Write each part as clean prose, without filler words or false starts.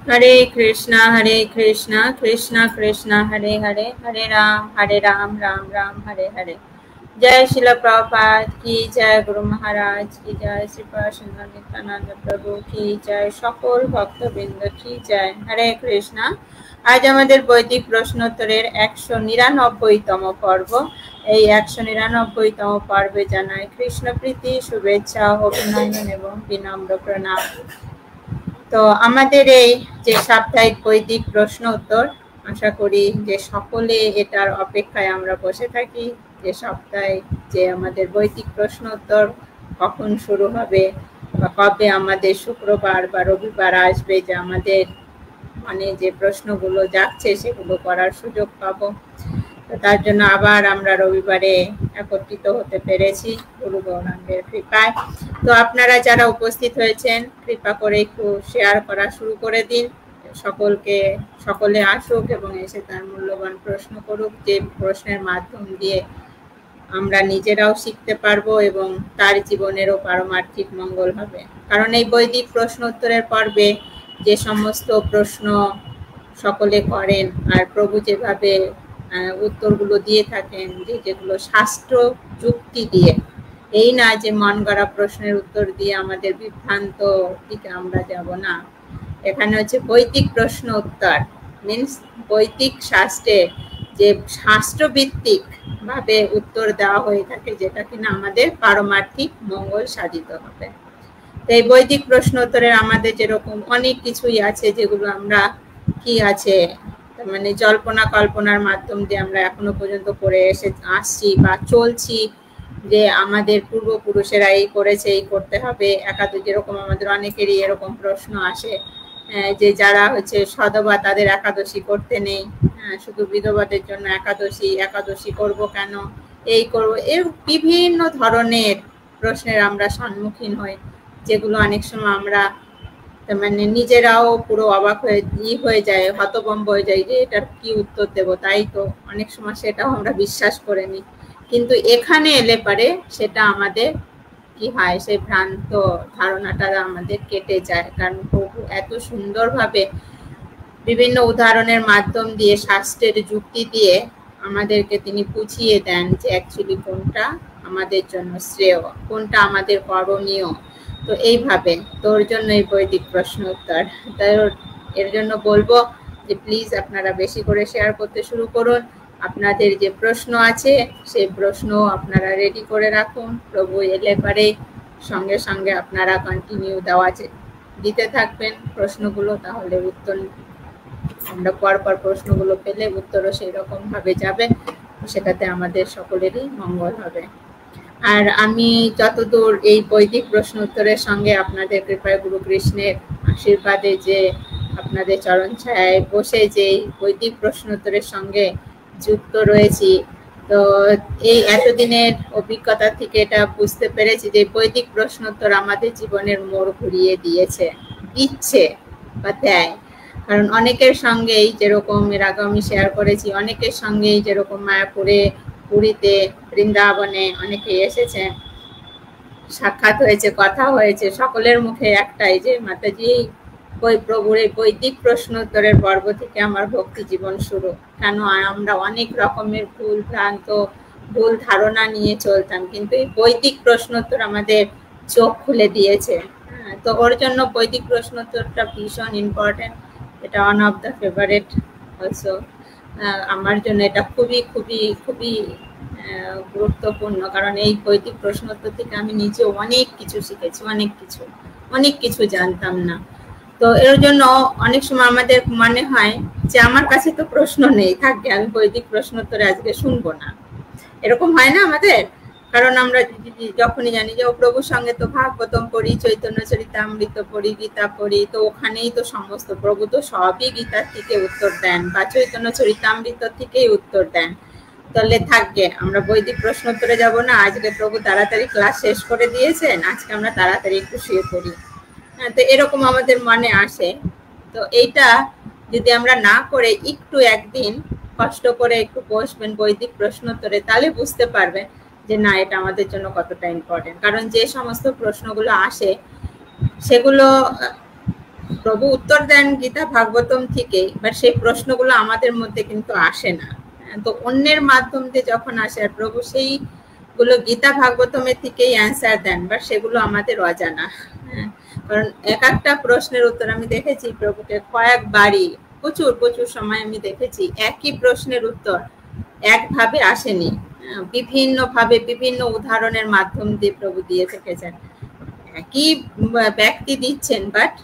Hare Krishna, Krishna Krishna, Hare Hare, Hare Ram, Ram Ram, Hare Hare. जय शिला प्रभुपाद की जय, गुरु महाराज की जय, श्रीपाद सुंदर नित्यानंद प्रभु की जय, সকল ভক্তবৃন্দ की जय। হরে কৃষ্ণা। আজ আমাদের বৈদিক প্রশ্নোত্তরের 199তম পর্ব। এই 199তম পর্বে জানাই কৃষ্ণ প্রীতি, শুভেচ্ছা, অভিনন্দন এবং বিনম্র প্রণাম। তো আমাদের এই যে সাপ্তাহিক বৈদিক প্রশ্ন উত্তর, আশা করি যে সকলে এটার অপেক্ষায় আমরা বসে থাকি যে সপ্তাহে যে আমাদের বৈদিক প্রশ্ন উত্তর কখন শুরু হবে বা কবে আমাদের শুক্রবার বা রবিবার আসবে, যে আমাদের মানে যে প্রশ্নগুলো যাচ্ছে সেগুলো করার সুযোগ পাবো। তো তার জন্য আবার আমরা রবিবারে একত্রিত হতে পেরেছি গুরু গৌরাঙ্গের কৃপায়। তো আপনারা যারা উপস্থিত হয়েছেন কৃপা করে একটু শেয়ার করা শুরু করে দিন, সকলে আসুক এবং এসে তার মূল্যবান প্রশ্ন করুক, যে প্রশ্নের মাধ্যম দিয়ে আমরা নিজেরাও শিখতে পারবো এবং তার জীবনেরও পারমার্থিক মঙ্গল হবে। কারণ এই বৈদিক প্রশ্ন উত্তরের পর্বে যে সমস্ত প্রশ্ন সকলে করেন আর প্রভু যেভাবে উত্তরগুলো দিয়ে থাকেন, যেগুলো শাস্ত্র যুক্তি দিয়ে, এই না যে মন গড়া প্রশ্নের উত্তর দিয়ে আমাদের বিভ্রান্ত দিকে আমরা যাব না। এখানে হচ্ছে বৈদিক প্রশ্ন উত্তর মিনস বৈদিক শাস্ত্রে যে শাস্ত্রভিত্তিক ভাবে উত্তর দেওয়া হয়ে থাকে, যেটা কিনা আমাদের পারমার্থিক মঙ্গল সাধিত হবে। তো এই বৈদিক প্রশ্ন উত্তরের আমাদের যেরকম অনেক কিছুই আছে, যেগুলো আমরা কি আছে মানে জল্পনা কল্পনার মাধ্যম দিয়ে আমরা এখনো পর্যন্ত করে আসছি বা চলছি, যে আমাদের পূর্বপুরুষেরা এই করেছে, এই করতে হবে। একাদশী যেরকম আমাদের অনেকেরই এরকম প্রশ্ন আসে যে যারা হচ্ছে সধবা তাদের একাদশী করতে নেই, শুধু বিধবাদের জন্য একাদশী করব কেন, এই করব, এর বিভিন্ন ধরনের প্রশ্নের আমরা সম্মুখীন হই, যেগুলো অনেক সময় আমরা মানে নিজেরাও পুরো অবাক হয়ে যায়, হতভম্ব হয়ে যায় যে এটার কি উত্তর দেব। তাই তো অনেক সময় সেটাও আমরা বিশ্বাস করে নিই, কিন্তু এখানে এলে পারে সেটা আমাদের কি হয়, সেই ভ্রান্ত ধারণাটা আমাদের কেটে যায়। কারণ প্রভু এত সুন্দরভাবে বিভিন্ন উদাহরণের মাধ্যম দিয়ে শাস্ত্রের যুক্তি দিয়ে আমাদেরকে তিনি বুঝিয়ে দেন যে অ্যাকচুয়ালি কোনটা আমাদের জন্য শ্রেয়, কোনটা আমাদের করণীয়। তো এইভাবে তোর জন্য এই বৈদিক প্রশ্ন উত্তর, তাই এর জন্য বলবো যে প্লিজ আপনারা বেশি করে শেয়ার করতে শুরু করুন। আপনাদের যে প্রশ্ন আছে সেই প্রশ্ন আপনারা রেডি করে রাখুন, প্রভু এলে পারে সঙ্গে সঙ্গে আপনারা কন্টিনিউ দিতে থাকবেন প্রশ্নগুলো, তাহলে উত্তর আমরা পরপর প্রশ্নগুলো পেলে উত্তরও সেই রকম ভাবে যাবে, সেটাতে আমাদের সকলেরই মঙ্গল হবে। আর আমি যতদূর এই বৈদিক প্রশ্ন উত্তরের সঙ্গে আপনাদের কৃপায় গুরু কৃষ্ণের আশীর্বাদে যে আপনাদের চরণ ছায়ায় বসে যে বৈদিক প্রশ্ন উত্তরের সঙ্গে যুক্ত রয়েছি, তো এই এতদিনের অভিজ্ঞতা থেকে এটা বুঝতে পেরেছি যে বৈদিক প্রশ্ন উত্তর আমাদের জীবনের মোড় ঘুরিয়ে দিচ্ছে বা দেয়। কারণ অনেকের সঙ্গেই যেরকম এর আগে আমি শেয়ার করেছি, অনেকের সঙ্গেই যেরকম মায়াপুরে, পুরীতে, বৃন্দাবনে অনেকে এসেছে, সাক্ষাৎ হয়েছে, কথা হয়েছে, সকলের মুখে একটাই যে মাতাজি ওই প্রভুর এই বৈদিক প্রশ্ন উত্তরের পর্ব থেকে আমার ভক্তি জীবন শুরু। কেন আমরা অনেক রকমের ভুল ধারণা নিয়ে চলতাম, কিন্তু এই বৈদিক প্রশ্ন উত্তর আমাদের চোখ খুলে দিয়েছে। তো ওর জন্য বৈদিক প্রশ্ন উত্তরটা ভীষণ ইম্পর্টেন্ট, এটা one of the favourite also. আমার জন্য এটা খুবই খুবই খুবই গুরুত্বপূর্ণ, কারণ এই বৈদিক প্রশ্ন উত্তর থেকে আমি নিজে অনেক কিছু শিখেছি, অনেক কিছু জানতাম না। তো এর জন্য অনেক সময় আমাদের মনে হয় যে আমার কাছে তো প্রশ্ন নেই, থাকবে আমি বৈদিক প্রশ্ন উত্তরে আজকে শুনবো না, এরকম হয় না আমাদের। কারণ আমরা যখনই জানি যে ও প্রভুর সঙ্গে তো ভাগবতম পড়ি, চৈতন্য চরিতামৃত পড়ি, গীতা পড়ি, তো ওখানেই তো সমস্ত প্রভু তো সবই গীতার থেকে উত্তর দেন বা চৈতন্য চরিতামৃত থেকেই উত্তর দেন, তাহলে থাকবে আমরা বৈদিক প্রশ্ন উত্তরে যাব না। আজকে প্রভু তাড়াতাড়ি ক্লাস শেষ করে দিয়েছেন, আজকে আমরা তাড়াতাড়ি একটু শুয়ে পড়ি, তো এরকম আমাদের মনে আসে। তো এইটা যদি আমরা না করে একটু একদিন কষ্ট করে একটু বসবেন বৈদিক প্রশ্ন উত্তরে, তাহলে বুঝতে পারবেন যে না এটা আমাদের জন্য কতটা ইম্পর্টেন্ট। কারণ যে সমস্ত প্রশ্নগুলো আসে সেগুলো প্রভু উত্তর দেন গীতা ভাগবতম থেকে, বাট সেই প্রশ্নগুলো আমাদের মধ্যে কিন্তু আসে না। তো অন্যের মাধ্যম দিয়ে যখন আসে, আর প্রভু সেইগুলো গীতা ভাগবতমের থেকেই অ্যান্সার দেন, বাট সেগুলো আমাদের অজানা। কারণ এক একটা প্রশ্নের উত্তর আমি দেখেছি প্রভুকে কয়েকবারই, প্রচুর প্রচুর সময় আমি দেখেছি একই প্রশ্নের উত্তর একভাবে আসেনি, বিভিন্ন ভাবে বিভিন্ন উদাহরণের মাধ্যম দিয়ে প্রভু দিয়ে থেকেছেন। একই ব্যক্তি দিচ্ছেন, বাট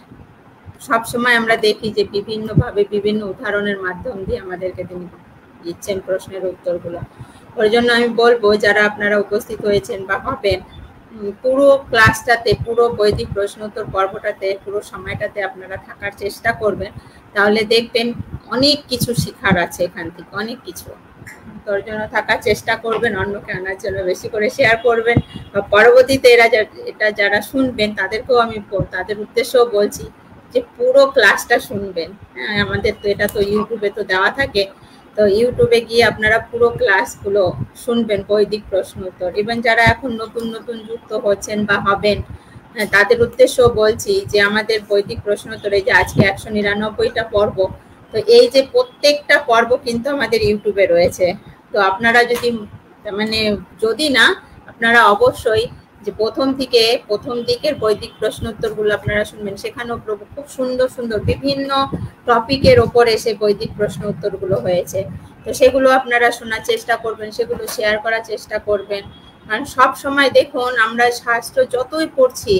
সবসময় আমরা দেখি যে বিভিন্ন ভাবে বিভিন্ন উদাহরণের মাধ্যম দিয়ে আমাদেরকে তিনি দিচ্ছেন প্রশ্নের উত্তরগুলো। ওর জন্য আমি বলবো যারা আপনারা উপস্থিত হয়েছেন বা হবেন, পুরো ক্লাসটাতে, পুরো বৈদিক প্রশ্ন উত্তর পর্বটাতে, পুরো সময়টাতে আপনারা থাকার চেষ্টা করবেন, তাহলে দেখবেন অনেক কিছু শেখার আছে এখান থেকে, অনেক কিছু। তোর জন্য থাকার চেষ্টা করবেন, অন্যকে আনার জন্য বেশি করে শেয়ার করবেন, বা পরবর্তীতে এটা যারা শুনবেন তাদেরকেও আমি তাদের উদ্দেশ্যেও বলছি যে পুরো ক্লাসটা শুনবেন। হ্যাঁ, আমাদের তো এটা তো ইউটিউবে তো দেওয়া থাকে, তো ইউটিউবে গিয়ে আপনারা পুরো ক্লাসগুলো শুনবেন, বৈদিক প্রশ্ন উত্তর। ইভেন যারা এখন নতুন নতুন যুক্ত হচ্ছেন বা হবেন, তাদের উদ্দেশ্যও বলছি যে আমাদের বৈদিক প্রশ্ন উত্তর, এই যে আজকে 199টা পর্ব, তো এই যে প্রত্যেকটা পর্ব কিন্তু আমাদের ইউটিউবে রয়েছে। তো আপনারা যদি না, আপনারা অবশ্যই যে প্রথম দিকের বৈদিক প্রশ্নোত্তরগুলো আপনারা শুনবেন, সেখানেও প্রভু খুব সুন্দর সুন্দর বিভিন্ন টপিকের ওপরে সেই বৈদিক প্রশ্ন উত্তরগুলো হয়েছে। তো সেগুলো আপনারা শোনার চেষ্টা করবেন, সেগুলো শেয়ার করার চেষ্টা করবেন। কারণ সব সময় দেখুন, আমরা শাস্ত্র যতই পড়ছি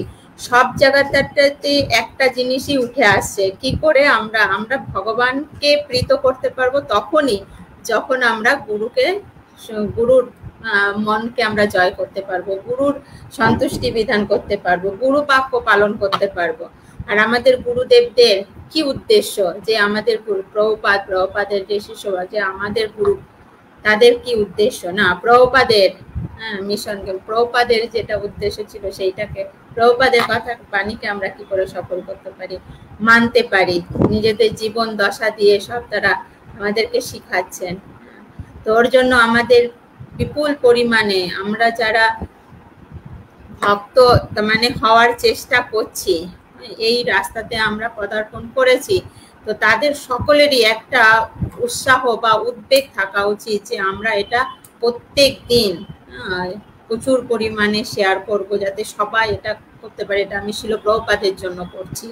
সব জায়গাটাতে একটা জিনিসই উঠে আসছে, কি করে আমরা ভগবানকে প্রীত করতে পারবো তখনই যখন আমরা গুরুর মনকে আমরা জয় করতে পারবো, গুরুর সন্তুষ্টি বিধান করতে পারবো, গুরু বাক্য পালন করতে পারবো। আর আমাদের গুরুদেবদের কি উদ্দেশ্য, যে আমাদের গুরু প্রভুপাদের যে শিষ্যরা, যে আমাদের গুরু, তাদের কি উদ্দেশ্য না, প্রভুপাদের মিশনকে, প্রভুপাদের যেটা উদ্দেশ্য ছিল সেইটাকে, প্রভুপাদের কথা বাণীকে আমরা কি করে সফল করতে পারি, মানতে পারি, নিজেদের জীবন দশা দিয়ে সব তারা আমাদেরকে শিখাচ্ছেন। তো ওর জন্য আমাদের বিপুল পরিমাণে আমরা যারা ভক্ত হওয়ার চেষ্টা করছি, এই রাস্তাতে আমরা পদার্পণ করেছি, তো তাদের সকলেরই একটা উৎসাহ বা উদ্বেগ থাকা উচিত যে আমরা এটা প্রত্যেক দিন প্রচুর পরিমাণে শেয়ার করব, যাতে সবাই এটা করতে পারে। এটা আমি শিল প্রভুপাদের জন্য করছি,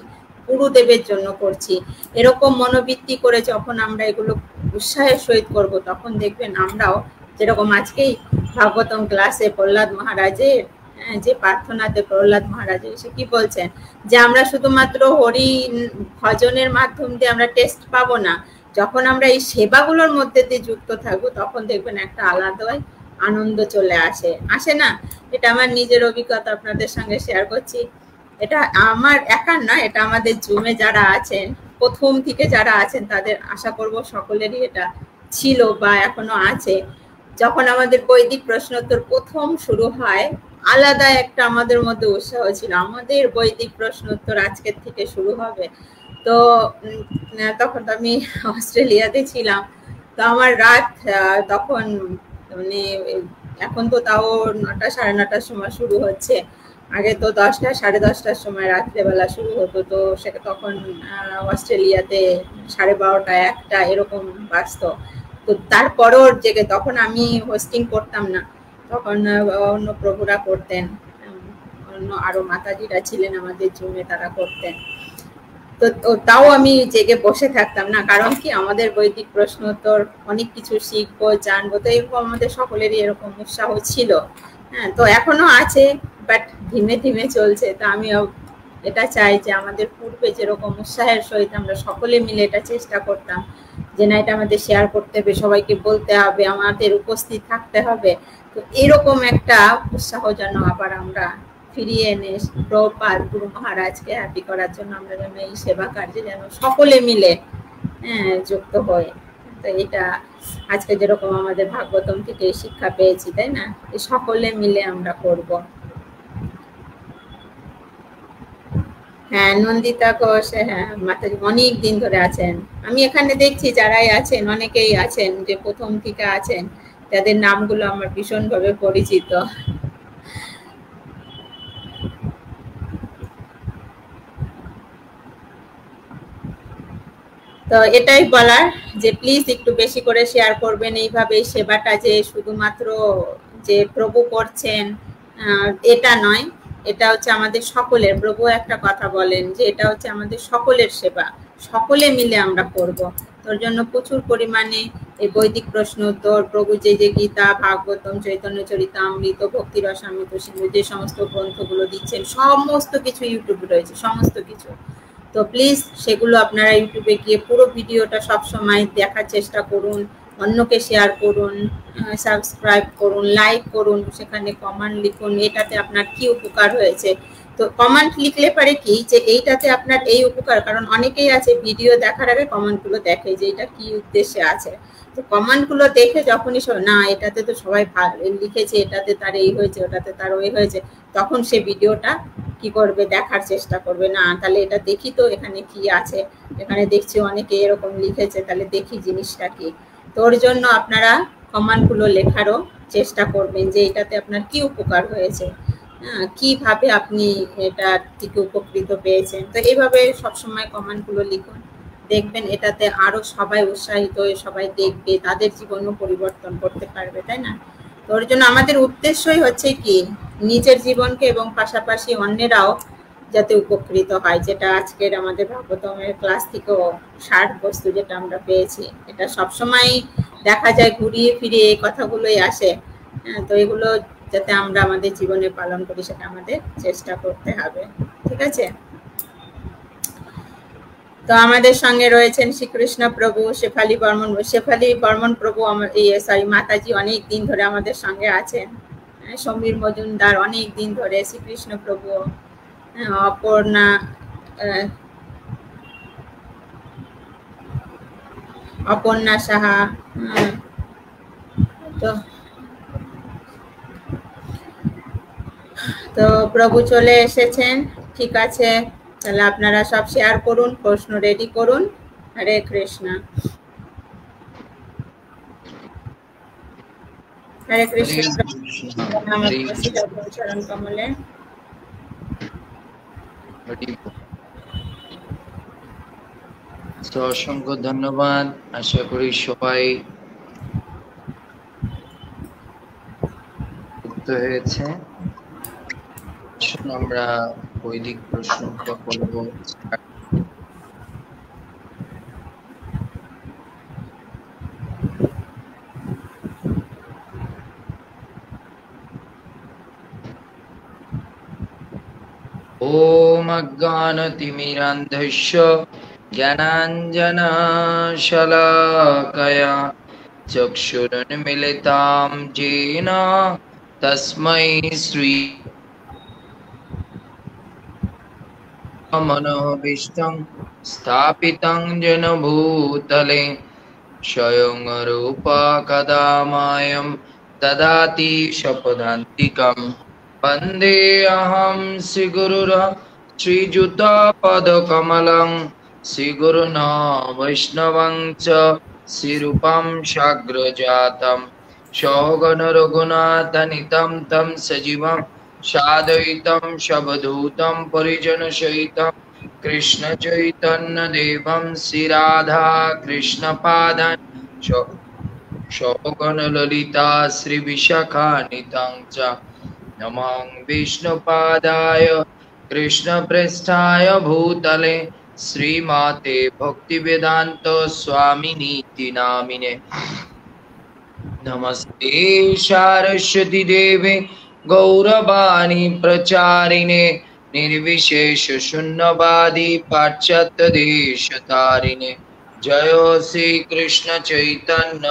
গুরুদেবের জন্য করছি, এরকম মনোবৃত্তি করে যখন আমরা এগুলো উৎসাহের সহিত করব, তখন দেখবেন আমরাও, যেরকম আজকেই ভাগবতম ক্লাসে প্রহ্লাদ মহারাজের যে প্রার্থনাতে প্রহ্লাদ মহারাজ এসে কি বলছেন, যে আমরা শুধুমাত্র হরি ভজনের মাধ্যম দিয়ে আমরা টেস্ট পাবো না, যখন আমরা এই সেবাগুলোর মধ্যে দিয়ে যুক্ত থাকবো, তখন দেখবেন একটা আলাদাই আনন্দ চলে আসে না। এটা আমার নিজের অভিজ্ঞতা আপনাদের সঙ্গে শেয়ার করছি। এটা আমার একার না, এটা আমাদের জুমে যারা আছেন, প্রথম থেকে যারা আছেন, তাদের আশা করব সকলেরই এটা ছিল বা এখনো আছে। যখন আমাদের বৈদিক প্রশ্নোত্তর প্রথম শুরু হয়, আলাদা একটা আমাদের মধ্যে উৎসাহ ছিল, আমাদের বৈদিক প্রশ্নোত্তর আজকের থেকে শুরু হবে। তো তখন তো আমি অস্ট্রেলিয়াতে ছিলাম, তো আমার রাত তখন এখন তো তাও 9টা সাড়ে 9টার সময় শুরু হচ্ছে, আগে তো 10টা সাড়ে 10টার সময় রাত্রেবেলা শুরু হতো। তো সেটা তখন অস্ট্রেলিয়াতে 12:30 1টা এরকম বাজতো। তো তারপরও জেগে, তখন আমি হোস্টিং করতাম না, তখন অন্য প্রভুরা করতেন, অন্য আরো মাতাজিরা ছিলেন আমাদের জুমে, তারা করতেন। তো তাও আমি জেগে বসে থাকতাম না, কারণ কি আমাদের বৈদিক প্রশ্ন উত্তর অনেক কিছু শিখবো, জানবো, তো এরকম আমাদের সকলেরই এরকম উৎসাহ ছিল। হ্যাঁ, তো এখনো আছে, বাট ধীমে ধীমে চলছে। তো আমি এটা চাই যে আমাদের পূর্বে যেরকম উৎসাহের সহিত আমরা সকলে মিলে এটা চেষ্টা করতাম, যে না, এটা আমাদের শেয়ার করতে হবে, সবাইকে বলতে হবে, আমাদের উপস্থিত থাকতে হবে, তো এরকম একটা উৎসাহ যেন আবার আমরা ফিরিয়ে এনে প্রভুপাদ গুরু মহারাজকে হ্যাপি করার জন্য আমরা যেন এই সেবা কার্যে যেন সকলে মিলে যুক্ত হই। তো এটা আজকে যেরকম আমাদের ভাগবতম থেকে শিক্ষা পেয়েছি, তাই না, সকলে মিলে আমরা করব। হ্যাঁ, নন্দিতা ঘোষ, হ্যাঁ মাতাজি অনেক দিন ধরে আছেন, আমি এখানে দেখছি যারাই আছেন অনেকেই আছেন যে প্রথম থেকে আছেন, তাদের নামগুলো আমার ভীষণভাবে পরিচিত। তো এটাই বলার যে প্লিজ একটু বেশি করে শেয়ার করবেন। এইভাবে সেবাটা যে শুধুমাত্র যে প্রভু করছেন এটা নয়, এটা হচ্ছে আমাদের সকলের। প্রভু একটা কথা বলেন যে এটা হচ্ছে আমাদের সকলের সেবা, সকলে মিলে আমরা করব। তোর জন্য প্রচুর পরিমাণে এই বৈদিক প্রশ্ন উত্তর, প্রভু যে যে গীতা, ভাগবতম, চৈতন্য চরিতামৃত, ভক্তি রসামৃত সিন্ধু যে সমস্ত গ্রন্থগুলো দিচ্ছেন, সমস্ত কিছু ইউটিউবে রয়েছে, সমস্ত কিছু। তো প্লিজ সেগুলো আপনারা ইউটিউবে গিয়ে পুরো ভিডিওটা সব সময় দেখার চেষ্টা করুন, অন্যকে শেয়ার করুন, সাবস্ক্রাইব করুন, লাইক করুন, সেখানে কমেন্ট লিখুন এটাতে আপনার কি উপকার হয়েছে। তো কমেন্ট লিখলে পারে কি যে এইটাতে আপনার এই উপকার, কারণ অনেকেই আছে ভিডিও দেখার আগে কমেন্টগুলো দেখে যে এটা কি উদ্দেশ্যে আছে। তো কমেন্টগুলো দেখে যখনই না এটাতে তো সবাই লিখেছে, এটাতে তার এই হয়েছে, ওটাতে তার ওই হয়েছে, তখন সে ভিডিওটা কি করবে, দেখার চেষ্টা করবে। না তাহলে এটা দেখি তো এখানে কি আছে, এখানে দেখছি অনেকে এরকম লিখেছে, তাহলে দেখি জিনিসটা কি। তোর জন্য আপনারা কমেন্টগুলো লেখারও চেষ্টা করবেন যে এটাতে আপনার কি উপকার হয়েছে, কিভাবে আপনি এটা থেকে উপকৃত পেয়েছেন। তো এইভাবে সবসময় কমেন্টগুলো লিখুন, দেখবেন এটাতে আরো সবাই উৎসাহিত হয়ে সবাই দেখবে, তাদের জীবনও পরিবর্তন করতে পারবে, তাই না? তোর জন্য আমাদের উদ্দেশ্যই হচ্ছে কি নিজের জীবনকে এবং পাশাপাশি অন্যেরাও যাতে উপকৃত হয়, যেটা আজকের আমাদের ভাগবতমের ক্লাস থেকেও সার বস্তু যেটা আমরা পেয়েছি। এটা সবসময় দেখা যায় ঘুরিয়ে ফিরিয়ে এই কথাগুলোই আসে। তো এগুলো যাতে আমরা আমাদের জীবনে পালন করি সেটা আমাদের চেষ্টা করতে হবে, ঠিক আছে? তো আমাদের সঙ্গে রয়েছেন শ্রীকৃষ্ণ প্রভু, শেফালি বর্মন প্রভু, মাতাজি অনেক দিন ধরে আমাদের সঙ্গে আছেন। সমীর মজুমদার অনেক দিন ধরে, শ্রীকৃষ্ণ প্রভু, অপর্ণা সাহা। তো প্রভু চলে এসেছেন, ঠিক আছে। তাহলে আপনারা সব শেয়ার করুন, প্রশ্ন রেডি করুন। হরে কৃষ্ণ। হরে কৃষ্ণ। চরণ কমলে অসংখ্য ধন্যবাদ। আশা করি সবাই যুক্ত হয়েছে। আমরা বৈদিক প্রশ্ন করব। ओम अज्ञानतिमिरान्धस्य ज्ञानाञ्जनशलाकया चक्षुरुन्मिलितं येन तस्मै श्री मनोभीष्टं स्थापितं येन भूतले स्वयं रूपा कदा मह्यं ददाति स्वपदान्तिकम् वन्देऽहं श्रीगुरुं श्रीयुतपदकमलं श्रीगुरुन् वैष्णवं च श्रीरूपं साग्रजातं सगण रघुनाथान्वितं तं सजीवं साद्वैतं सवधूतं परिजनसहितं कृष्णचैतन्यदेवं श्रीराधा कृष्णपादान् सगण ललिता श्रीविशाखान्वितं च नमो विष्णुपादाय कृष्णप्रेष्ठाय भूतले श्रीमते भक्तिवेदांत स्वामिनीति नामिने नमस्ते सरस्वती देवे गौरवाणी प्रचारिणे निर्विशेष शून्यवादी पाश्चात्य देशतारिणे जय श्री कृष्ण चैतन्य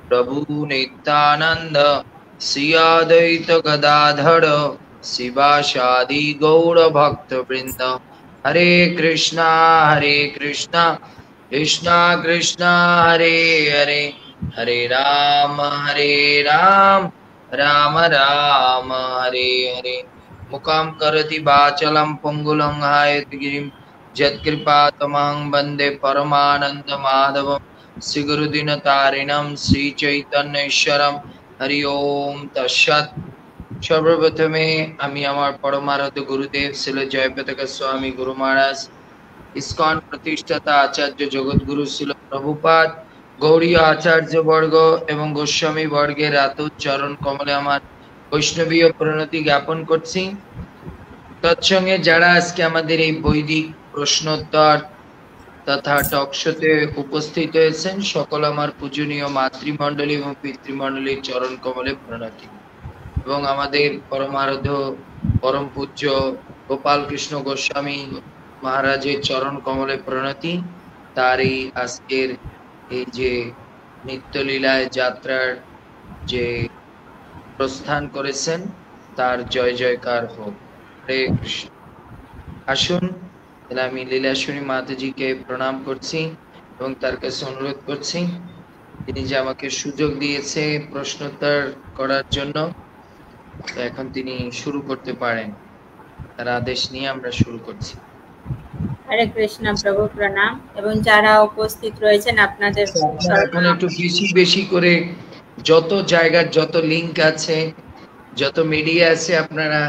प्रभु नित्यानंद श्री अद्वैत गदाधर शिवासादि गौर भक्त वृंद हरे कृष्णा कृष्णा कृष्णा हरे हरे हरे राम राम राम हरे हरे मुखं करोति वाचालं पंगुलं हायते गिरिं यत्कृपातमहं वन्दे परमानंद माधवं श्रीगुरुदीनतारिणं श्रीचैतन्येश्वरं हरि ओम तत्सत्। सर्वप्रथमे आमी आमार परमाराध्य गुरुदेव श्रील जयप्रताप स्वामी गुरु महाराज ইসকন প্রতিষ্ঠাতা আচার্য জগৎগুরু শিল প্রভুপাদ, গৌড়ীয় আচার্য বর্গ এবং গোস্বামী বর্গের আতুর চরণ কমলে আমার বৈষ্ণবীয় প্রণতি জ্ঞাপন করছি। তৎসঙ্গে যারা আজকে আমাদের এই বৈদিক প্রশ্নোত্তর তথা টক শোতে উপস্থিত হয়েছেন, সকল আমার পূজনীয় মাতৃমণ্ডলী এবং পিতৃমণ্ডলীর চরণ কমলে প্রণতি, এবং আমাদের পরমারাধ্য পরম পূজ্য গোপাল কৃষ্ণ গোস্বামী মহারাজের চরণ কমলে প্রণতি। তার এই আজকের এই যে নিত্যলীলায় যাত্রার যে প্রস্থান করেছেন, তার জয় জয়কার হোক। হরে কৃষ্ণ। আসুন, তাহলে আমি লীলাশ্বরী মাতাজিকে প্রণাম করছি এবং তার কাছে অনুরোধ করছি তিনি যে আমাকে সুযোগ দিয়েছে প্রশ্নোত্তর করার জন্য, এখন তিনি শুরু করতে পারেন। তার আদেশ নিয়ে আমরা শুরু করছি। হরে কৃষ্ণ প্রভু প্রণাম, এবং যারা উপস্থিত রয়েছেন আপনাদের এখন একটু বেশি বেশি করে যত জায়গার যত লিংক আছে, যত মিডিয়া আছে, আপনারা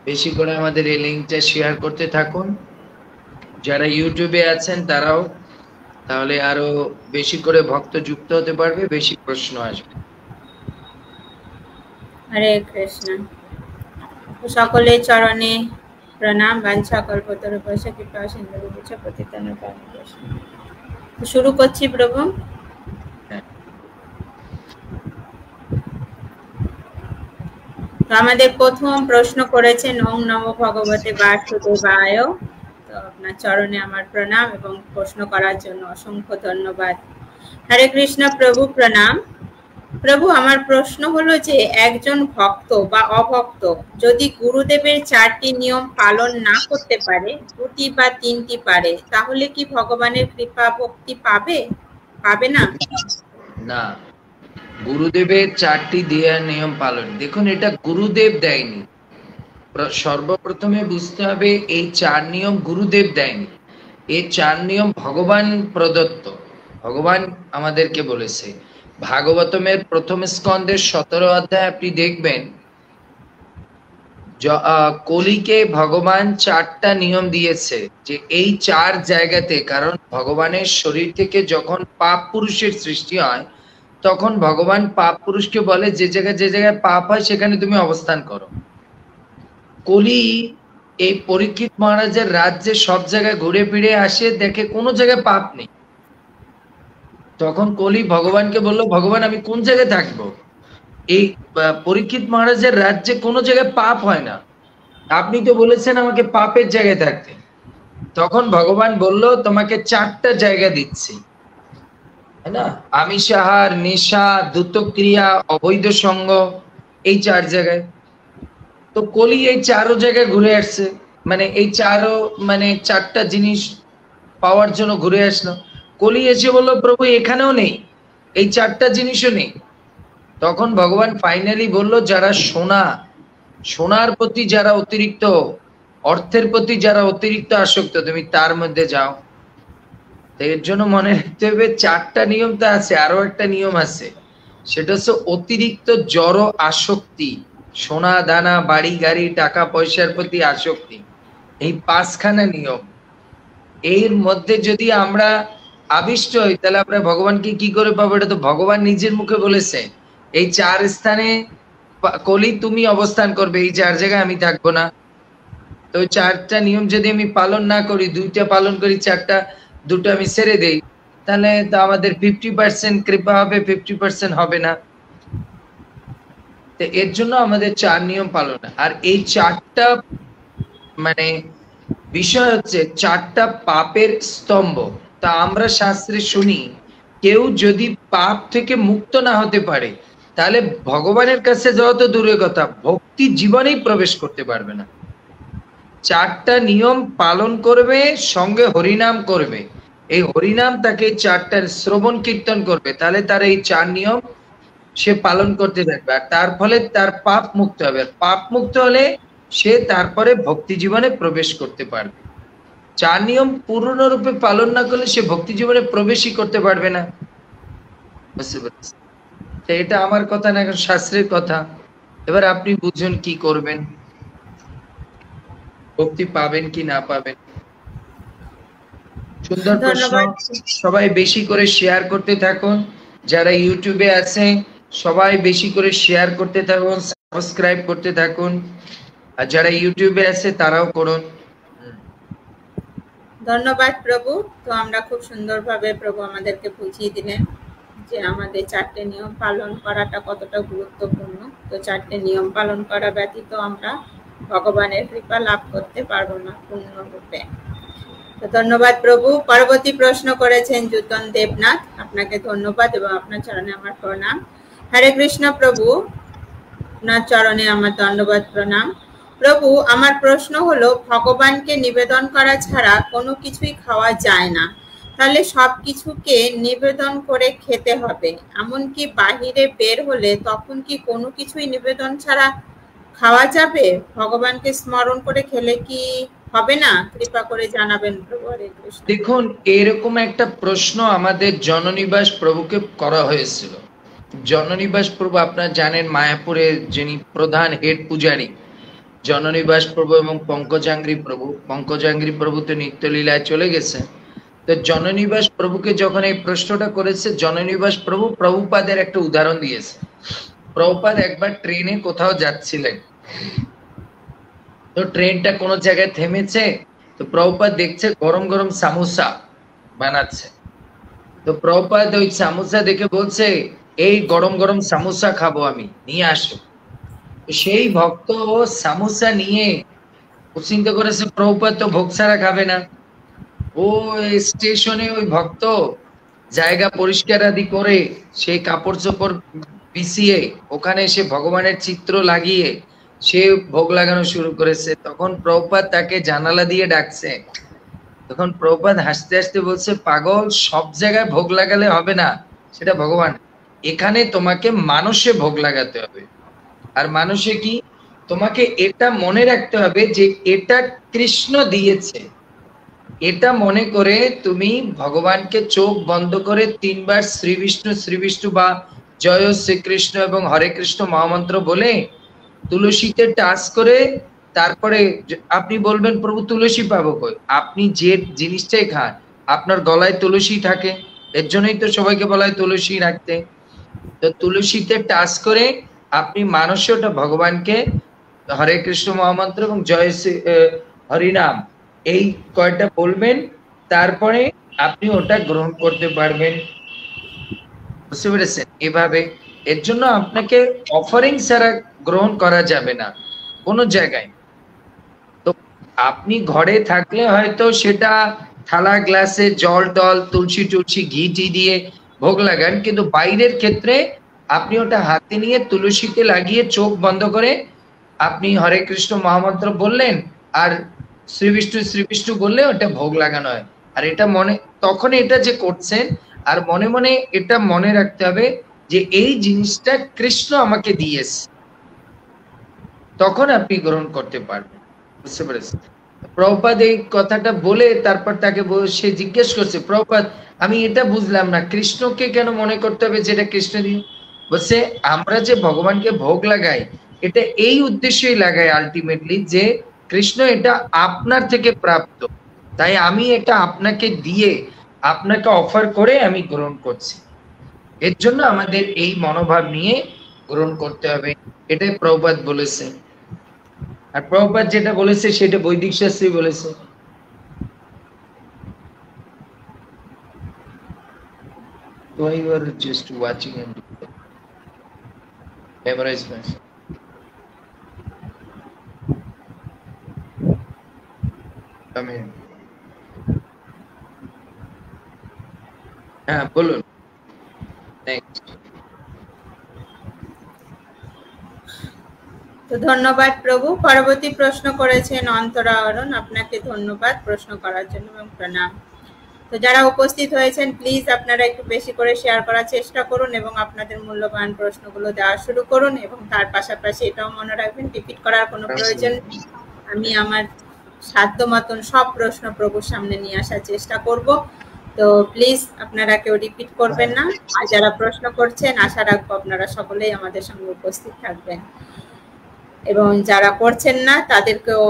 বেশি করে আমাদের এই লিংকটা শেয়ার করতে থাকুন। যারা ইউটিউবে আছেন তারাও, তাহলে আরো বেশি করে ভক্ত যুক্ত হতে পারবে, বেশি প্রশ্ন আসবে। হরে কৃষ্ণ। সকলের চরণে প্রণাম। বাঞ্ছা কল্পতরুভ্যশ্চ কৃপা সিন্ধুভ্যশ্চ পতিতানাং পাবনেভ্যশ্চ। শুরু করছি প্রভু। তো আমাদের প্রথম প্রশ্ন করেছেন ওং নমো ভগবতে বাসুদেবায়। তো আপনার চরণে আমার প্রণাম এবং প্রশ্ন করার জন্য অসংখ্য ধন্যবাদ। হরে কৃষ্ণ প্রভু প্রণাম। প্রভু, আমার প্রশ্ন হলো যে একজন ভক্ত বা অভক্ত যদি গুরুদেবের 4টি নিয়ম পালন না করতে পারে, 2টি বা 3টি পারে, তাহলে কি ভগবানের কৃপা ভক্তি পাবে না? না, গুরুদেবের 4টি দেওয়ার নিয়ম পালন, দেখুন এটা গুরুদেব দেয়নি। সর্বপ্রথমে বুঝতে হবে এই 4 নিয়ম গুরুদেব দেয়নি, এই 4 নিয়ম ভগবান প্রদত্ত। ভগবান আমাদেরকে বলেছে। ভাগবতমের প্রথম স্কন্ধের 17 অধ্যায় আপনি দেখবেন, কলিকে ভগবান 4টা নিয়ম দিয়েছে যে এই 4 জায়গাতে, কারণ ভগবানের শরীর থেকে যখন পাপ পুরুষের সৃষ্টি হয়, তখন ভগবান পাপ পুরুষকে বলে যে জায়গায় পাপ হয় সেখানে তুমি অবস্থান করো। কলি এই পরীক্ষিত মহারাজের রাজ্যে সব জায়গায় ঘুরে ফিরে আসে, দেখে কোনো জায়গায় পাপ নেই। তখন কলি ভগবানকে বলল, ভগবান আমি কোন জায়গায় থাকবো? এই পরীক্ষিত মহারাজের রাজ্যে কোনো জায়গায় পাপ হয় না, আপনি তো বলেছেন আমাকে পাপের জায়গায় থাকতে। তখন ভগবান বলল, তোমাকে 4টা জায়গা দিচ্ছি, তাই না? আমিষাহার, নেশা, দ্রুতক্রিয়া, অবৈধ সঙ্গ, এই 4 জায়গায়। তো কলি এই 4 জায়গায় ঘুরে আসছে, মানে এই 4টা জিনিস পাওয়ার জন্য ঘুরে আসলো। কলি এসে বললো, প্রভু এখানেও নেই, এই 4টা জিনিসও নেই। তখন ভগবান ফাইনালি বলল, যারা সোনার প্রতি যারা অতিরিক্ত, অর্থের প্রতি যারা অতিরিক্ত আসক্ত, তুমি তার মধ্যে যাও। এর জন্য মনে রাখতে হবে 4টা নিয়ম তো আছে, আরো একটা নিয়ম আছে, সেটা হচ্ছে অতিরিক্ত জড় আসক্তি, সোনা দানা, বাড়ি গাড়ি, টাকা পয়সার প্রতি আসক্তি। এই 5খানা নিয়ম, এর মধ্যে যদি আমরা আবিষ্ট হই, তাহলে আমরা ভগবানকে কি করে পাবো? এটা তো ভগবান নিজের মুখে বলেছে, এই 4 স্থানে কলি তুমি অবস্থান করবে, এই 4 জায়গায় আমি থাকবো না। তো 4টা নিয়ম যদি আমি পালন না করি, 2টা পালন করি, 2টা আমি ছেড়ে দেই, তাহলে তো আমাদের 50% কৃপা হবে, 50% হবে না। তো এর জন্য আমাদের 4 নিয়ম পালন। আর এই 4টা মানে বিষয় হচ্ছে 4টা পাপের স্তম্ভ। তা আমরা শাস্ত্রে শুনি, কেউ যদি পাপ থেকে মুক্ত না হতে পারে, তাহলে ভগবানের কাছে যাওয়া তো দূরের কথা, ভক্তি জীবনেই প্রবেশ করতে পারবে না। 4টা নিয়ম পালন করবে, সঙ্গে হরিনাম করবে, এই হরিনাম তাকে 4টার শ্রবণ কীর্তন করবে, তাহলে তার এই 4 নিয়ম সে পালন করতে থাকবে, আর তার ফলে তার পাপ মুক্ত হবে। পাপ মুক্ত হলে সে তারপরে ভক্তি জীবনে প্রবেশ করতে পারবে। 4 নিয়ম পূর্ণরূপে পালন না করলে সে ভক্তি জীবনে প্রবেশই করতে পারবে না। বুঝতে পারছি? এটা আমার কথা না, এখন শাস্ত্রের কথা। এবার আপনি বুঝুন কি করবেন, ভক্তি পাবেন কি না পাবেন। সুন্দর প্রশ্ন। সবাই বেশি করে শেয়ার করতে থাকুন, যারা ইউটিউবে আছে সবাই বেশি করে শেয়ার করতে থাকুন, সাবস্ক্রাইব করতে থাকুন, আর যারা ইউটিউবে আছে তারাও করুন। ধন্যবাদ প্রভু। তো আমরা খুব সুন্দরভাবে প্রভু আমাদেরকে বুঝিয়ে দিলেন যে আমাদের 4টে নিয়ম পালন করাটা কতটা গুরুত্বপূর্ণ। তো 4টে নিয়ম পালন করা ব্যতীত আমরা ভগবানের কৃপা লাভ করতে পারবো না পূর্ণরূপে। তো ধন্যবাদ প্রভু। পরবর্তী প্রশ্ন করেছেন জুতন দেবনাথ, আপনাকে ধন্যবাদ এবং আপনার চরণে আমার প্রণাম। হরে কৃষ্ণ প্রভু, আপনার চরণে আমার ধন্যবাদ প্রণাম। প্রভু, আমার প্রশ্ন হলো, ভগবানকে নিবেদন করা ছাড়া কোনো কিছুই খাওয়া যায় না, তাহলে সবকিছুকে নিবেদন করে খেতে হবে, এমনকি বাহিরে বের হলে তখন কি কোনো কিছুই নিবেদন ছাড়া খাওয়া যাবে? ভগবানকে স্মরণ করে খেলে কি হবে না? কৃপা করে জানাবেন প্রভু। হরে কৃষ্ণ। দেখুন, এরকম একটা প্রশ্ন আমাদের জননিবাস প্রভুকে করা হয়েছিল। জননিবাস প্রভু আপনারা জানেন মায়াপুরের যিনি প্রধান হেড পূজারী জননিবাস প্রভু এবং পঙ্কজাঙ্গিরি প্রভু তো নিত্যলীলায় চলে গেছে। তো জননিবাস প্রভুকে যখন এই প্রশ্নটা করেছে, জননিবাস প্রভু প্রভুপাদের একটা উদাহরণ দিয়েছে। প্রভুপাদ একবার ট্রেনে কোথাও যাচ্ছিলেন, তো ট্রেনটা কোনো জায়গায় থেমেছে, তো প্রভুপাদ দেখছে গরম গরম সামোসা বানাচ্ছে। তো প্রভুপাদ ওই সামোসা দেখে বলছে, এই গরম গরম সামোসা খাবো আমি, নিয়ে আসো। সেই ভক্ত সামোসা নিয়ে চিন্তা করেছে প্রভুপাদ তো ভোগ ছাড়া খাবে না। ও স্টেশনে ওই ভক্ত জায়গা পরিষ্কার আদি করে সেই কাপড় চোপড় বিছিয়ে ওখানে সে ভগবানের চিত্র লাগিয়ে সে ভোগ লাগানো শুরু করেছে। তখন প্রভুপাদ তাকে জানালা দিয়ে ডাকছে। তখন প্রভুপাদ হাসতে হাসতে বলছে, পাগল, সব জায়গায় ভোগ লাগালে হবে না, সেটা ভগবান, এখানে তোমাকে মানুষে ভোগ লাগাতে হবে। আর মানুষে কি, তোমাকে এটা মনে রাখতে হবে যে এটা কৃষ্ণ দিয়েছে, এটা মনে করে তুমি ভগবানকে চোখ বন্ধ করে 3 বার শ্রী বিষ্ণু বা জয় শ্রীকৃষ্ণ এবং হরে কৃষ্ণ মহামন্ত্র বলে তুলসীতে টাচ করে তারপরে আপনি বলবেন, প্রভু তুলসী পাবো কই? আপনি যে জিনিসটাই খান আপনার গলায় তুলসী থাকে, এর জন্যই তো সবাইকে বলা হয় তুলসী রাখতে। তো তুলসীতে টাচ করে আপনি মানুষে ওটা ভগবানকে হরে কৃষ্ণ মহামন্ত্র এবং জয় হরিনাম এই কয়টা বলবেন, তারপরে আপনি ওটা গ্রহণ করতে পারবেন। বুঝতে পেরেছেন? এভাবে এর জন্য আপনাকে অফারিং ছাড়া গ্রহণ করা যাবে না কোনো জায়গায়। তো আপনি ঘরে থাকলে হয়তো সেটা থালা গ্লাসে জল টল তুলসী টুলসি ঘি টি দিয়ে ভোগ লাগান, কিন্তু বাইরের ক্ষেত্রে আপনি ওটা হাতে নিয়ে তুলসীতে লাগিয়ে চোখ বন্ধ করে আপনি হরে কৃষ্ণ মহামন্ত্র বললেন আর শ্রী বিষ্ণু বললে ওটা ভোগ লাগানো হয়। আর এটা মনে, তখন এটা যে করছেন আর মনে মনে এটা মনে রাখতে হবে যে এই জিনিসটা কৃষ্ণ আমাকে দিয়েছে, তখন আপনি গ্রহণ করতে পারবেন। বুঝতে পেরেছেন? প্রভুপাদ এই কথাটা বলে তারপর তাকে সে জিজ্ঞেস করছে, প্রভুপাদ আমি এটা বুঝলাম না, কৃষ্ণকে কেন মনে করতে হবে যেটা কৃষ্ণ দিয়ে? বলছে, আমরা যে ভগবানকে ভোগ লাগাই এটা এই উদ্দেশ্যেই লাগাই আলটিমেটলি যে কৃষ্ণ এটা আপনার থেকে প্রাপ্ত, তাই আমি এটা আপনাকে দিয়ে আপনাকে অফার করে আমি গ্রহণ করছি। এর জন্য আমাদের এই মনোভাব নিয়ে গ্রহণ করতে হবে, এটাই প্রভুপাদ বলেছে। আর প্রভুপাদ যেটা বলেছে সেটা বৈদিক শাস্ত্রে বলেছে। Why you are just watching and memorize myself? Come in. হ্যাঁ বলুন। নেক্সট। তো ধন্যবাদ প্রভু। পরবর্তী প্রশ্ন করেছেন অন্তরা অরুণ, আপনাকে ধন্যবাদ প্রশ্ন করার জন্য এবং প্রণাম। তো যারা উপস্থিত হয়েছেন প্লিজ আপনারা একটু বেশি করে শেয়ার করার চেষ্টা করুন এবং আপনাদের মূল্যবান প্রশ্নগুলো দেওয়া শুরু করুন, এবং তার পাশাপাশি এটাও মনে রাখবেন রিপিট করার কোনো প্রয়োজন নেই। আমি আমার সাধ্য মতন সব প্রশ্ন প্রভুর সামনে নিয়ে আসার চেষ্টা করব। তো প্লিজ আপনারা কেউ রিপিট করবেন না। আর যারা প্রশ্ন করছেন আশা রাখবো আপনারা সকলেই আমাদের সঙ্গে উপস্থিত থাকবেন, এবং যারা করছেন না তাদেরকেও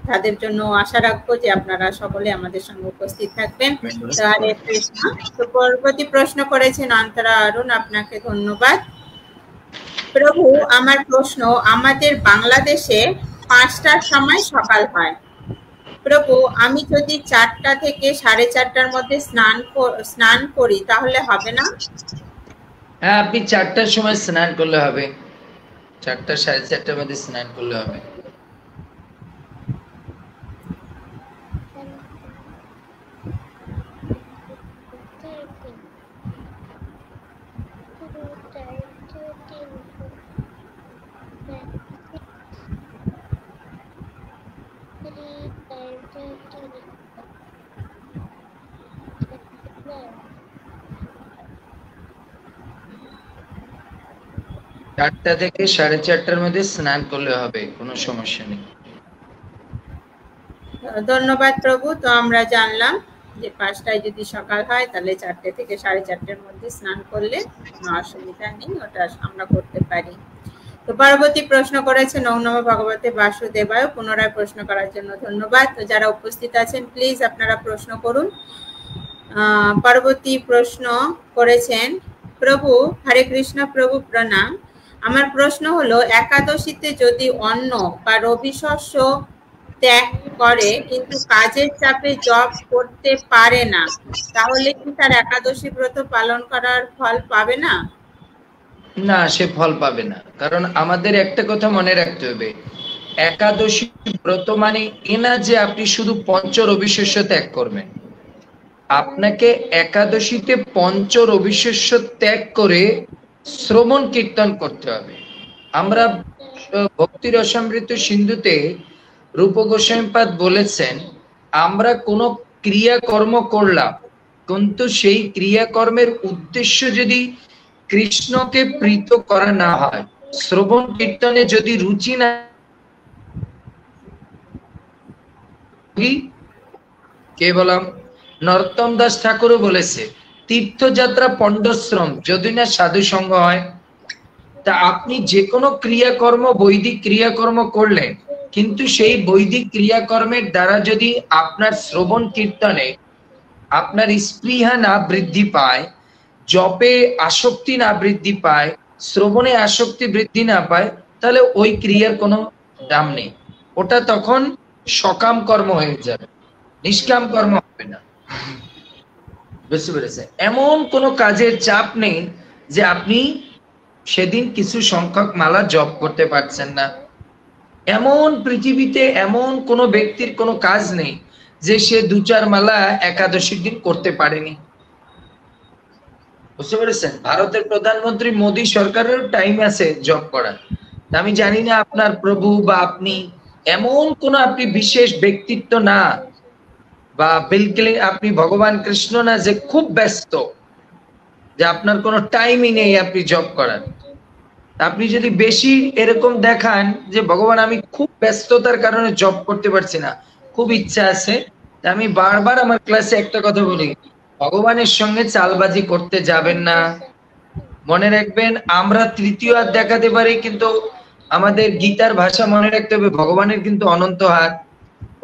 তাদের জন্য আশা রাখবো যে আপনারা সকলে আমাদের সঙ্গে উপস্থিত থাকবেন। হরে কৃষ্ণ। তো পরবর্তী প্রশ্ন করেছেন অন্তরা অরুণ, আপনাকে ধন্যবাদ। প্রভু, আমার প্রশ্ন, আমাদের বাংলাদেশে 5টার সময় সকাল হয়। প্রভু, আমি যদি 4টা থেকে 4:30টার মধ্যে স্নান করি তাহলে হবে না? হ্যাঁ, আপনি 4টার সময় স্নান করলে হবে, 4টা 4:30টার মধ্যে স্নান করলে হবে। চারটা থেকে 4:30টার মধ্যে স্নান করলে হবে, কোনো সমস্যা নেই। ধন্যবাদ প্রভু। তো আমরা জানলাম যে 5টায় যদি সকাল হয় তাহলে 4টে থেকে 4:30টার মধ্যে স্নান করলে কোনো অসুবিধা নেই, ওটা আমরা করতে পারি। তো পরবর্তী প্রশ্ন করেছেন ওম নমঃ ভগবতে বাসুদেবায়। পুনরায় প্রশ্ন করার জন্য ধন্যবাদ। তো যারা উপস্থিত আছেন প্লিজ আপনারা প্রশ্ন করুন। পরবর্তী প্রশ্ন করেছেন প্রভু, হরে কৃষ্ণ প্রভু, প্রণাম। আমার প্রশ্ন হলো, একাদশীতে যদি অন্ন বা রবি শস্য ত্যাগ করে কিন্তু কাজের চাপে জপ করতে পারে না, তাহলে কি তার একাদশী ব্রত পালন করার ফল পাবে না? না, সে ফল পাবে না। কারণ আমাদের একটা কথা মনে রাখতে হবে, একাদশী ব্রত মানে এ না যে আপনি শুধু পঞ্চ রবি শস্য ত্যাগ করবেন। আপনাকে একাদশীতে পঞ্চ রবি শস্য ত্যাগ করে শ্রবণ কীর্তন করতে হবে। আমরা ভক্তি রসামৃত সিন্ধুতে রূপ গোস্বামীপাদ বলেছেন, আমরা কোনো ক্রিয়াকর্ম করলাম কিন্তু সেই ক্রিয়াকর্মের উদ্দেশ্য যদি কৃষ্ণকে প্রীত করা না হয়, শ্রবণ কীর্তনে যদি রুচি না, কে বললাম, নরোত্তম দাস ঠাকুরও বলেছে, তীর্থযাত্রা পণ্ডশ্রম যদি না সাধু সঙ্গ হয়। তা আপনি যে কোনো ক্রিয়াকর্ম, বৈদিক ক্রিয়াকর্ম করলেন, কিন্তু সেই বৈদিক ক্রিয়াকর্মের দ্বারা যদি আপনার শ্রবণ কীর্তনে আপনার স্পৃহা না বৃদ্ধি পায়, জপে আসক্তি না বৃদ্ধি পায়, শ্রবণে আসক্তি বৃদ্ধি না পায়, তাহলে ওই ক্রিয়ার কোনো দাম নেই। ওটা তখন সকাম কর্ম হয়ে যাবে, নিষ্কাম কর্ম হবে না। বুঝতে পেরেছে? এমন কোনো কাজের চাপ নেই যে আপনি সেদিন কিছু সংখ্যক মালা জপ করতে পারছেন না। এমন পৃথিবীতে এমন কোনো ব্যক্তির কোনো কাজ নেই যে সে 2-4 মালা একাদশীর দিন করতে পারেনি। বুঝতে পেরেছেন? ভারতের প্রধানমন্ত্রী মোদী সরকারের টাইম আছে জব করার। আমি জানি না আপনার প্রভু বা আপনি এমন কোন আপনি বিশেষ ব্যক্তিত্ব না, বা বিলকুল আপনি ভগবান কৃষ্ণ না যে খুব ব্যস্ত, যে আপনার কোনো টাইমই নেই আপনি জব করার। আপনি যদি বেশি এরকম দেখান যে ভগবান আমি খুব ব্যস্ততার কারণে জব করতে পারছি না, খুব ইচ্ছা আছে, আমি বারবার আমার ক্লাসে একটা কথা বলি, ভগবানের সঙ্গে চালবাজি করতে যাবেন না। মনে রাখবেন, আমরা তৃতীয় হাত দেখাতে পারি, কিন্তু আমাদের গীতার ভাষা মনে রাখতে হবে, ভগবানের কিন্তু অনন্ত হাত।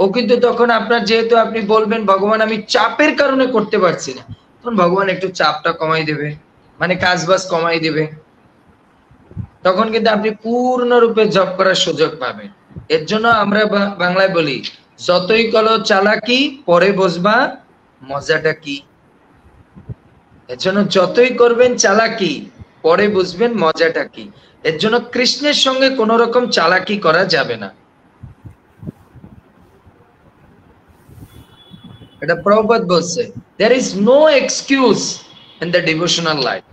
ও কিন্তু তখন আপনার, যেহেতু আপনি বলবেন ভগবান আমি চাপের কারণে করতে পারছি না, তখন ভগবান একটু চাপটা কমাই দেবে, মানে কাজ বাজ কমাই দেবে। তখন কিন্তু আপনি পূর্ণরূপে জব করার সুযোগ পাবেন। এর জন্য আমরা বাংলায় বলি, যতই কলো চালাকি পরে বসবা মজাটা কি। এর জন্য যতই করবেন চালাকি পরে বুঝবেন মজাটা কি। এর জন্য কৃষ্ণের সঙ্গে কোন রকম চালাকি করা যাবে না। এটা প্রভুপাদ বলছে, there is no excuse in the devotional life.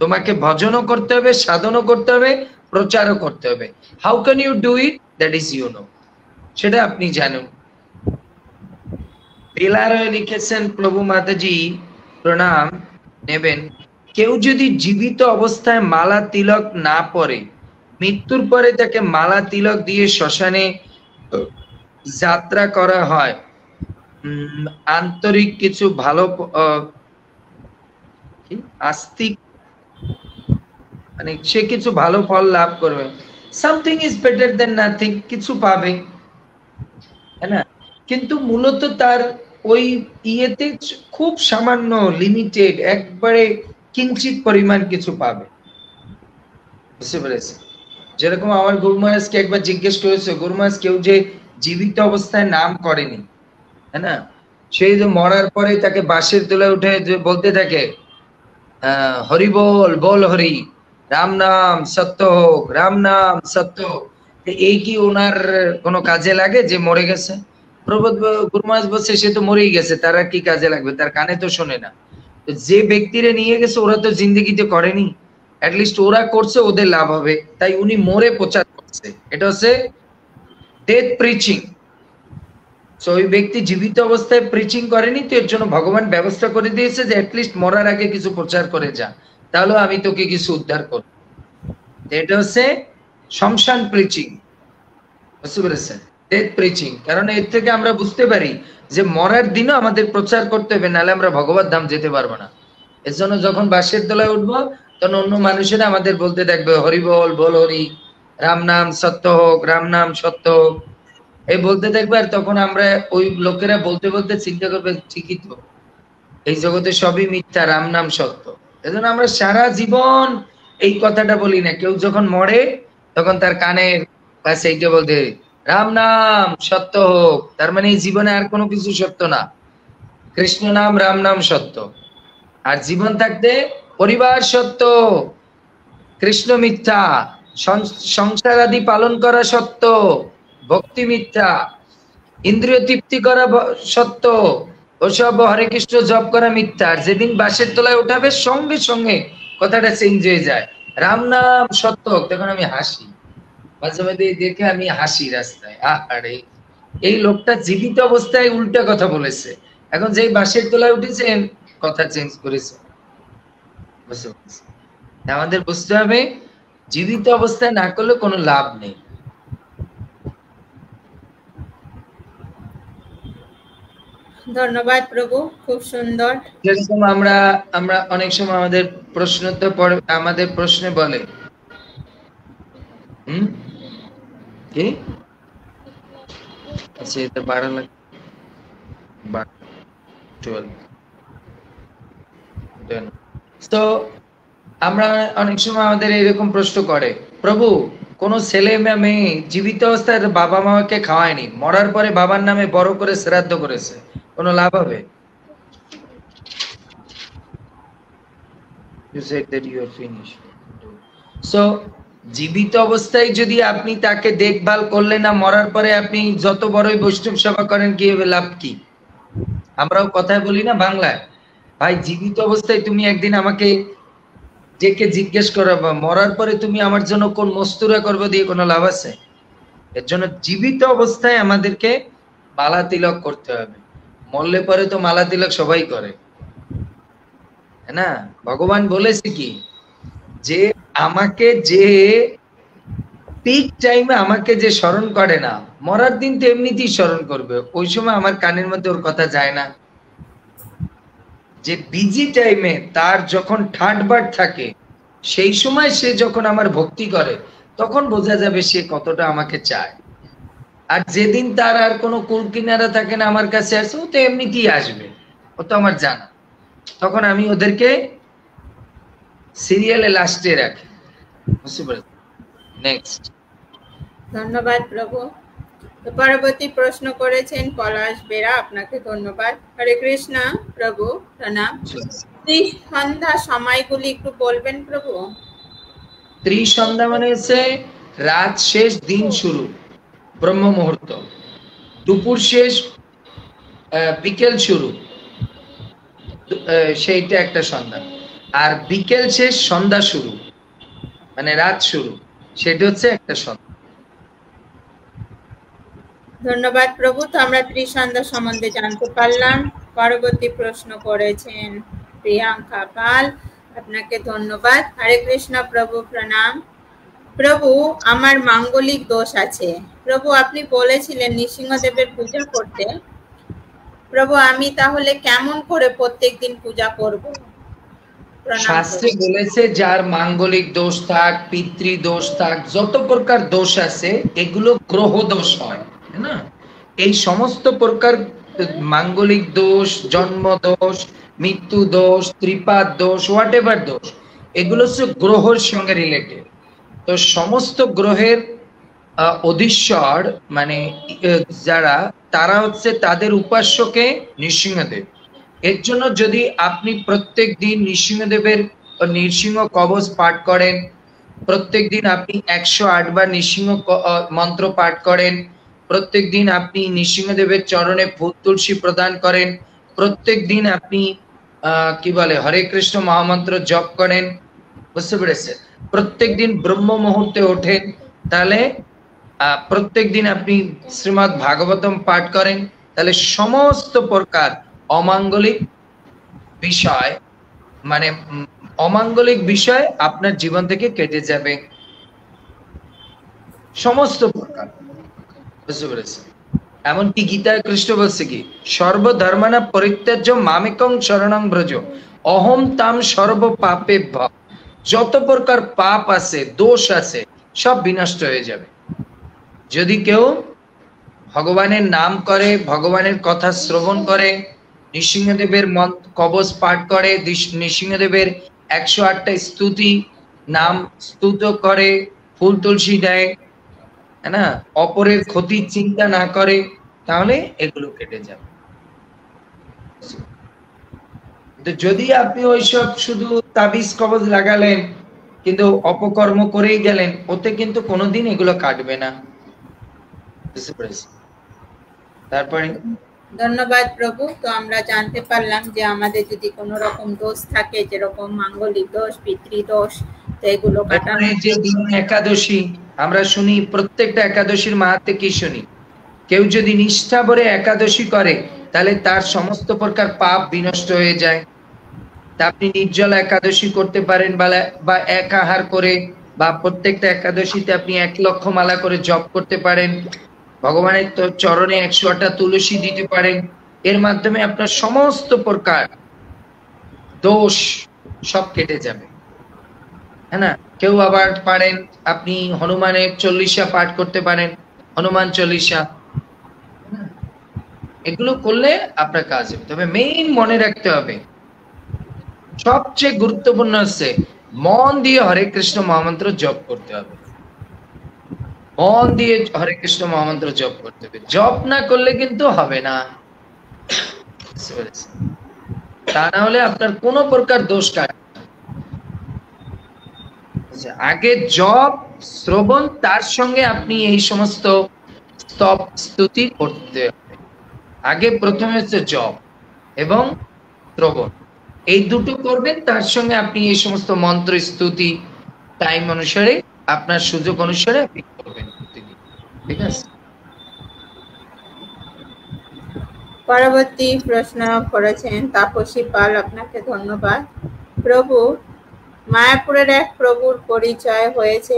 তোমাকে ভজনও করতে হবে, সাধনও করতে হবে, প্রচারও করতে হবে। How can you do it? That is you know. সেটা আপনি জানুন। বেলারে লিখেছেন, প্রভু মাতাজি প্রণাম নেবেন, কেউ যদি জীবিত অবস্থায় মালা তিলক না পরে, মৃত্যুর পরে তাকে মালা তিলক দিয়ে শ্মশানে যাত্রা করা হয়, আন্তরিক কিছু ভালো আস্তিক, মানে সে কিছু ভালো ফল লাভ করবে। Something is better then nothing, কিছু পাবে। কিন্তু মূলত তার ওই ইয়েতে খুব সামান্য লিমিটেড, একবারে কিঞ্চিত পরিমাণ কিছু পাবে। বুঝতে পেরেছে? যেরকম আমার গুরু মহারাজকে একবার জিজ্ঞেস করেছে, গুরু মহারাজ কেউ যে জীবিত অবস্থায় নাম করেনি, হ্যাঁ না, সেই যে মরার পরে তাকে বাঁশের তলায় উঠে যে বলতে থাকে হরি বল, বল হরি, রাম নাম সত্য হোক, রাম নাম সত্য হোক, এই কি ওনার কোনো কাজে লাগে যে মরে গেছে? প্রবোধ গুরু মহারাজ বলছে সে তো মরেই গেছে, তার আর কি কাজে লাগবে, তার কানে তো শোনে না। তো যে ব্যক্তিরে নিয়ে গেছে ওরা তো জিন্দেগিতে করেনি, অ্যাটলিস্ট ওরা করছে, ওদের লাভ হবে, তাই উনি মরে প্রচার করছে। এটা হচ্ছে ডেথ প্রিচিং। সো ওই ব্যক্তি জীবিত অবস্থায় প্রিচিং করেনি, তো এর জন্য ভগবান ব্যবস্থা করে দিয়েছে যে অ্যাটলিস্ট মরার আগে কিছু প্রচার করে যা, তাহলে আমি তোকে কিছু উদ্ধার করব। এটা হচ্ছে শ্মশান প্রিচিং। বুঝতে পেরেছেন? Death preaching. কারণ এর থেকে আমরা বুঝতে পারি যে মরার দিনও আমাদের প্রচার করতে হবে, নাহলে আমরা ভগবত ধাম যেতে পারবো না। এর জন্য যখন বাঁশের তলায় উঠবো তখন অন্য মানুষেরা আমাদের বলতে থাকবে হরি বল, বল হরি, রাম নাম সত্য হোক, রাম নাম সত্য হোক, এই বলতে থাকবে। আর তখন আমরা ওই লোকেরা বলতে বলতে চিন্তা করবে ঠিকই তো, এই জগতে সবই মিথ্যা, রাম নাম সত্য। এজন্য আমরা সারা জীবন এই কথাটা বলি না। কেউ যখন মরে তখন তার কানের কাছে এইটা বলতে, রাম নাম সত্য হোক, তার মানে এই জীবনে আর কোনো কিছু সত্য না, কৃষ্ণ নাম রাম নাম সত্য। আর জীবন থাকতে পরিবার সত্য, কৃষ্ণ মিথ্যা, সংসার আদি পালন করা সত্য, ভক্তি মিথ্যা, ইন্দ্রিয় তৃপ্তি করা সত্য, ওসব হরে কৃষ্ণ জপ করা মিথ্যা। আর যেদিন বাঁশের তলায় উঠাবে সঙ্গে সঙ্গে কথাটা চেঞ্জ হয়ে যায়, রাম নাম সত্য। তখন আমি হাসি, মাঝে মাঝে দেখে আমি হাসি রাস্তায়, আরে এই লোকটা জীবিত অবস্থায় উল্টা কথা বলেছে, এখন যেই বাঁশের তলায় উঠেছে কথা চেঞ্জ করেছে। বুঝতে পারছি? আমাদের বুঝতে হবে জীবিত অবস্থায় না করলে কোনো লাভ নেই। ধন্যবাদ প্রভু, খুব সুন্দর। যেরকম আমরা আমরা অনেক সময় আমাদের প্রশ্ন তো আমাদের প্রশ্নে বলে কি আচ্ছা এটা 12 লাখ 12 তো আমরা অনেক সময় আমাদের এরকম প্রশ্ন করে, প্রভু কোন ছেলে মেয়ে জীবিত অবস্থায় বাবা মাকে খাওয়ায়নি, মরার পরে বাবার নামে বড় করে শ্রাদ্ধ করেছে, কোনো লাভ হবে? You said that you are finished. So জীবিত অবস্থায় যদি আপনি তাকে দেখভাল করলেন না, মরার পরে আপনি যত বড়ই বৈষ্ণব সেবা করেন কি হবে, লাভ কি? আমরাও কথায় বলি না বাংলায়, ভাই জীবিত অবস্থায় তুমি একদিন আমাকে ডেকে জিজ্ঞেস করাবো, মরার পরে তুমি আমার জন্য কোন মস্তুরা করবে, দিয়ে কোনো লাভ আছে? এর জন্য জীবিত অবস্থায় আমাদেরকে মালা তিলক করতে হবে। মরলে পরে তো মালা তিলক সবাই করে, না? ভগবান বলেছে কি যে আমাকে যে পিক টাইমে আমাকে যে স্মরণ করে না, মরার দিন তো এমনিতেই স্মরণ করবে, ওই সময় আমার কানের মধ্যে ওর কথা যায় না। যে বিজি টাইমে তার যখন ঠাটবাট থাকে, সেই সময় সে যখন আমার ভক্তি করে, তখন বোঝা যাবে সে কতটা আমাকে চায়। আর যেদিন তার আর কোনো কুল কিনারা থাকে না, আমার কাছে আসে, ও তো এমনিতেই আসবে, ও তো আমার জানা। তখন আমি ওদেরকে সিরিয়ালে লাস্টে রাখি। বুঝতে পারছি? নেক্সট। ধন্যবাদ প্রভু। পরবর্তী প্রশ্ন করেছেন পলাশ বেরা, আপনাকে ধন্যবাদ। হরে কৃষ্ণ প্রভু, প্রণাম। ত্রিসন্ধ্যা সময়গুলি একটু বলবেন প্রভু? ত্রিসন্ধ্যা মানে হচ্ছে রাত শেষ দিন শুরু, ব্রহ্ম মুহূর্ত, দুপুর শেষ বিকেল শুরু, সেইটা একটা সন্ধ্যা। আর বিকেল শেষ সন্ধ্যা শুরু, মানে রাত শুরু, সেটা হচ্ছে একটা সন্ধ্যা। ধন্যবাদ প্রভু। তো আমরা ত্রিসন্ধ্যা সম্বন্ধে জানতে পারলাম। পরবর্তী প্রশ্ন করেছেন প্রিয়াঙ্কা পাল, আপনাকে ধন্যবাদ। হরে কৃষ্ণ প্রভু, প্রণাম। প্রভু আমার মাঙ্গলিক দোষ আছে প্রভু, আপনি বলেছিলেন নৃসিংহদেবের পূজা করতে। প্রভু আমি তাহলে কেমন করে প্রত্যেকদিন পূজা করব? শাস্ত্রে বলেছে যার মাঙ্গলিক দোষ থাক, পিতৃ দোষ থাক, যত প্রকার দোষ আছে এগুলো গ্রহ দোষ হয়, না? এই সমস্ত প্রকার মাঙ্গলিক দোষ, জন্ম দোষ, মৃত্যু দোষ, ত্রিপাদ দোষ, হোয়াট এভার দোষ, এগুলো হচ্ছে গ্রহের সঙ্গে রিলেটেড। তো সমস্ত গ্রহের অধীশ্বর মানে যারা, তারা হচ্ছে তাদের উপাস্যকে নৃসিংহদেব। এর জন্য যদি আপনি প্রত্যেক দিন নৃসিংহদেবের নৃসিংহ কবচ পাঠ করেন, প্রত্যেক দিন আপনি 108 বার নৃসিংহ মন্ত্র পাঠ করেন, প্রত্যেক দিন আপনি নৃসিংহদেবের চরণে ফুল তুলসী প্রদান করেন, প্রত্যেক দিন আপনি কি বলে হরে কৃষ্ণ মহামন্ত্র জপ করেন, বুঝতে পেরেছেন, প্রত্যেক দিন ব্রহ্ম মুহূর্তে ওঠেন, তাহলে প্রত্যেক দিন আপনি শ্রীমদ্ ভাগবতম পাঠ করেন, তাহলে সমস্ত প্রকার অমাঙ্গলিক বিষয় মানে অমাঙ্গলিক বিষয় আপনার জীবন থেকে কেটে যাবে, সমস্ত প্রকার, বুঝতে পেরেছেন। এমনকি গীতায় কৃষ্ণ বলছে কি, সর্বধর্মানা পরিত্যাজ্য মামেকং শরণং ব্রজ অহম তাম সর্ব পাপেভ্য। যত প্রকার পাপ আছে, দোষ আছে, সব বিনষ্ট হয়ে যাবে যদি কেউ ভগবানের নাম করে, ভগবানের কথা শ্রবণ করে, নৃসিংহদেবের কবচ পাঠ করে, নৃসিংহদেবের 108টা স্তুতি নাম স্তুত করে, ফুল তুলসী দেয়, হ্যাঁ না, অপরের ক্ষতির চিন্তা না করে, তাহলে এগুলো কেটে যাবে। যদি আপনি ওইসব শুধু তাবিজ কবজ লাগালেন কিন্তু অপকর্ম করেই গেলেন, ওতে কিন্তু কোনোদিন এগুলো কাটবে না, বুঝতে পেরেছি। তারপরে ধন্যবাদ প্রভু। তো আমরা জানতে পারলাম যে আমাদের যদি কোনো রকম দোষ থাকে, যেরকম মাঙ্গলিক দোষ, পিতৃদোষ, তো এগুলো কাটানো। যে একাদশী আমরা শুনি, প্রত্যেকটা একাদশীর মাহাত্ম্যে কি শুনি, কেউ যদি নিষ্ঠা ভরে একাদশী করে তাহলে তার সমস্ত প্রকার পাপ বিনষ্ট হয়ে যায়। তা আপনি নির্জলা একাদশী করতে পারেন, বা এক আহার করে, বা প্রত্যেকটা একাদশীতে আপনি 1 লক্ষ মালা করে জপ করতে পারেন, ভগবানের চরণে 108টা তুলসী দিতে পারেন, এর মাধ্যমে আপনার সমস্ত প্রকার দোষ সব কেটে যাবে, হ্যাঁ না। কেউ আবার পারেন আপনি হনুমানের 40 পাঠ করতে পারেন, হনুমান 40, এগুলো করলে আপনার কাজ হবে। তবে মেইন মনে রাখতে হবে, সবচেয়ে গুরুত্বপূর্ণ হচ্ছে মন দিয়ে হরে কৃষ্ণ মহামন্ত্র জপ করতে হবে, মন দিয়ে হরে কৃষ্ণ মহামন্ত্র জপ করতে হবে। জপ না করলে কিন্তু হবে না, তা না হলে আপনার কোন প্রকার দোষ কাটবে। আগে জপ শ্রবণ, তার সঙ্গে আপনি এই সমস্ত স্তব স্তুতি করতে হবে। আগে প্রথমে হচ্ছে জপ এবং শ্রবণ, এই দুটো করবেন, তার সঙ্গে আপনি এই সমস্ত মন্ত্র স্তুতি টাইম অনুসারে আপনার সুযোগ অনুসারে আপনি করবেন প্রতিদিন, ঠিক আছে। পরবর্তী প্রশ্ন করেছেন তাপসী পাল, আপনাকে ধন্যবাদ। প্রভু, মায়াপুরের এক প্রভুর পরিচয় হয়েছে,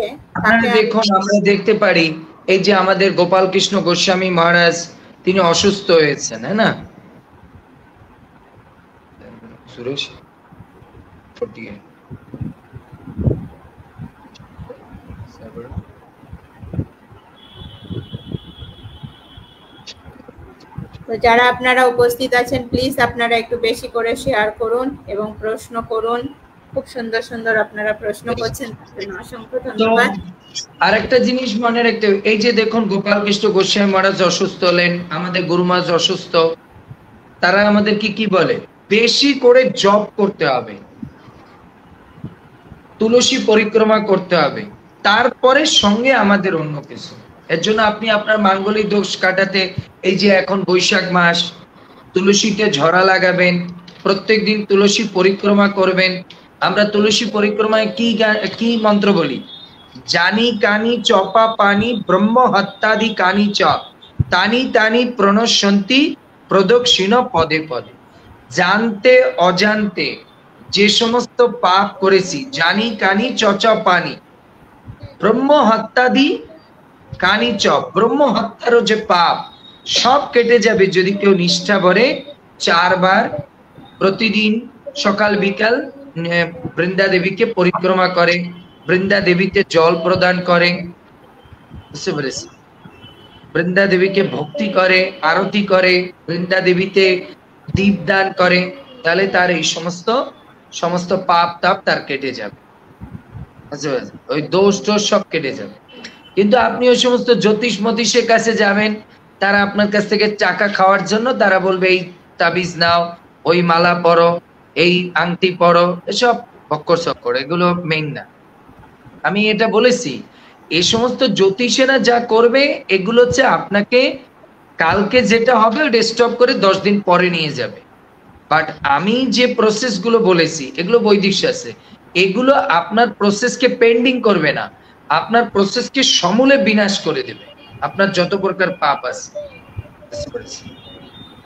দেখুন আমরা দেখতে পারি এই যে আমাদের গোপাল কৃষ্ণ গোস্বামী মহারাজ, তিনি অসুস্থ হয়েছেন, হ্যাঁ না, সুরেশ তো যারা আপনারা উপস্থিত আছেন, প্লিজ আপনারা একটু বেশি করে শেয়ার করুন এবং প্রশ্ন করুন। খুব সুন্দর সুন্দর আপনারা প্রশ্ন করছেন, অসংখ্য ধন্যবাদ। আরেকটা জিনিস মনে রাখতে হবে, এই যে দেখুন গোপাল কৃষ্ণ গোস্বামী মহারাজ অসুস্থ হলেন, আমাদের গুরু মহারাজ অসুস্থ, তারা আমাদের কি বলে, বেশি করে জপ করতে হবে, তুলসী পরিক্রমা করতে হবে, তারপরে সঙ্গে আমাদের অন্য কিছু। এর জন্য আপনি আপনার মাঙ্গলিক দোষ কাটাতে, এই যে এখন বৈশাখ মাস, তুলসীতে ঝরা লাগাবেন, প্রত্যেকদিন তুলসী পরিক্রমা করবেন। আমরা তুলসী পরিক্রমায় কি মন্ত্র বলি, জানি কানি চপা পানি ব্রহ্ম হত্যাদি কানি চ তানি তানি প্রণশন্তি প্রদক্ষিণ পদে পদে। জানতে অজান্তে যে সমস্ত পাপ করেছি, জানি কানি চচ পানি ব্রহ্ম হত্যাদি কানি চ, ব্রহ্ম হত্যারও যে পাপ সব কেটে যাবে যদি কেউ নিষ্ঠা ভরে 4 বার প্রতিদিন সকাল বিকাল বৃন্দা দেবীকে পরিক্রমা করে, বৃন্দা দেবীতে জল প্রদান করে, বুঝতে পেরেছি। বৃন্দা দেবীকে ভক্তি করে, আরতি করে, বৃন্দা দেবীতে দীপদান করে, তাহলে তার এই সমস্ত পাপ তাপ তার কেটে যাবে, ওই দোষ টোষ সব কেটে যাবে। কিন্তু আপনি ওই সমস্ত জ্যোতিষ মতীষের কাছে যাবেন, তারা আপনার কাছ থেকে টাকা খাওয়ার জন্য তারা বলবে এই তাবিজ নাও, ওই মালা পরো, এই আংটি পরো, এসব বক্কর চক্কর, এগুলো মেইন না। আমি এটা বলেছি, এই সমস্ত জ্যোতিষেরা যা করবে এগুলো হচ্ছে আপনাকে কালকে যেটা হবে ওটা স্টপ করে 10 দিন পরে নিয়ে যাবে। বাট আমি যে প্রসেস গুলো বলেছি এগুলো বৈদিক শাস্ত্রে, এগুলো আপনার প্রসেসকে পেন্ডিং করবে না, আপনার প্রসেসকে সমূলে বিনাশ করে দেবে, আপনার যত প্রকার পাপ আছে।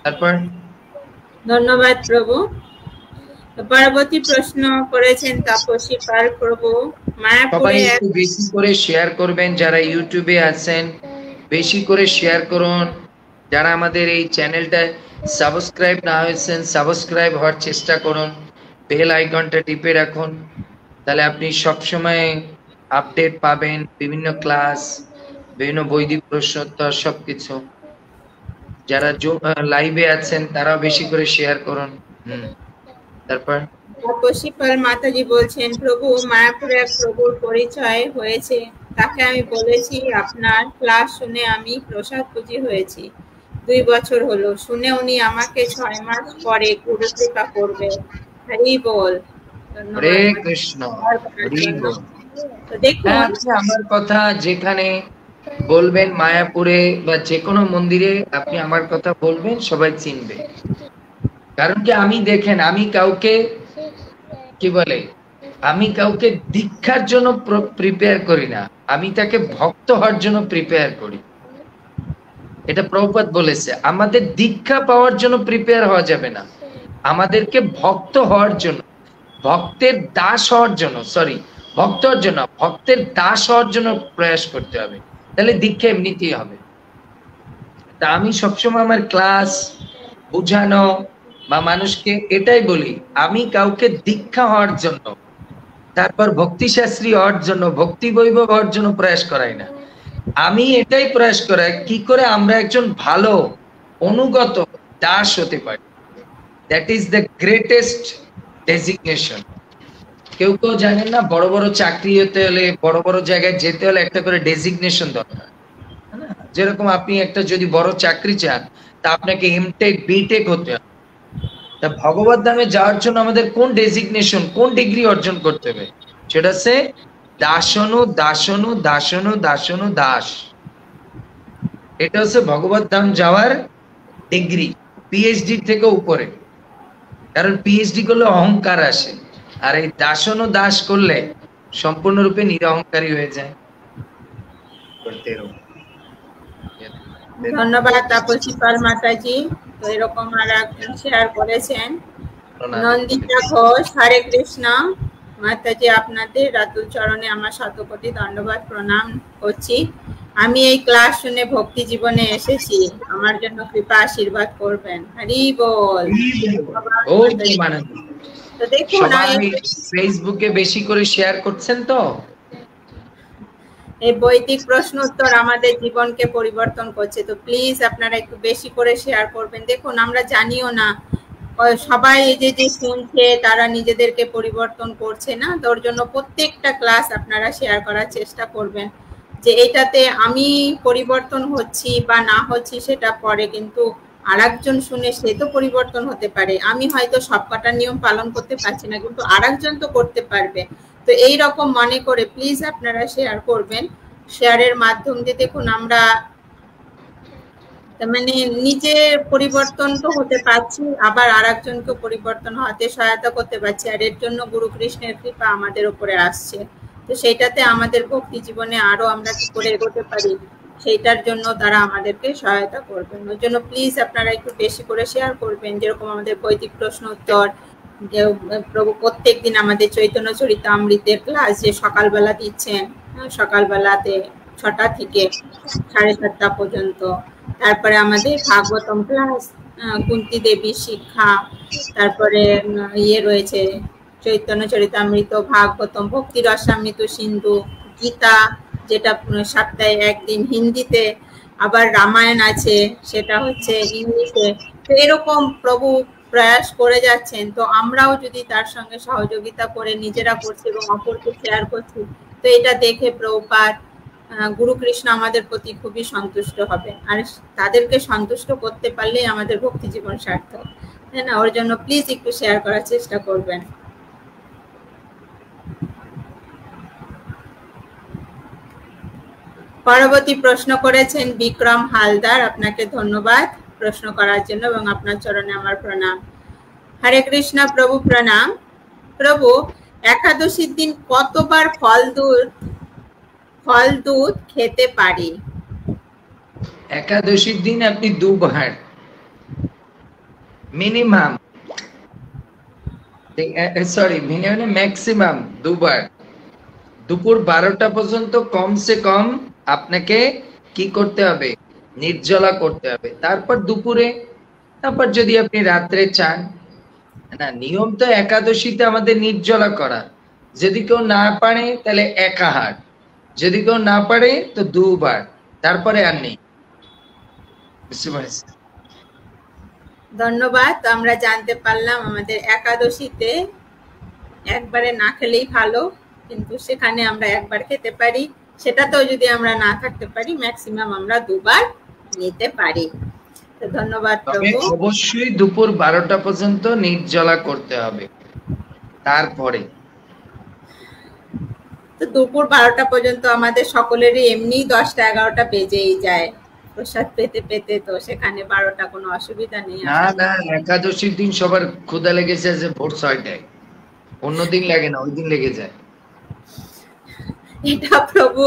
তারপর ধন্যবাদ প্রভু। পরবর্তী প্রশ্ন করেছেন তাপসী পাল প্রভু। সবাই একটু বেশি করে শেয়ার করবেন, যারা ইউটিউবে আছেন বেশি করে শেয়ার করুন, যারা আমাদের এই চ্যানেলটা সাবস্ক্রাইব না হয়েছেন সাবস্ক্রাইব হওয়ার চেষ্টা করুন, বেল আইকনটা টিপে রাখুন, তাহলে আপনি সবসময় আপডেট পাবেন, বিভিন্ন ক্লাস, বিভিন্ন বৈদিক প্রশ্নোত্তর সবকিছু। যারা লাইভে আছেন তারাও বেশি করে শেয়ার করুন। তারপর তাপসী পাল মাতাজি বলছেন, প্রভু মায়াপুরে প্রভুর পরিচয় হয়েছে, তাকে আমি বলেছি আপনার ক্লাস শুনে আমি প্রসাদ পুজি হয়েছি, 2 বছর হলো, শুনে উনি আমাকে 6 মাস পরে গুরু কৃপা করবে। হরি বল। হরে কৃষ্ণ, হরি বল। তো দেখুন আমার কথা যেখানে বলবেন মায়াপুরে বা যে কোনো মন্দিরে আপনি আমার কথা বলবেন, সবাই চিনবে। কারণ কি আমি দেখেন, আমি কাউকে কি বলে, আমি কাউকে দীক্ষার জন্য প্রিপেয়ার করি না, আমি তাকে ভক্ত হওয়ার জন্য প্রিপেয়ার করি। এটা প্রভুপাদ বলেছে, আমাদের দীক্ষা পাওয়ার জন্য প্রিপেয়ার হওয়া যাবে না, আমাদেরকে ভক্ত হওয়ার জন্য, ভক্তের দাস হওয়ার জন্য, ভক্ত হওয়ার জন্য, ভক্তের দাস হওয়ার জন্য প্রয়াস করতে হবে, তাহলে দীক্ষা এমনিতেই হবে। তা আমি সবসময় আমার ক্লাস বুঝানো বা মানুষকে এটাই বলি, আমি কাউকে দীক্ষা হওয়ার জন্য, তারপর ভক্তিশাস্ত্রী হওয়ার জন্য, ভক্তি বৈভব হওয়ার জন্য প্রয়াস করাই না, আমি এটাই প্রয়াস করাই কি করে আমরা একজন ভালো অনুগত দাস হতে পারি। That is the greatest designation. কেউ কেউ জানেন না, বড় বড় চাকরি হতে হলে, বড় বড় জায়গায় যেতে হলে একটা করে ডেজিগনেশন দরকার। যেরকম আপনি একটা যদি বড় চাকরি চান, তা আপনাকে এমটেক বিটেক হতে হবে। তা ভগবত ধামে যাওয়ার জন্য আমাদের কোন ডেজিগনেশন, কোন ডিগ্রি অর্জন করতে হবে? সেটা হচ্ছে দাসনু দাসনু দাসনু দাসনু দাস। এটা হচ্ছে ভগবত ধাম যাওয়ার ডিগ্রি, পিএইচডি থেকে উপরে। কারণ পিএইচডি করলে অহংকার আসে, আর এই দাসনু দাস করলে সম্পূর্ণরূপে নিরহংকারী হয়ে যায়। ধন্যবাদ তাপসী পাল মাতাজি। তো এরকম আর একজন শেয়ার করেছেন, নন্দিতা ঘোষ। হরে কৃষ্ণ মাতাজি, আপনাদের রাতুল চরণে আমার শতকোটি দণ্ডবাদ প্রণাম করছি। আমি এই ক্লাস শুনে ভক্তি জীবনে এসেছি, আমার জন্য কৃপা আশীর্বাদ করবেন। হরি বল। তো দেখুন ফেসবুকে বেশি করে শেয়ার করছেন, তো এই বৈদিক প্রশ্ন উত্তর আমাদের জীবনকে পরিবর্তন করছে, তো প্লিজ আপনারা একটু বেশি করে শেয়ার করবেন। দেখুন আমরা জানিও না, সবাই এই যে শুনছে তারা নিজেদেরকে পরিবর্তন করছে না, তো ওর জন্য প্রত্যেকটা ক্লাস আপনারা শেয়ার করার চেষ্টা করবেন, যে এটাতে আমি পরিবর্তন হচ্ছি বা না হচ্ছি সেটা পরে, কিন্তু আরেকজন শুনে সে তো পরিবর্তন হতে পারে। আমি হয়তো সবকটা নিয়ম পালন করতে পারছি না, কিন্তু আরেকজন তো করতে পারবে। তো এই রকম মনে করে প্লিজ আপনারা শেয়ার করবেন। শেয়ারের মাধ্যম দিয়ে দেখুন আমরা মানে নিজে পরিবর্তন তো হতে পারছি, আবার আরেকজনকে পরিবর্তন হতে সহায়তা করতে পারছি, আর এর জন্য গুরু কৃষ্ণের কৃপা আমাদের উপরে আসছে। তো সেইটাতে আমাদের ভক্তি জীবনে আরো আমরা কি করে এগোতে পারি, সেইটার জন্য তারা আমাদেরকে সহায়তা করবেন। ওই জন্য প্লিজ আপনারা একটু বেশি করে শেয়ার করবেন। যেরকম আমাদের বৈদিক প্রশ্ন উত্তর প্রভু প্রত্যেকদিন আমাদের চৈতন্য চরিতামৃতের ক্লাস যে সকালবেলা দিচ্ছেন, সকালবেলাতে 6টা থেকে 7:30 পর্যন্ত, তারপরে আমাদের ভাগবতম ক্লাস, কুন্তি দেবী শিক্ষা, তারপরে রয়েছে চৈতন্য চরিতামৃত, ভাগবতম, ভক্তি রসামৃত সিন্ধু, গীতা যেটা সপ্তাহে একদিন হিন্দিতে আবার রামায়ণ আছে, সেটা হচ্ছে ইংলিশে। তো এরকম প্রভু প্রয়াস করে যাচ্ছেন, তো আমরাও যদি তার সঙ্গে সহযোগিতা করে নিজেরা করছি এবং অপরকে শেয়ার করছি, তো এটা দেখে প্রভুপাদ গুরু কৃষ্ণ আমাদের প্রতি খুবই সন্তুষ্ট হবে। আর তাদেরকে সন্তুষ্ট করতে পারলেই আমাদের ভক্তি জীবন সার্থক, তাই না? ওর জন্য প্লিজ একটু শেয়ার করার চেষ্টা করবেন। পরবর্তী প্রশ্ন করেছেন বিক্রম হালদার, আপনাকে ধন্যবাদ প্রশ্ন করার জন্য এবং আপনার চরণে আমার প্রণাম। হরে কৃষ্ণ প্রভু, প্রণাম। প্রভু, একাদশীর দিন কতবার ফল দুধ খেতে পারি? একাদশীর দিন আপনি দুবার মিনিমাম, সরি মিনিমাম ম্যাক্সিমাম দুবার, দুপুর 12টা পর্যন্ত কমসে কম আপনাকে কি করতে হবে? নির্জলা করতে হবে। তারপর দুপুরে, তারপর যদি আপনি রাত্রে চান। না, নিয়ম তো একাদশীতে আমাদের নির্জলা করা। যদি কেউ না পারে তাহলে এক আহার, যদি কেউ না পারে তো দুবার, তারপরে আর নেই। বুঝতে পারছি। ধন্যবাদ। আমরা জানতে পারলাম আমাদের একাদশীতে একবারে না খেলেই ভালো, কিন্তু সেখানে আমরা একবার খেতে পারি। সেটাতেও যদি আমরা না থাকতে পারি, ম্যাক্সিমাম আমরা দুবার নিতে পারি। তো ধন্যবাদ প্রভু। অবশ্যই দুপুর 12টা পর্যন্ত নির্জলা করতে হবে। তারপরে তো দুপুর 12টা পর্যন্ত আমাদের সকলেরই এমনি 10টা 11টা বেজেই যায় প্রসাদ পেতে পেতে, তো সেখানে 12টা কোনো অসুবিধা নেই। না না, একাদশীর দিন সবার ক্ষুধা লেগেছে যে ভোর 6টায়, অন্যদিন লাগে না, ওই দিন লেগে যায়। এটা প্রভু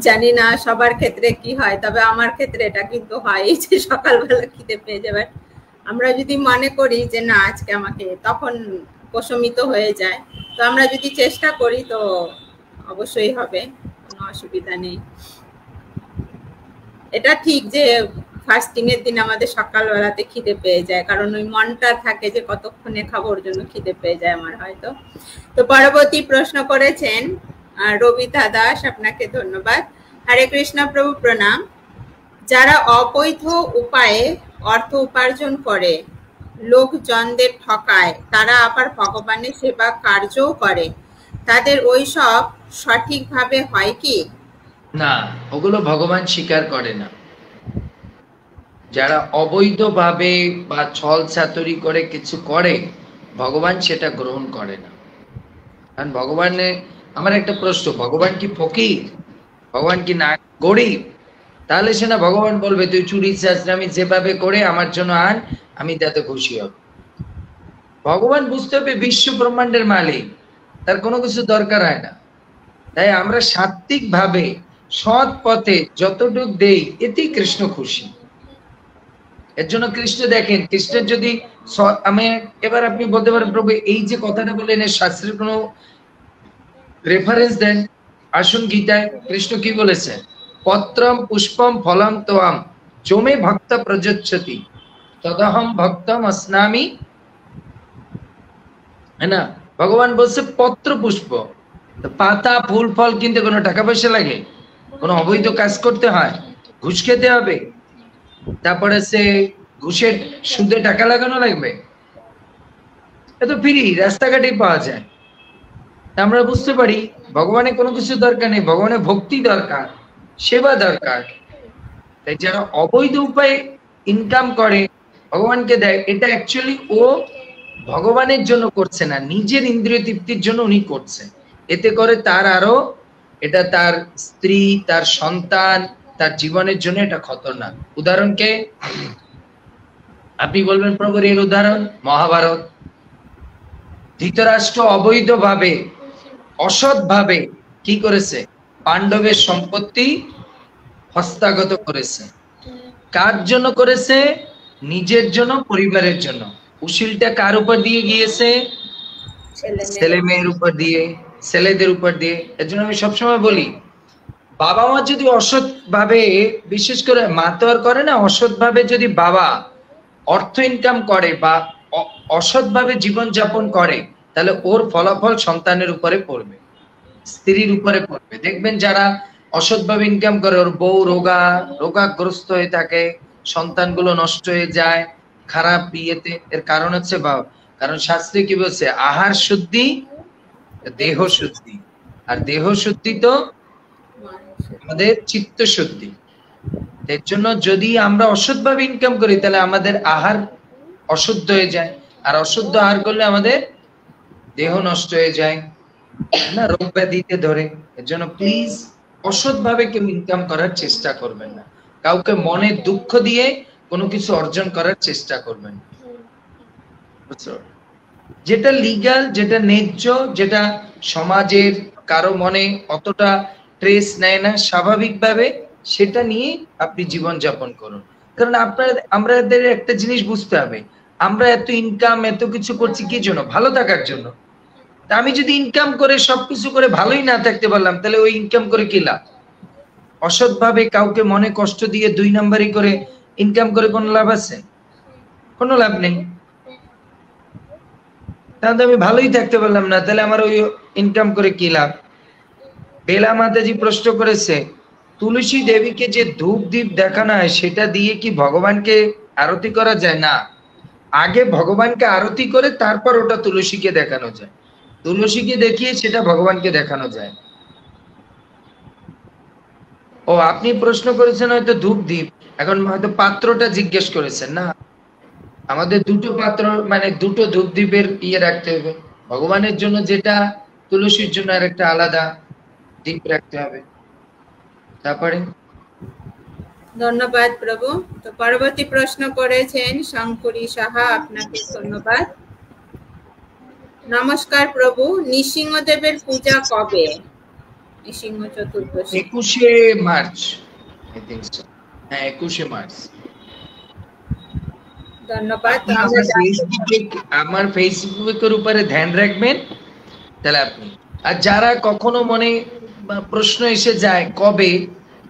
জানি না সবার ক্ষেত্রে কি হয়, তবে আমার ক্ষেত্রে এটা কিন্তু হয় যে সকালবেলা খিদে পেয়ে যাবে। আমরা যদি মনে করি যে না আজকে আমাকে, তখন প্রশমিত হয়ে যায়। তো আমরা যদি চেষ্টা করি তো অবশ্যই হবে, কোনো অসুবিধা নেই। এটা ঠিক যে ফাস্টিং এর দিন আমাদের সকালবেলাতে খিদে পেয়ে যায়, কারণ ওই মনটা থাকে যে কতক্ষণে খাবো, ওর জন্য খিদে পেয়ে যায় আমার হয়তো। তো পরবর্তী প্রশ্ন করেছেন রবিতা দাস, আপনাকে ধন্যবাদ। হরে কৃষ্ণ প্রভু, প্রণাম। যারা অবৈধ উপায়ে অর্থ উপার্জন করে লোকজনদের ঠকায়, তারা আবার ভগবানের সেবা কার্যও করে, তাদের ওইসব সঠিকভাবে হয় কি? না, ওগুলো ভগবান স্বীকার করে না। যারা অবৈধভাবে বা ছল চাতুরি করে কিছু করে, ভগবান সেটা গ্রহণ করে না। কারণ ভগবানের, আমার একটা প্রশ্ন, ভগবান কি ফকির? ভগবান কি না গরিব? তাহলে সে না ভগবান বলবে তুই চুরি চাচরামি যেভাবে করে আমার জন্য আন, আমি তাতে খুশি হব। ভগবান বুঝতে হবে বিশ্ব ব্রহ্মাণ্ডের মালিক, তার কোনো কিছু দরকার হয় না। তাই আমরা সাত্বিক ভাবে সৎ পথে যতটুক দেই, এতেই কৃষ্ণ খুশি। এর জন্য কৃষ্ণ দেখেন, কৃষ্ণের যদি আমি এবার আপনি বলতে পারেন প্রভু এই যে কথাটা বললেন এর শাস্ত্রের কোনো রেফারেন্স দেন। আসুন গীতায় কৃষ্ণ কি বলেছে? পত্রম পুষ্পম ফলম তোয়াম জমে ভক্ত প্রযচ্ছতি তদহম ভক্তম अस्नामि। है না? ভগবান বলছে পত্র পুষ্প, পাতা ফুল ফল কিনতে কোনো টাকা পয়সা লাগে? কোনো অবৈধ কাজ করতে হয়? ঘুষ খেতে হবে? তারপরে সে ঘুষের সুদে টাকা লাগানো লাগবে? এত ফ্রি রাস্তাঘাটেই পাওয়া যায়। আমরা বুঝতে পারি ভগবানের কোনো কিছু দরকার নেই, ভগবানের ভক্তি দরকার, সেবা দরকার। তাই যারা অবৈধ উপায়ে ইনকাম করে ভগবানকে দেয়, এটা অ্যাকচুয়ালি ও ভগবানের জন্য করছে না, নিজের ইন্দ্রিয় তৃপ্তির জন্য উনি করছে। এতে করে তার আরো, এটা তার স্ত্রী, তার সন্তান, তার জীবনের জন্য এটা খতরনাক। উদাহরণকে আপনি বলবেন প্রভুর এর উদাহরণ মহাভারত। ধৃতরাষ্ট্র অবৈধভাবে অসৎভাবে কি করেছে? পাণ্ডবের সম্পত্তি হস্তগত করেছে। কার জন্য করেছে? নিজের জন্য, পরিবারের জন্য। উশিলটা কার উপর দিয়ে গিয়েছে? ছেলে মেয়ের উপর দিয়ে, ছেলেদের উপর দিয়ে। এর জন্য আমি সবসময় বলি বাবা মা যদি অসৎ ভাবে, বিশেষ করে মা তো আর করে না, অসৎ ভাবে যদি বাবা অর্থ ইনকাম করে বা অসৎ ভাবে জীবন যাপন করে, তাহলে ওর ফলাফল সন্তানের উপরে পড়বে, স্ত্রীর উপরে পড়বে। দেখবেন যারা অসৎভাবে ইনকাম করে, ওর বউ রোগাগ্রস্ত হয়ে থাকে, সন্তানগুলো নষ্ট হয়ে যায় খারাপ ইয়েতে। এর কারণ হচ্ছে কারণ শাস্ত্রে কি বলছে, আহার শুদ্ধি দেহ শুদ্ধি, আর দেহ শুদ্ধি তো আমাদের চিত্ত শুদ্ধি। এর জন্য যদি আমরা অসৎভাবে ইনকাম করি তাহলে আমাদের আহার অশুদ্ধ হয়ে যায়, আর অশুদ্ধ আহার করলে আমাদের দেহ নষ্ট হয়ে যায় না, রোগ ব্যাধিতে ধরে। এর জন্য প্লিজ অসৎভাবে কেউ ইনকাম করার চেষ্টা করবেন না, কাউকে মনে দুঃখ দিয়ে কোনো কিছু অর্জন করার চেষ্টা করবেন না। যেটা লিগ্যাল, যেটা ন্যায্য, যেটা সমাজের কারো মনে অতটা ট্রেস নেয় না, স্বাভাবিকভাবে সেটা নিয়ে আপনি জীবন যাপন করুন। কারণ আমাদের একটা জিনিস বুঝতে হবে, আমরা এত ইনকাম এত কিছু করছি কি জন্য? ভালো থাকার জন্য। আমি যদি ইনকাম করে সবকিছু করে ভালোই না থাকতে পারলাম, তাহলে ওই ইনকাম করে কি লাভ? অসৎভাবে কাউকে মনে কষ্ট দিয়ে 2 নাম্বারই করে ইনকাম করে কোনো লাভ আছে? কোনো লাভ নেই। তাহলে আমি ভালোই থাকতে পারলাম না, তাহলে আমার ওই ইনকাম করে কি লাভ? বেলা মাতাজি প্রশ্ন করেছে, তুলসী দেবীকে যে ধূপ দীপ দেখানো হয় সেটা দিয়ে কি ভগবানকে আরতি করা যায়? না, আগে ভগবানকে আরতি করে তারপর ওটা তুলসীকে দেখানো যায়। তুলসীকে দেখিয়ে সেটা ভগবানকে দেখানো যায়। ও আপনি প্রশ্ন করেছেন হয়তো ধূপ দীপ, এখন হয়তো পাত্রটা জিজ্ঞেস করেছেন। না, আমাদের দুটো পাত্র মানে দুটো ধূপ দীপের ইয়ে রাখতে হবে, ভগবানের জন্য যেটা, তুলসীর জন্য আর একটা আলাদা দীপ রাখতে হবে। তারপরে ধন্যবাদ প্রভু। তো পরবর্তী প্রশ্ন করেছেন শঙ্করী সাহা, আপনাকে ধন্যবাদ। নমস্কার প্রভু, নৃসিংহদেবের পূজা কবে? নৃসিংহ চতুর্দশী 21শে মার্চ, হ্যাঁ 21শে মার্চ। ধন্যবাদ। আমার ফেসবুকের উপরে ধ্যান রাখবেন তাহলে আপনি। আর যারা কখনো মনে প্রশ্ন এসে যায় কবে,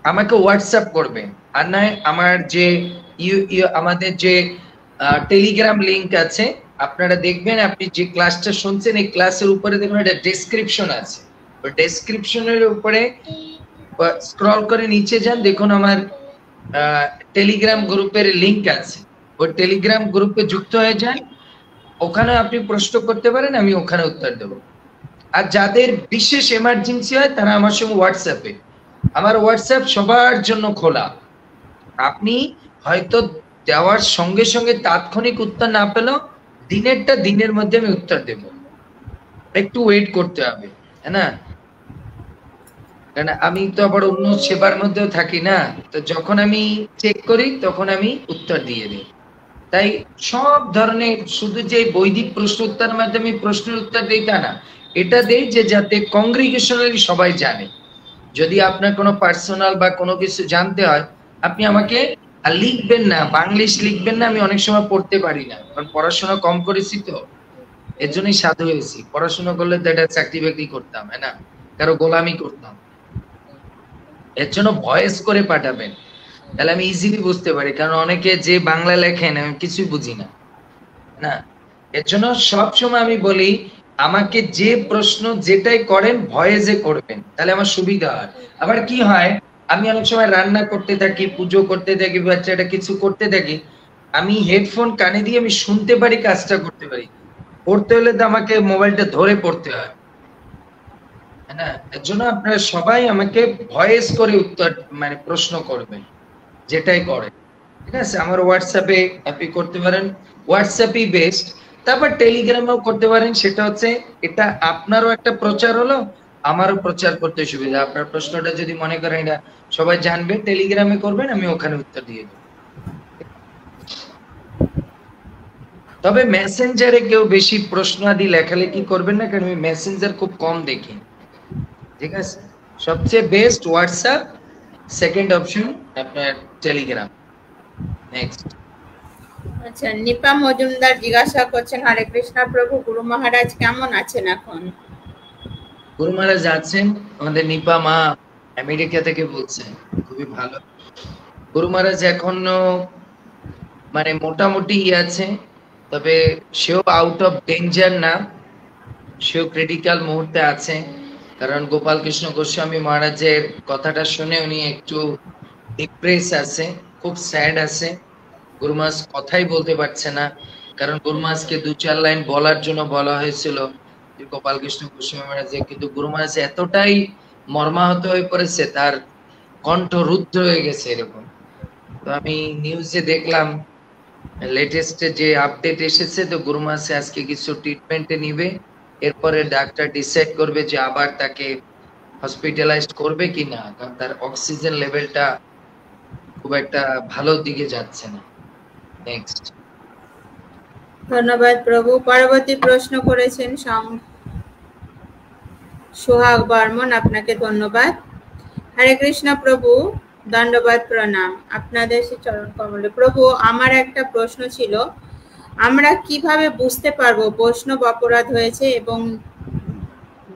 আমাকে হোয়াটসঅ্যাপ করবেন, আর নয় আমার যে আমাদের যে টেলিগ্রাম লিংক আছে আপনারা দেখবেন, আপনি যে ক্লাসটা শুনছেন এই ক্লাসের উপরে দেখবেন একটা ডেসক্রিপশন আছে, ওই ডেসক্রিপশনের উপরে স্ক্রল করে নিচে যান, দেখুন আমার টেলিগ্রাম গ্রুপের লিংক আছে, ওই টেলিগ্রাম গ্রুপে যুক্ত হয়ে যান, ওখানে আপনি প্রশ্ন করতে পারেন, আমি ওখানে উত্তর দেব। আর যাদের বিশেষ এমার্জেন্সি হয় তারা আমার সঙ্গে হোয়াটসঅ্যাপে, আমার হোয়াটসঅ্যাপ সবার জন্য খোলা, আপনি হয়তো দেওয়ার সঙ্গে সঙ্গে তাৎক্ষণিক উত্তর না পেলেও দিনেরটা দিনের মধ্যে আমি উত্তর দেব, একটু ওয়েট করতে হবে, হ্যাঁ না? কারণ আমি তো আবার অন্য সেবার মধ্যেও থাকি না, তো যখন আমি চেক করি তখন আমি উত্তর দিয়ে দিই। তাই সব ধরনের, শুধু যে বৈদিক প্রশ্ন উত্তর মাধ্যমে প্রশ্নের উত্তর দেই তা না, এটা দেই যে যাতে কংগ্রিগেশনালি সবাই জানে। যদি আপনার কোনো পার্সোনাল বা কোনো কিছু জানতে হয় আপনি আমাকে লিখবেন না, বাংলিশ লিখবেন না, আমি অনেক সময় পড়তে পারি না, কারণ পড়াশোনা কম করেছি তো, এর জন্যই সাধু হয়েছি। পড়াশোনা করলে তো এটা চাকরি বাকরি করতাম, হ্যাঁ না, কারো গোলামি করতাম। এর জন্য ভয়েস করে পাঠাবেন, তাহলে আমি ইজিলি বুঝতে পারি, কারণ অনেকে যে বাংলা লেখেন আমি কিছুই বুঝি না, না। এর জন্য সবসময় আমি বলি আমাকে যে প্রশ্ন যেটাই করেন ভয়েসে করবেন, তাহলে আমার সুবিধা হয়। আবার কি হয়, আমি অনেক সময় রান্না করতে থাকি, পুজো করতে থাকি, বাচ্চাটা কিছু করতে থাকি, আমি হেডফোন কানে দিয়ে আমি শুনতে পারি, কাজটা করতে পারি। পড়তে হলে তো আমাকে মোবাইলটা ধরে পড়তে হয়, না। এর জন্য আপনারা সবাই আমাকে ভয়েস করে উত্তর মানে প্রশ্ন করবেন যেটাই করেন, ঠিক আছে? আমার হোয়াটসঅ্যাপে আপনি করতে পারেন, হোয়াটসঅ্যাপই বেস্ট। তারপর টেলিগ্রামেও করতে পারেন, সেটা হচ্ছে এটা আপনারও একটা প্রচার হলো, আমারও প্রচার করতে সুবিধা। আপনার প্রশ্নটা যদি মনে করেন এটা সবাই জানবে, টেলিগ্রামে করবেন, আমি ওখানে উত্তর দিয়ে দেব। তবে মেসেঞ্জারে কেউ বেশি প্রশ্ন আদি লেখালেখি করবেন না, কারণ আমি মেসেঞ্জার খুব কম দেখি, ঠিক আছে? সবচেয়ে বেস্ট হোয়াটসঅ্যাপ, সেকেন্ড অপশন আপনার টেলিগ্রাম। নেক্সট। আচ্ছা, নিপা মজুমদার জিজ্ঞাসা করছেন, হরে কৃষ্ণ প্রভু, গুরু মহারাজ কেমন আছেন এখন? গুরু মহারাজ আছেন, আমাদের নিপা মা আমেরিকা থেকে বলছেন, খুবই ভালো। গুরু মহারাজ এখনো মানে মোটামুটি আছে, তবে সেও আউট অফ ডেঞ্জার না, সেও ক্রিটিক্যাল মুহূর্তে আছে, কারণ গোপাল কৃষ্ণ গোস্বামী মহারাজের কথাটা শুনে উনি একটু ডিপ্রেস আছে, খুব স্যাড আছে। গুরুমাস কথাই বলতে পারছে না, কারণ গুরুমাসকে 2-4 লাইন বলার জন্য বলা হয়েছিল যে গোপাল কৃষ্ণ গোস্বামী মহারাজের, কিন্তু গুরুমাস এতটাই মর্মাহত হয়ে পড়েছে, তার কণ্ঠ রুদ্ধ হয়ে গেছে এরকম। তো আমি নিউজে দেখলাম লেটেস্ট যে আপডেট এসেছে, তো গুরুমাসে আজকে কিছু ট্রিটমেন্টে নিবে, এরপরে ডাক্তার ডিসাইড করবে যে আবার তাকে হসপিটালাইজড করবে কিনা, কারণ তার অক্সিজেন লেভেলটা খুব একটা ভালো দিকে যাচ্ছে না। নেক্সট। ধন্যবাদ প্রভু। পরবর্তী প্রশ্ন করেছেন সোহাগ বর্মন, আপনাকে ধন্যবাদ। হরে কৃষ্ণ প্রভু, দণ্ডবাদ প্রণাম আপনাদের শ্রী চরণ কমলে। প্রভু, আমার একটা প্রশ্ন ছিল, আমরা কিভাবে বুঝতে পারবো বৈষ্ণব অপরাধ হয়েছে এবং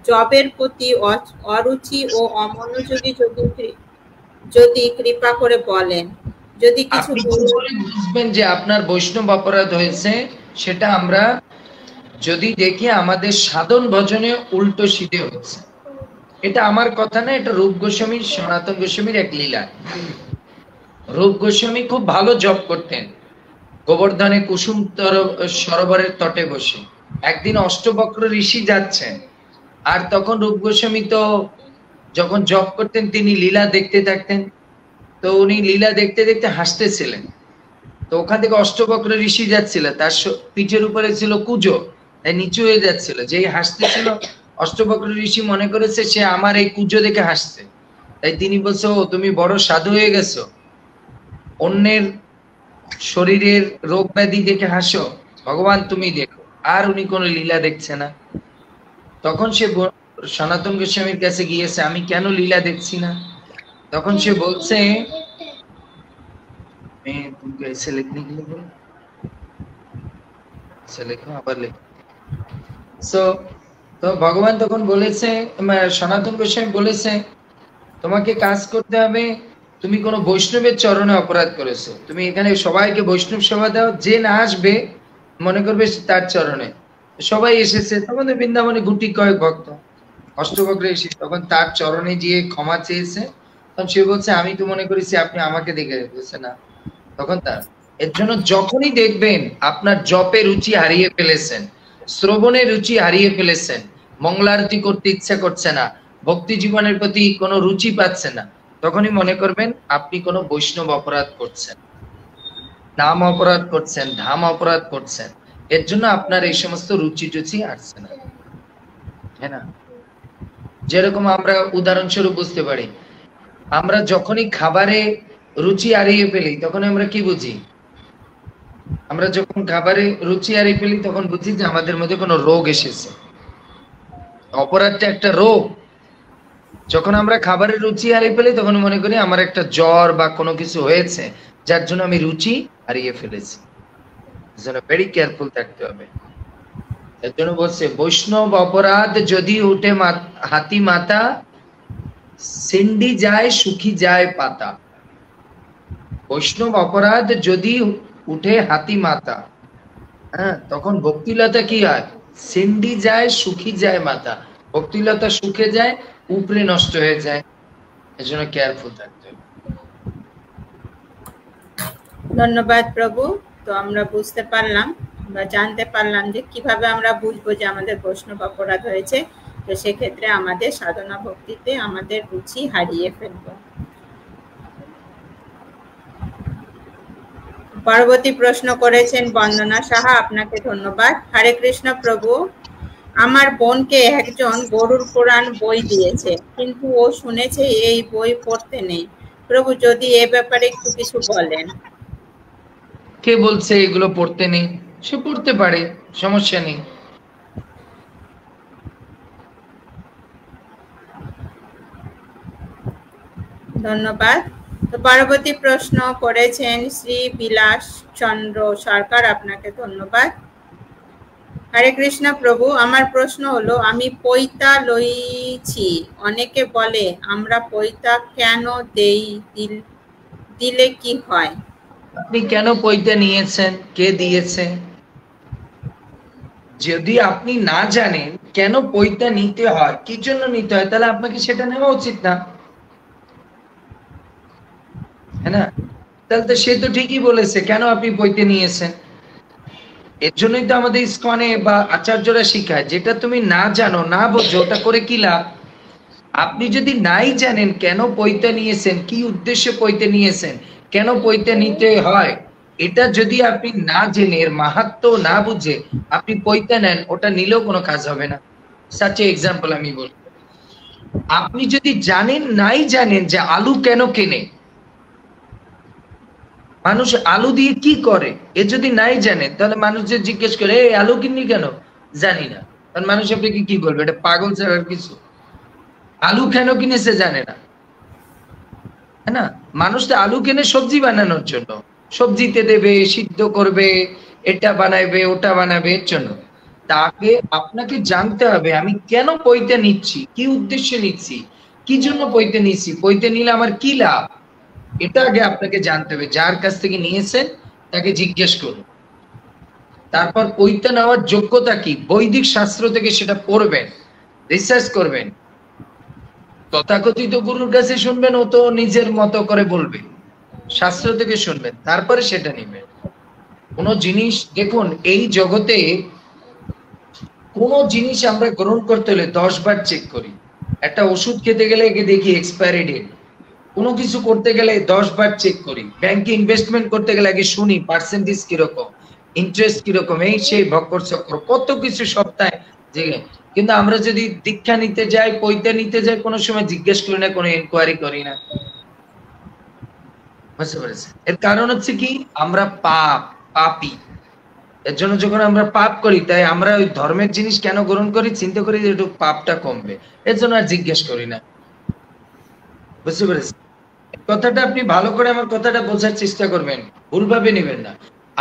জবের প্রতি অরুচি ও অমনোযোগী যদি কৃপা করে বলেন, যদি কিছু বুঝবেন যে আপনার বৈষ্ণব অপরাধ হয়েছে, সেটা আমরা যদি দেখি আমাদের সাধন ভজনে উল্টো সিধে হচ্ছে। এটা আমার কথা না, এটা রূপ গোস্বামীর, সনাতন গোস্বামীর এক লীলা। রূপ গোস্বামী খুব ভালো জপ করতেন গোবর্ধনে কুসুম সরোবরের তটে বসে। একদিন অষ্টবক্র ঋষি যাচ্ছেন, আর তখন রূপ গোস্বামী তো যখন জপ করতেন তিনি লীলা দেখতে থাকতেন। তো উনি লীলা দেখতে দেখতে হাসতেছিলেন। তো ওখান থেকে অষ্টবক্র ঋষি যাচ্ছিল, তার পিঠের উপরে ছিল কুজো, তাই নিচু হয়ে যাচ্ছিল। যেই হাসতেছিল অষ্টবক্র ঋষি মনে করেছে সে আমার এই কুজো দেখে হাসছে, তাই তিনি বলছে, ও তুমি বড় সাধু হয়ে গেছো, অন্যের শরীরের রোগ ব্যাধি দেখে হাসো, ভগবান তুমি দেখো। আর উনি কোনো লীলা দেখছে না। তখন সে সনাতন গোস্বামীর কাছে গিয়েছে, আমি কেন লীলা দেখছি না? তখন সে বলছে, तुमको ऐसे लिखने के लिए बोला, ऐसे लिखो, আবার লিখো। সো তো ভগবান তখন বলেছে, সনাতন গোস্বামী বলেছে, তোমাকে কাজ করতে হবে, তুমি কোনো বৈষ্ণবের চরণে অপরাধ করেছো, তুমি এখানে সবাইকে বৈষ্ণব সেবা দাও, যে না আসবে মনে করবে তার চরণে। সবাই এসেছে, তখন বৃন্দাবনে গুটি কয়েক ভক্ত, অষ্টবক্র এসে তখন তার চরণে গিয়ে ক্ষমা চেয়েছে। তখন সে বলছে, আমি তো মনে করেছি আপনি আমাকে দেখে বলছে না। তখন তার এর জন্য যখনই দেখবেন আপনার জপে রুচি হারিয়ে ফেলেছেন, শ্রবণে রুচি হারিয়ে ফেলেছেন, মঙ্গলারতি করতে ইচ্ছা করছে না, ভক্তি জীবনের প্রতি কোনো রুচি পাচ্ছে না, তখনই মনে করবেন আপনি কোনো বৈষ্ণব অপরাধ করছেন, নাম অপরাধ করছেন, ধাম অপরাধ করছেন। এর জন্য আপনার এই সমস্ত রুচি টুচি আসছে না, হ্যাঁ না? যেরকম আমরা উদাহরণস্বরূপ বুঝতে পারি, আমরা যখনই খাবারে রুচি হারিয়ে ফেলি তখন আমরা কি বুঝি? আমরা যখন খাবারে রুচি হারিয়ে ফেলি তখন বুঝি যে আমাদের মধ্যে কোনো রোগ এসেছে। অপরাধটা একটা রোগ। যখন আমরা খাবারের রুচি হারিয়ে ফেলি তখন মনে করি আমার একটা জ্বর বা কোনো কিছু হয়েছে, যার জন্য আমি রুচি হারিয়ে ফেলেছি। এজন্য ভেরি কেয়ারফুল থাকতে হবে। এর জন্য বলছে, বৈষ্ণব অপরাধ যদি উঠে হাতি মাথা, সিন্ডি যায় সুখী যায় পাতা। বৈষ্ণব অপরাধ যদি উঠে হাতি মাথা, হ্যাঁ, তখন ভক্তিলতা কি হয়? সিন্ডি যায় সুখী যায় মাথা। ভক্তিলতা সুখে যায়, উপরে নষ্ট হয়ে যায়। এর জন্য কেয়ারফুল থাকতে হবে। ধন্যবাদ প্রভু। তো আমরা বুঝতে পারলাম বা জানতে পারলাম যে কিভাবে আমরা বুঝবো যে আমাদের বৈষ্ণব অপরাধ হয়েছে। তো সেক্ষেত্রে আমাদের সাধনা ভক্তিতে আমাদের রুচি হারিয়ে ফেলবো। পরবর্তী প্রশ্ন করেছেন বন্দনা সাহা, আপনাকে ধন্যবাদ। হরে কৃষ্ণ প্রভু, আমার বোনকে একজন গরুর পুরাণ বই দিয়েছে, কিন্তু ও শুনেছে এই বই পড়তে নেই। প্রভু, যদি এ ব্যাপারে একটু কিছু বলেন। কে বলছে এগুলো পড়তে নেই? সে পড়তে পারে, সমস্যা নেই। ধন্যবাদ। তো পরবর্তী প্রশ্ন করেছেন শ্রী বিলাস চন্দ্র সরকার, আপনাকে ধন্যবাদ। হরে কৃষ্ণ প্রভু, আমার প্রশ্ন হলো, আমি পৈতা লইছি, অনেকে বলে আমরা পৈতা কেন দেই, দিলে কি হয়? আপনি কেন পৈতা নিয়েছেন, কে দিয়েছে? যদি আপনি না জানেন কেন পৈতা নিতে হয়, কি জন্য নিতে হয়, তাহলে আপনাকে সেটা নেওয়া উচিত না, হ্যাঁ না? তাহলে তো সে তো ঠিকই বলেছে, কেন আপনি পৈতে নিয়েছেন। এর জন্যই তো আমাদের ইসকনে বা আচার্যরা শিখায়, যেটা তুমি না জানো, না বোঝো, ওটা করে কি লাভ। আপনি যদি নাই জানেন কেন পৈতে নিয়েছেন, কি উদ্দেশ্যে পৈতে নিয়েছেন, কেন পৈতে নিতে হয়, এটা যদি আপনি না জেনে, এর মাহাত্ম্য না বুঝে আপনি পৈতে নেন, ওটা নিলেও কোনো কাজ হবে না। সাচ এক্সাম্পল আমি বলি, আপনি যদি জানেন, নাই জানেন যে আলু কেন কেনে, মানুষ আলু দিয়ে কি করে, এ যদি নাই জানে, তাহলে মানুষ যে জিজ্ঞেস করে এই আলু কিনলি কেন, জানি না, কারণ মানুষ আপনাকে কি বলবে, এটা পাগল ছাড়া আর কিছু। আলু কেন কিনেছে জানে না, হ্যাঁ না? মানুষ তো আলু কিনে সবজি বানানোর জন্য, সবজিতে দেবে, সিদ্ধ করবে, এটা বানাবে, ওটা বানাবে, এর জন্য। তাকে আপনাকে জানতে হবে আমি কেন পৈতে নিচ্ছি, কি উদ্দেশ্যে নিচ্ছি, কি জন্য পৈতে নিচ্ছি, পৈতে নিলে আমার কি লাভ, এটা আগে আপনাকে জানতে হবে। যার কাছ থেকে নিয়েছেন তাকে জিজ্ঞেস করুন। তারপর পৈতে নেওয়ার যোগ্যতা কি, বৈদিক শাস্ত্র থেকে সেটা পড়বেন, রিসার্চ করবেন। তথাকথিত গুরুর কাছে শুনবেন, ও তো নিজের মতো করে বলবে, শাস্ত্র থেকে শুনবেন, তারপরে সেটা নিবেন। কোন জিনিস দেখুন, এই জগতে কোন জিনিস আমরা গ্রহণ করতে হলে 10 বার চেক করি। একটা ওষুধ খেতে গেলে দেখি এক্সপায়ারি ডেট, কোনো কিছু করতে গেলে 10 বার চেক করি, ব্যাংকে ইনভেস্টমেন্ট করতে গেলে আগে শুনি পার্সেন্টেজ কিরকম, ইন্টারেস্ট কিরকম, এই সেই ভক্কর চক্র, কত কিছু সপ্তাহে যে। কিন্তু আমরা যদি দীক্ষা নিতে যাই, পৈতে নিতে যাই, কোনো সময় জিজ্ঞেস করি না, কোনো ইনকোয়ারি করি না। বুঝতে পেরেছেন? এর কারণ হচ্ছে কি, আমরা পাপী। এর জন্য যখন আমরা পাপ করি, তাই আমরা ওই ধর্মের জিনিস কেন গ্রহণ করি, চিন্তা করি যে একটু পাপটা কমবে, এর জন্য আর জিজ্ঞেস করি না। বুঝতে পেরেছেন? কথাটা আপনি ভালো করে আমার কথাটা বোঝার চেষ্টা করবেন, ভুলভাবে নেবেন না।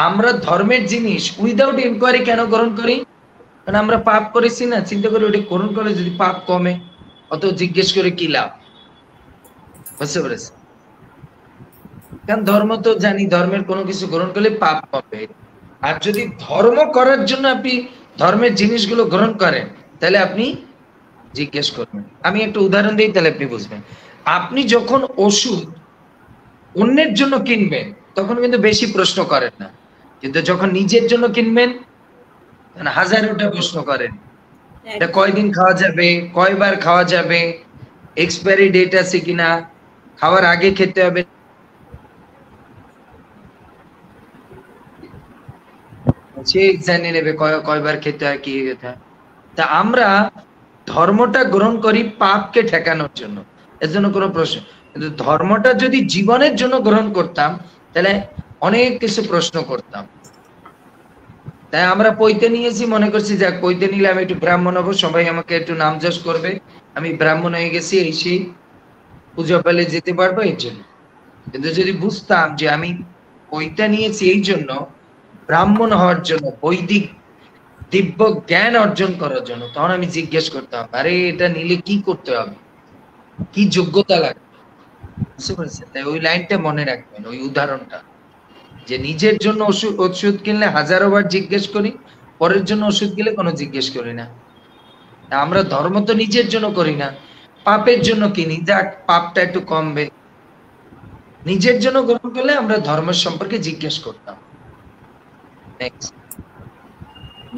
আমরা ধর্মের জিনিস উইদাউট ইনকোয়ারি কেন গ্রহণ করি, কারণ আমরা পাপ করেছি না, চিন্তা করি ওটা গ্রহণ করে যদি পাপ কমে, অত জিজ্ঞেস করে কি লাভ। বুঝতে পেরেছেন? কারণ ধর্ম তো জানি, ধর্মের কোনো কিছু গ্রহণ করলে পাপ কমবে। আর যদি ধর্ম করার জন্য আপনি ধর্মের জিনিসগুলো গ্রহণ করেন, তাহলে আপনি জিজ্ঞেস করবেন। আমি একটা উদাহরণ দিই, তাহলে আপনি বুঝবেন। আপনি যখন ওষুধ অন্যের জন্য কিনবেন, তখন কিন্তু বেশি প্রশ্ন করেন না, কিন্তু যখন নিজের জন্য কিনবেন, হাজারোটা প্রশ্ন করেন। এটা কয়দিন খাওয়া যাবে, কয়বার খাওয়া যাবে, এক্সপায়ারি ডেট আছে কিনা, খাওয়ার আগে খেতে হবে, সে জানিয়ে নেবে কয়বার খেতে হয়, কি খেতে হয়। তা আমরা ধর্মটা গ্রহণ করি পাপকে ঠেকানোর জন্য, এর জন্য কোনো প্রশ্ন। কিন্তু ধর্মটা যদি জীবনের জন্য গ্রহণ করতাম, তাহলে অনেক কিছু প্রশ্ন করতাম। তাই আমরা পৈতে নিয়েছি, মনে করছি যাক পৈতে নিলে আমি একটু ব্রাহ্মণ হবো, সবাই আমাকে একটু নাম যশ করবে, আমি ব্রাহ্মণ হয়ে গেছি, এই সেই পুজো পেলে যেতে পারবো, এই জন্য। কিন্তু যদি বুঝতাম যে আমি পৈতে নিয়েছি এই জন্য, ব্রাহ্মণ হওয়ার জন্য, বৈদিক দিব্য জ্ঞান অর্জন করার জন্য, তখন আমি জিজ্ঞেস করতাম, আরে এটা নিলে কি করতে হবে, কি যোগ্যতা লাগবে। বুঝতে পারছেন? তাই ওই লাইনটা মনে রাখবেন, ওই উদাহরণটা, যে নিজের জন্য ওষুধ কিনলে হাজারো বার জিজ্ঞেস করি, পরের জন্য ওষুধ কিনলে কোনো জিজ্ঞেস করি না। আমরা ধর্ম তো নিজের জন্য করি না, পাপের জন্য কিনি, যাক পাপটা একটু কমবে। নিজের জন্য গ্রহণ করলে আমরা ধর্মের সম্পর্কে জিজ্ঞেস করতাম।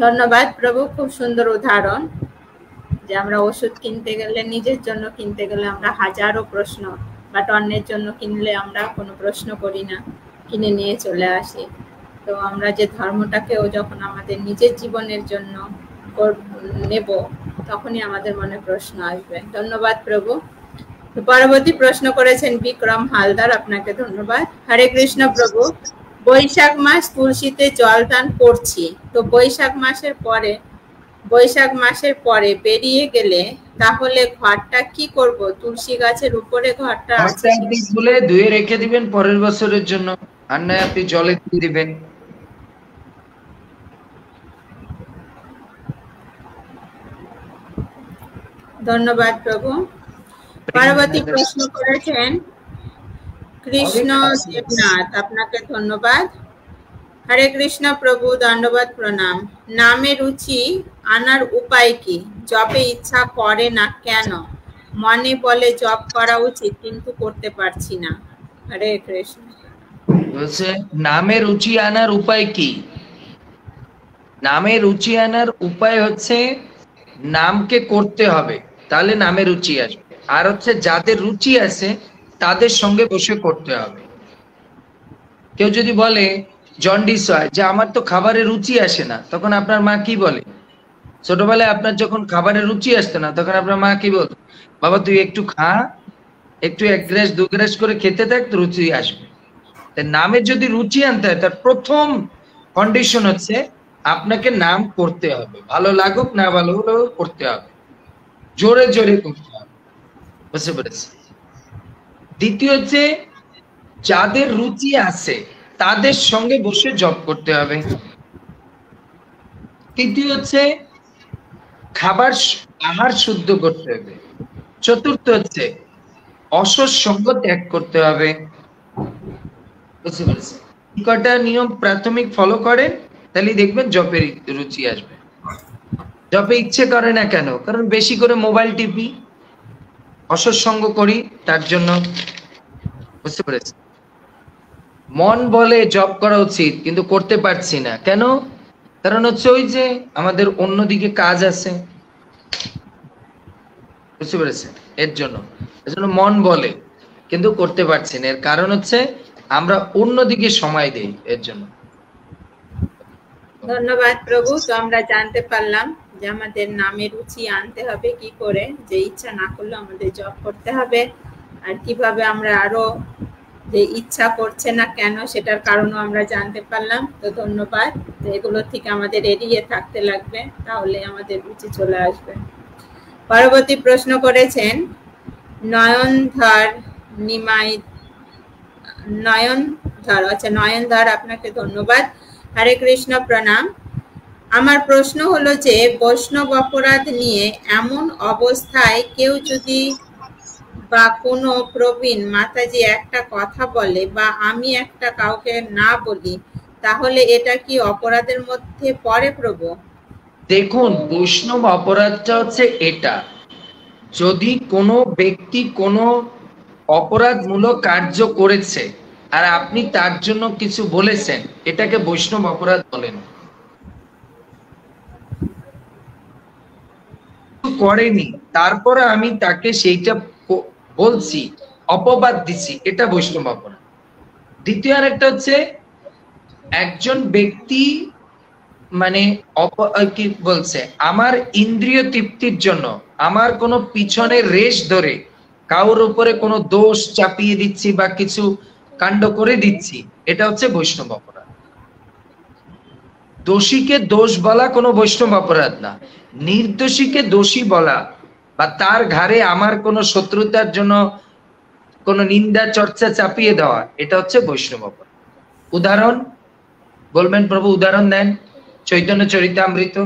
ধন্যবাদ প্রভু, খুব সুন্দর উদাহরণ, যে আমরা ওষুধ কিনতে গেলে, নিজের জন্য কিনতে গেলে আমরা হাজারো প্রশ্ন, বাট অন্যের জন্য কিনলে আমরা কোনো প্রশ্ন করি না, কিনে নিয়ে চলে আসি। তো আমরা যে ধর্মটাকেও যখন আমাদের নিজের জীবনের জন্য নেব, তখনই আমাদের মনে প্রশ্ন আসবে। ধন্যবাদ প্রভু। পরবর্তী প্রশ্ন করেছেন বিক্রম হালদার, আপনাকে ধন্যবাদ। হরে কৃষ্ণ প্রভু, বৈশাখ মাস তুলসীতে জল দান করছি, তো বৈশাখ মাসের পরে বেরিয়ে গেলে তাহলে ঘরটা কি করব? তুলসী গাছের উপরে ঘরটা আছে বলে ধুয়ে রেখে দিবেন পরের বছরের জন্য, আর নয় আপনি জলে দিয়ে দিবেন। ধন্যবাদ প্রভু। পরবর্তী প্রশ্ন করেছেন কৃষ্ণ দেবনাথ, আপনাকে ধন্যবাদ। হরে কৃষ্ণ প্রভু, দণ্ডবাদ প্রণাম। নামে রুচি আনার উপায় কি? জপে ইচ্ছা করে না কেন? মনে বলে জপ করা উচিত কিন্তু করতে পারছি না। হরে কৃষ্ণ। বলছে নামে রুচি আনার উপায় কি? নামে রুচি আনার উপায় হচ্ছে নামকে করতে হবে, তাহলে নামে রুচি আসবে। আর হচ্ছে যাদের রুচি আছে তাদের সঙ্গে বসে করতে হবে। কেউ যদি বলে জন্ডিস হয় যে আমার তো খাবারে রুচি আসে না, তখন আপনার মা কি বলে? ছোটবেলায় আপনার যখন খাবারে রুচি আসতো না তখন আপনার মা কি বলতো? বাবা তুই একটু খা, একটু এক গ্রাস দু গ্রাস করে খেতে থাক, তো রুচি আসবে। তাই নামে যদি রুচি আনতে হয় তার প্রথম কন্ডিশন হচ্ছে আপনাকে নাম করতে হবে, ভালো লাগুক না ভালো হলেও করতে হবে, জোরে জোরে করতে হবে। বুঝতে পেরেছি? দ্বিতীয় হচ্ছে যাদের রুচি আছে তাদের সঙ্গে বসে জব করতে হবে। তৃতীয় হচ্ছে খাবার আহার শুদ্ধ করতে হবে। চতুর্থ হচ্ছে অসৎ সঙ্গ ত্যাগ করতে হবে। বুঝতে পেরেছি? কটা নিয়ম প্রাথমিক ফলো করেন তাহলে দেখবেন জপের রুচি আসবে। জপে ইচ্ছে করে না কেন? কারণ বেশি করে মোবাইল টিপি, অসৎ সঙ্গ করি, তার জন্য। বুঝতে পেরেছি? মন বলে জব করা উচিত কিন্তু করতে পারছি না কেন? কারণ হচ্ছে ওই যে আমাদের অন্যদিকে কাজ আছে। বুঝতে পেরেছেন? এর জন্য মন বলে কিন্তু করতে পারছি না, এর কারণ হচ্ছে আমরা অন্যদিকে সময় দেই, এর জন্য। ধন্যবাদ প্রভু। তো আমরা জানতে পারলাম যে আমাদের নামে রুচি আনতে হবে কি করে, যে ইচ্ছা না করলে আমাদের জব করতে হবে, আর কিভাবে আমরা আরো যে ইচ্ছা করছে না কেন সেটার কারণও আমরা জানতে পারলাম। তো ধন্যবাদ। তো এগুলো থেকে আমাদের এড়িয়ে থাকতে লাগবে, তাহলে আমাদের রুচি চলে আসবে। পরবর্তী প্রশ্ন করেছেন নয়নধর নিমাই নয়নধর। আচ্ছা নয়নধর, আপনাকে ধন্যবাদ। হরে কৃষ্ণ, প্রণাম। আমার প্রশ্ন হলো যে বৈষ্ণব অপরাধ নিয়ে এমন অবস্থায় কেউ যদি বা কোনো প্রবীণ মাতাজি একটা কথা বলে বা আমি একটা কাউকে না বলি, তাহলে এটা কি অপরাধের মধ্যে পড়ে প্রভু? দেখুন, বৈষ্ণব অপরাধটা হচ্ছে এটা, যদি কোনো ব্যক্তি কোনো অপরাধমূলক কার্য করেছে আর আপনি তার জন্য কিছু বলেছেন, এটাকে বৈষ্ণব অপরাধ বলেন। করেনি তারপরে আমি তাকে সেইটা বলছি, অপবাদ দিছি, এটা বৈষ্ণব অপরাধ। দ্বিতীয় আরেকটা হচ্ছে একজন ব্যক্তি মানে কি বলছে, আমার ইন্দ্রিয় তৃপ্তির জন্য আমার কোনো পিছনে রেশ ধরে কারোর উপরে কোনো দোষ চাপিয়ে দিচ্ছি বা কিছু কাণ্ড করে দিচ্ছি, এটা হচ্ছে বৈষ্ণব অপরাধ। দোষীকে দোষ বলা কোনো বৈষ্ণব অপরাধ না, নির্দোষীকে দোষী বলা বা তার ঘাড়ে আমার কোনো শত্রুতার জন্য কোনো নিন্দা চর্চা চাপিয়ে দেওয়া, এটা হচ্ছে বৈষ্ণব অপরাধ। উদাহরণ বলবেন প্রভু? উদাহরণ দেন। চৈতন্য চরিতামৃত,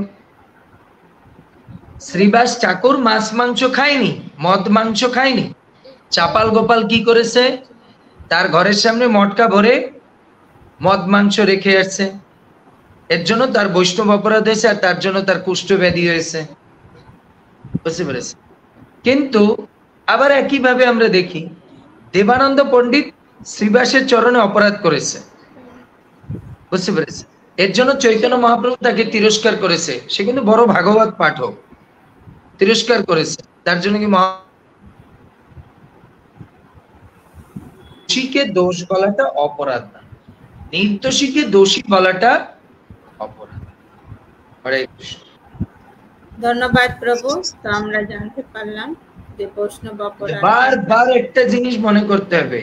শ্রীবাস ঠাকুর মাছ মাংস খায়নি, মদ মাংস খায়নি। চাপাল গোপাল কি করেছে? তার ঘরের সামনে মটকা ভরে মদ মাংস রেখে আসছে, এর জন্য তার বৈষ্ণব অপরাধ হয়েছে আর তার জন্য তার কুষ্ঠ ব্যাধি হয়েছে। বুঝতে পেরেছে? কিন্তু আবার একইভাবে আমরা দেখি দেবানন্দ পণ্ডিত শ্রীবাসের চরণে অপরাধ করেছে। বুঝতে পেরেছে? এর জন্য চৈতন্য মহাপ্রভু তাকে তিরস্কার করেছে। সে কিন্তু বড় ভাগবত পাঠক, তিরস্কার করেছে। তার জন্য কি দোষীকে দোষ বলাটা অপরাধ না, নির্দোষীকে দোষী বলাটা অপরাধ। হরে কৃষ্ণ। ধন্যবাদ প্রভু। তো আমরা জানতে পারলাম যে বৈষ্ণব অপরাধ। বারবার একটা জিনিস মনে করতে হবে,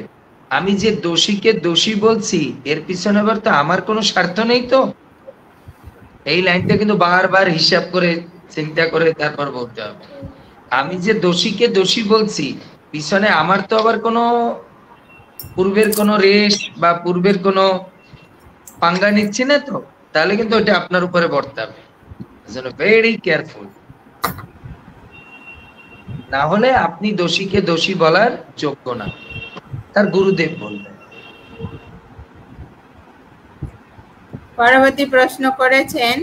আমি যে দোষীকে দোষী বলছি এর পিছনে আবার তো আমার কোনো স্বার্থ নেই। তো এই লাইনটা কিন্তু বারবার হিসাব করে চিন্তা করে তারপর বলতে হবে। আমি যে দোষীকে দোষী বলছি পিছনে আমার তো আবার কোনো পূর্বের কোনো রেশ বা পূর্বের কোনো পাঙ্গা নিচ্ছি না, তো তাহলে কিন্তু ওটা আপনার উপরে বর্তাবে। ভেরি কেয়ারফুল, না হলে আপনি দোষীকে দোষী বলার যোগ্য না, তার গুরুদেব বলবেন। পরবর্তী প্রশ্ন করেছেন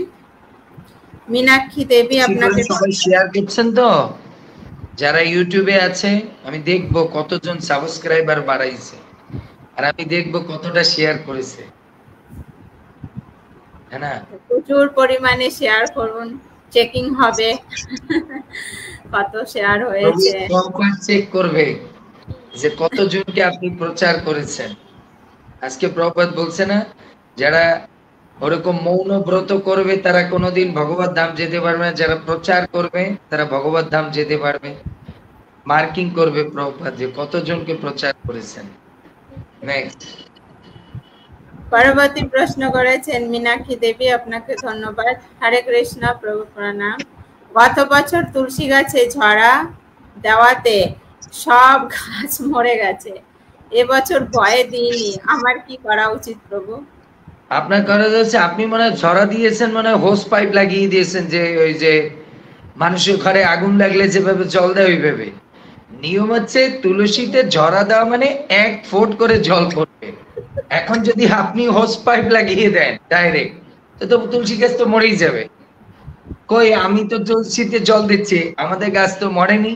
মীনাক্ষী দেবী আপনাকে সবাই শেয়ার করছেন তো, যারা ইউটিউবে আছে আমি দেখবো কতজন সাবস্ক্রাইবার বাড়াইছে, আর আমি দেখবো কতটা শেয়ার করেছে, হ্যাঁ না? প্রচুর পরিমাণে শেয়ার করুন, চেকিং হবে কত শেয়ার হয়েছে। চেক করবে যে কতজনকে আপনি প্রচার করেছেন। আজকে প্রভুপাদ বলছে না, যারা ওরকম মৌন ব্রত করবে তারা কোনোদিন ভগবত ধাম যেতে পারবে না, যারা প্রচার করবে তারা ভগবত ধাম যেতে পারবে। মার্কিং করবে প্রভুপাদ যে কতজনকে প্রচার করেছেন। নেক্সট পরবর্তী প্রশ্ন করেছেন মীনাক্ষী দেবী, আপনাকে ধন্যবাদ। হরে কৃষ্ণ, প্রভু প্রণাম। গত বছর তুলসী গাছে ঝরা দেওয়াতে সব গাছ মরে গেছে, এবছর ভয়ে দিইনি, আমার কি করা উচিত প্রভু? আপনার করা যাচ্ছে, আপনি মনে হয় ঝরা দিয়েছেন, মনে হয় হোস পাইপ লাগিয়ে দিয়েছেন, যে ওই যে মানুষের ঘরে আগুন লাগলে যেভাবে জল দেয় ওইভাবে। নিয়ম হচ্ছে তুলসীতে ঝরা দেওয়া মানে 1 ফুট করে জল পড়বে। এখন যদি আপনি হোস পাইপ লাগিয়ে দেন ডাইরেক্ট, তো তুলসী গাছ তো মরেই যাবে। কই আমি তো তুলসীতে জল দিচ্ছি, আমাদের গাছ তো মরেনি।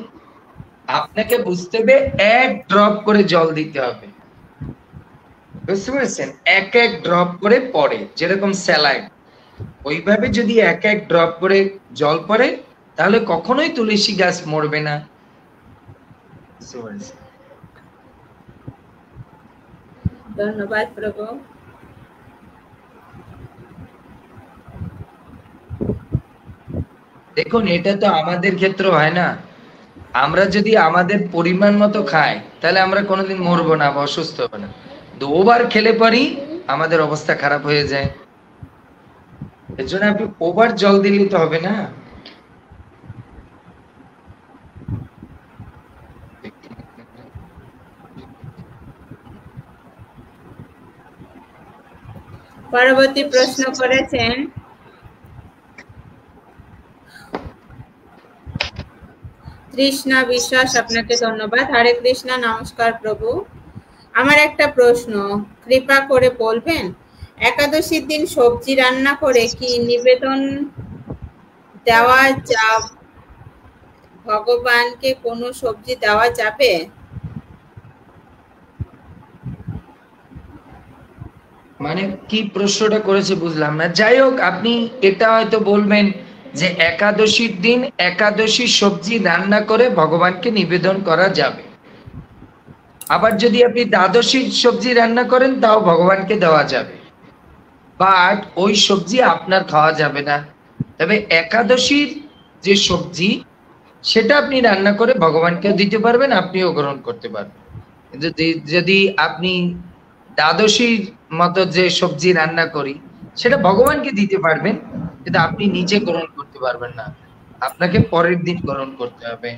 আপনাকে বুঝতে হবে 1 ড্রপ করে জল দিতে হবে, বুঝতে পেরেছেন? 1 ড্রপ করে পড়ে, যেরকম স্যালাইন, ওইভাবে যদি 1 ড্রপ করে জল পড়ে তাহলে কখনোই তুলসী গাছ মরবে না। ধন্যবাদ প্রভু। দেখুন, এটা তো আমাদের ক্ষেত্রে হয় না। আমরা যদি আমাদের পরিমাণ মতো খাই তাহলে আমরা কোনোদিন মরবো না বা অসুস্থ হবে না। 2 বার খেলে পরই আমাদের অবস্থা খারাপ হয়ে যায়। এর জন্য আপনি ওভার জল দিলে তো হবে না। পরবর্তী প্রশ্ন করেছেন তৃষ্ণা বিশ্বাস, আপনাকে ধন্যবাদ। হরে কৃষ্ণ, নমস্কার প্রভু। আমার একটা প্রশ্ন, কৃপা করে বলবেন, একাদশীর দিন সবজি রান্না করে কি নিবেদন দেওয়া ভগবানকে কোনো সবজি দেওয়া যাবে? মানে কি প্রশ্নটা করেছে বুঝলাম না। যাই হোক, আপনি এটা হয়তো বলবেন যে একাদশীর দিন একাদশী সবজি রান্না করে ভগবানকে নিবেদন করা যাবে। আবার যদি আপনি দ্বাদশীর সবজি রান্না করেন তাও ভগবানকে দেওয়া যাবে, বাট ওই সবজি আপনার খাওয়া যাবে না। তবে একাদশীর যে সবজি সেটা আপনি রান্না করে ভগবানকে দিতে পারবেন, আপনিও গ্রহণ করতে পারবেন। কিন্তু যদি আপনি দ্বাদশীর মতো যে সবজি রান্না করি সেটা ভগবানকে দিতে পারবেন, কিন্তু আপনি নিজে গ্রহণ করতে পারবেন না, আপনাকে পরের দিন গ্রহণ করতে হবে।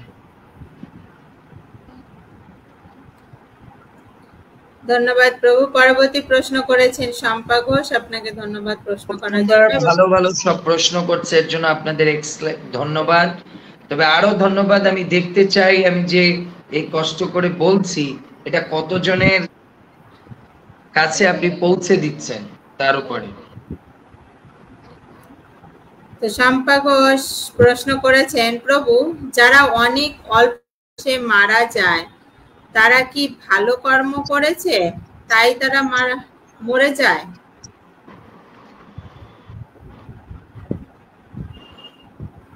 ধন্যবাদ প্রভু। পরবর্তী প্রশ্ন করেছেন শম্পা ঘোষ, আপনাকে ধন্যবাদ প্রশ্ন করার জন্য। ভালো ভালো সব প্রশ্ন করছে, এর জন্য আপনাদের ধন্যবাদ। তবে আরো ধন্যবাদ আমি দেখতে চাই, আমি যে এই কষ্ট করে বলছি এটা কতজনের কাছে আপনি পৌঁছে দিচ্ছেন তার উপরে। তো শম্পা ঘোষ প্রশ্ন করেছেন, প্রভু যারা অনেক অল্প বয়সে মারা যায় তারা কি ভালো কর্ম করেছে তাই তারা মরে যায়?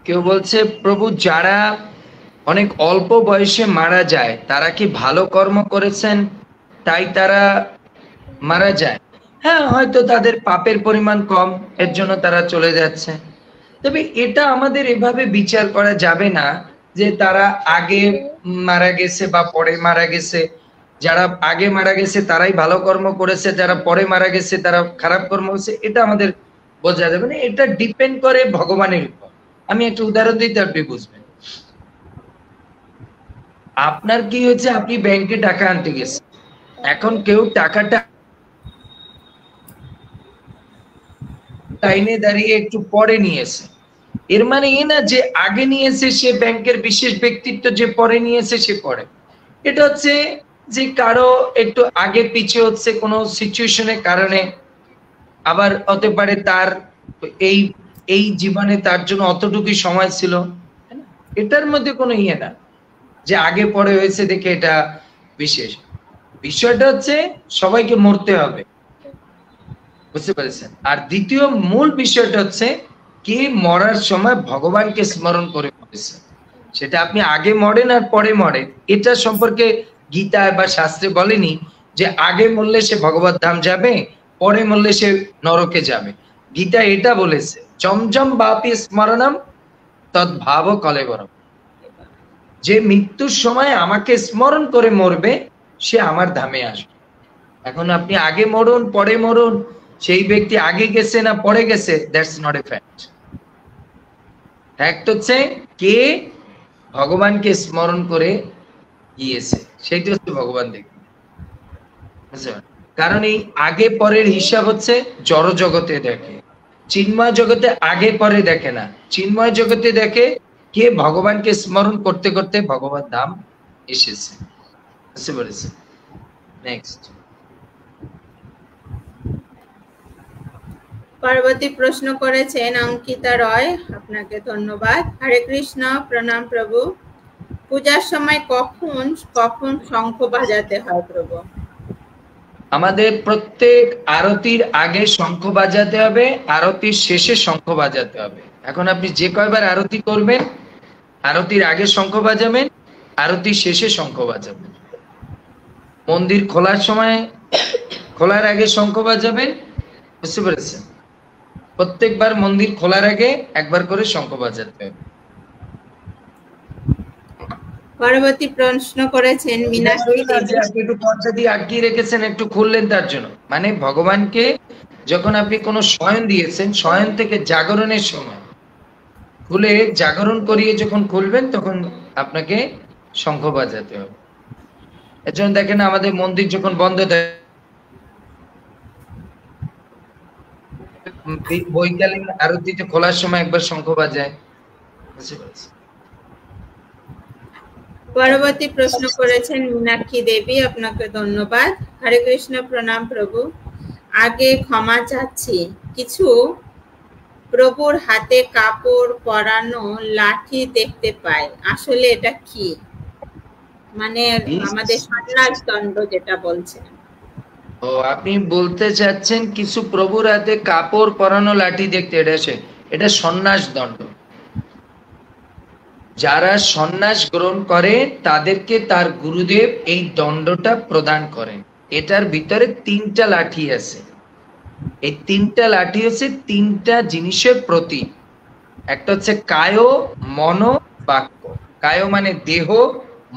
কেউ বলছে প্রভু যারা অনেক অল্প বয়সে মারা যায় তারা কি ভালো কর্ম করেছেন তাই তারা মারা যায়? হ্যাঁ, হয়তো তাদের পাপের পরিমাণ কম, এর জন্য তারা চলে যাচ্ছে। তবে এটা আমাদের এভাবে বিচার করা যাবে না যে তারা আগে মারা গেছে বা পরে মারা গেছে। যারা আগে মারা গেছে তারাই ভালো কর্ম করেছে, যারা পরে মারা গেছে তারা খারাপ কর্ম করেছে, এটা আমাদের বোঝা যাবে না। এটা ডিপেন্ড করে ভগবানের উপর। আমি একটা উদাহরণ দিতে আপনি বুঝবেন। আপনার কি হয়েছে, আপনি ব্যাংকে টাকা আনতে গেছেন, এখন কেউ টাকাটা লাইনে দাঁড়িয়ে একটু পরে নিয়েছে, এর মানে এ না যে আগে নিয়েছে সে ব্যাংকের বিশেষ ব্যক্তিত্ব, যে পরে নিয়েছে সে পরে। এটা হচ্ছে যে কারো একটু আগে পিছিয়ে হচ্ছে কোনো সিচুয়েশনের কারণে, আবার হতে পারে তার এই এই জীবনে তার জন্য অতটুকুই সময় ছিল, এটার মধ্যে কোনো ইয়ে না যে আগে পরে হয়েছে দেখে এটা বিশেষ। বিষয়টা হচ্ছে সবাইকে মরতে হবে, বুঝতে পেরেছেন? আর দ্বিতীয় মূল বিষয়টা হচ্ছে কে মরার সময় ভগবানকে স্মরণ করে মরেছে, সেটা আপনি আগে মরেন আর পরে মরেন, এটা সম্পর্কে গীতায় বা শাস্ত্রে বলেনি যে আগে মরলে সে ভগবত ধাম যাবে, পরে মরলে সে নরকে যাবে। গীতা এটা বলেছে, চমচম বাপি স্মরণম তদ্ভাব কলেবরম, যে মৃত্যুর সময় আমাকে স্মরণ করে মরবে সে আমার ধামে আসবে। এখন আপনি আগে মরুন পরে মরুন, সেই ব্যক্তি আগে গেছে না পরে গেছে, that's not a fact. Fact হচ্ছে কে ভগবানকে স্মরণ করে গিয়েছে, সেইটা হচ্ছে ভগবান দেখবে। কারণ এই আগে পরের হিসাব হচ্ছে জড় জগতে দেখে, চিন্ময় জগতে আগে পরে দেখে না। চিন্ময় জগতে দেখে কে ভগবানকে স্মরণ করতে করতে ভগবান ধাম এসেছে, বুঝতে পেরেছে? নেক্সট পার্বতী প্রশ্ন করেছেন অঙ্কিতা রয়, আপনাকে ধন্যবাদ। হরে কৃষ্ণ, প্রণাম প্রভু। পূজার সময় কখন কখন শঙ্খ বাজাতে হয় প্রভু? আমাদের প্রত্যেক আরতির আগে শঙ্খ বাজাতে হবে, আরতির শেষে শঙ্খ বাজাতে হবে। এখন আপনি যে কয়বার আরতি করবেন, আরতির আগে শঙ্খ বাজাবেন, আরতির শেষে শঙ্খ বাজাবেন। মন্দির খোলার সময় খোলার আগে শঙ্খ বাজাবেন, বুঝতে পেরেছেন? প্রত্যেকবার মন্দির খোলার আগে একবার করে শঙ্খ বাজাতে হবে। পার্বতী প্রশ্ন করেছেন মীনাক্ষী দেবী, একটু পর্দা দিয়ে আটকিয়ে রেখেছেন, একটু খুললেন তার জন্য। মানে ভগবানকে যখন আপনি কোনো শয়ন দিয়েছেন, শয়ন থেকে জাগরণের সময় খুলে জাগরণ করিয়ে যখন খুলবেন তখন আপনাকে শঙ্খ বাজাতে হবে। এর জন্য দেখেন আমাদের মন্দির যখন বন্ধ থাকে, বৈকালীন আরতিতে খোলার সময় একবার শঙ্খ বাজায়। পরবর্তী প্রশ্ন করেছেন মীনাক্ষী দেবী, আপনাকে ধন্যবাদ। হরে কৃষ্ণ, প্রণাম প্রভু। আগে ক্ষমা চাচ্ছি, কিছু প্রভুর হাতে কাপড় পরানো লাঠি দেখতে পাই, আসলে এটা কি? মানে আমাদের সন্ন্যাস দণ্ড যেটা বলছেন। ও, আপনি বলতে চাচ্ছেন কিছু প্রভুর হাতে কাপড় পরানো লাঠি দেখতে, এটা সন্ন্যাস দণ্ড। যারা সন্ন্যাস গ্রহণ করে তাদেরকে তার গুরুদেব এই দণ্ডটা প্রদান করেন। এটার ভিতরে 3টা লাঠি আছে। এই 3টা লাঠি হচ্ছে 3টা জিনিসের প্রতীক। একটা হচ্ছে কায়, মন, বাক্য। কায় মানে দেহ,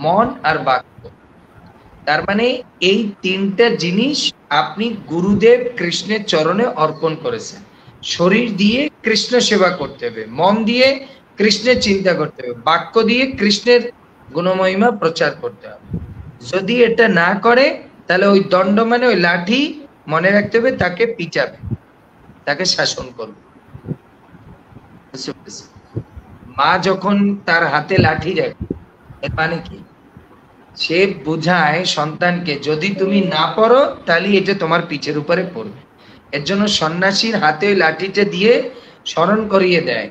মন আর বাক্য। তার মানে এই 3টা জিনিস আপনি গুরুদেব কৃষ্ণের চরণে অর্পণ করেছেন। শরীর দিয়ে কৃষ্ণ সেবা করতে হবে, মন দিয়ে কৃষ্ণের চিন্তা করতে হবে, বাক্য দিয়ে কৃষ্ণের গুণমহিমা প্রচার করতে হবে। যদি এটা না করে তাহলে ওই দণ্ড মানে ওই লাঠি মনে রাখতে হবে, তাকে পিটাবে, তাকে শাসন করবে। মা যখন তার হাতে লাঠি রাখে এর মানে কি? সে বুঝায় সন্তানকে যদি তুমি না পড়ো তাহলে এটা তোমার পিঠের উপরে পড়বে। এর জন্য সন্ন্যাসীর হাতে ওই লাঠিটা দিয়ে স্মরণ করিয়ে দেয়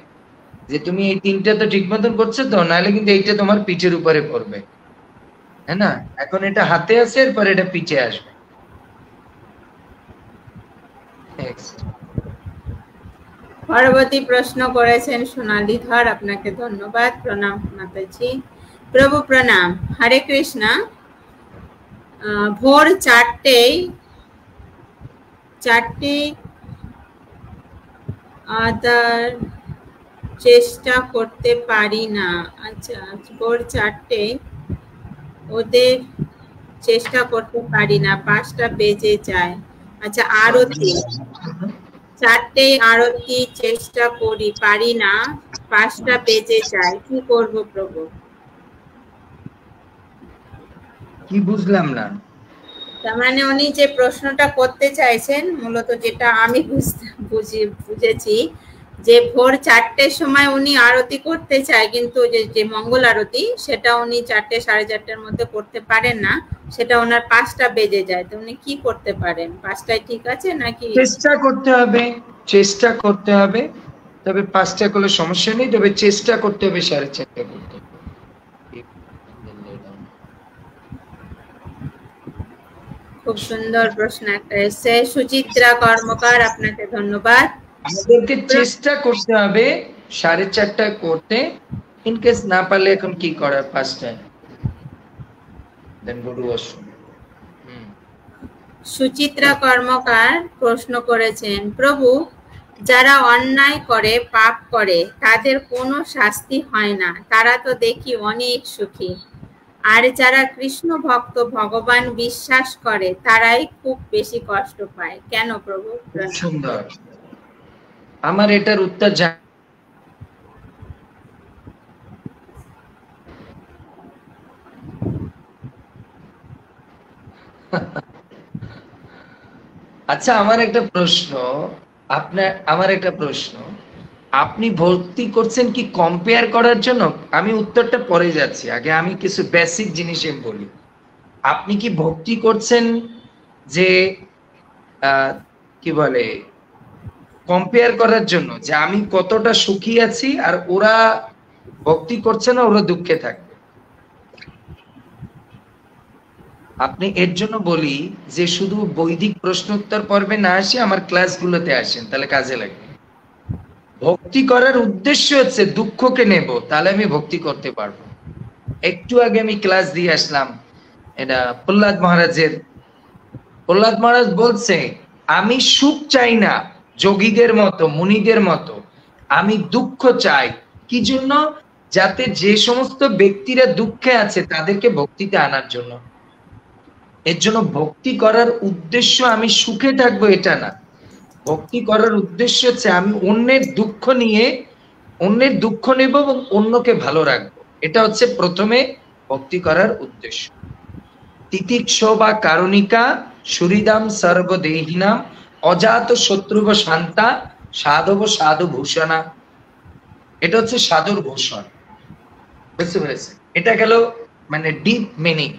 যে তুমি এই 3টা তো ঠিক মতন করছো তো, নাহলে কিন্তু এইটা তোমার পিঠের উপরে পড়বে, হ্যাঁ না? এখন এটা হাতে আছে, এরপর এটা পিঠে আসবে। পরবর্তী প্রশ্ন করেছেন সোনালী ধর, আপনাকে ধন্যবাদ। প্রণাম মাতাজি। প্রভু প্রণাম। হরে কৃষ্ণ। ভোর 4টেয় চেষ্টা করতে পারি না। আচ্ছা, ভোর 4টে ওদের চেষ্টা করতে পারি না, 5টা বেজে যায়। আচ্ছা, আরতি 4টে আরতি চেষ্টা করি, পারি না, 5টা বেজে যায়, কি করব প্রভু? কি বুঝলাম না। তার মানে উনি যে প্রশ্নটা করতে চাইছেন, মূলত যেটা আমি বুঝেছি, যে ভোর 4টের সময় উনি আরতি করতে চায়, কিন্তু যে মঙ্গল আরতি সেটা উনি 4টে 4:30-এর মধ্যে করতে পারেন না, সেটা ওনার 5টা বেজে যায়। তো উনি কি করতে পারেন? 5টায় ঠিক আছে নাকি? চেষ্টা করতে হবে, চেষ্টা করতে হবে। তবে 5টা করলে সমস্যা নেই, তবে চেষ্টা করতে হবে 4:30 করতে। খুব সুন্দর প্রশ্ন একটা এসেছে সুচিত্রা কর্মকার, আপনাকে ধন্যবাদ। আমাদেরকে চেষ্টা করতে হবে 4:30 করতে, ইনকেস না পারলে এখন কি করার 5টায় দেন গো টু ওয়াশরুম। সুচিত্রা কর্মকার প্রশ্ন করেছেন, প্রভু যারা অন্যায় করে পাপ করে তাদের কোনো শাস্তি হয় না, তারা তো দেখি অনেক সুখী, আর যারা কৃষ্ণ ভক্ত ভগবান বিশ্বাস করে তারাই খুব বেশি কষ্ট পায়, কেন প্রভু? সুন্দর, আমার এটার উত্তর আচ্ছা আমার একটা প্রশ্ন, আপনি ভর্তি করছেন কি কম্পেয়ার করার জন্য? আমি উত্তরটা পরে যাচ্ছি, আগে আমি কিছু বেসিক জিনিস বলি। আপনি কি ভক্তি করছেন যে কি বলে কম্পেয়ার করার জন্য, যে আমি কতটা সুখী আছি আর ওরা ভক্তি করছে না, ওরা দুঃখে থাকবে? আপনি এর জন্য বলি যে শুধু বৈদিক প্রশ্নোত্তর পর্বে না আসে আমার ক্লাসগুলোতে আসেন, তাহলে কাজে লাগবে। ভক্তি করার উদ্দেশ্য হচ্ছে দুঃখকে নেব, তাহলে আমি ভক্তি করতে পারবো। একটু আগে আমি ক্লাস দিয়ে আসলাম, এটা প্রহ্লাদ মহারাজ বলছে আমি সুখ চাই না যোগীদের মতো মুনিদের মতো, আমি দুঃখ চাই। কি জন্য? যাতে যে সমস্ত ব্যক্তিরা দুঃখে আছে তাদেরকে ভক্তিতে আনার জন্য। এর জন্য ভক্তি করার উদ্দেশ্য আমি সুখে থাকবো এটা না, ভক্তি করার উদ্দেশ্য হচ্ছে আমি অন্যের দুঃখ নেব এবং অন্যকে ভালো রাখবো। এটা হচ্ছে প্রথমে ভক্তি করার উদ্দেশ্য। তিতিক্ষ বা কারণিকা সুরিদাম সর্বদেহিনাম অজাত শত্রুব শান্তা সাধব সাধু ভূষণা, এটা হচ্ছে সাধুর ভূষণ। বুঝতে পেরেছে? এটা গেল মানে ডিপ মিনিং।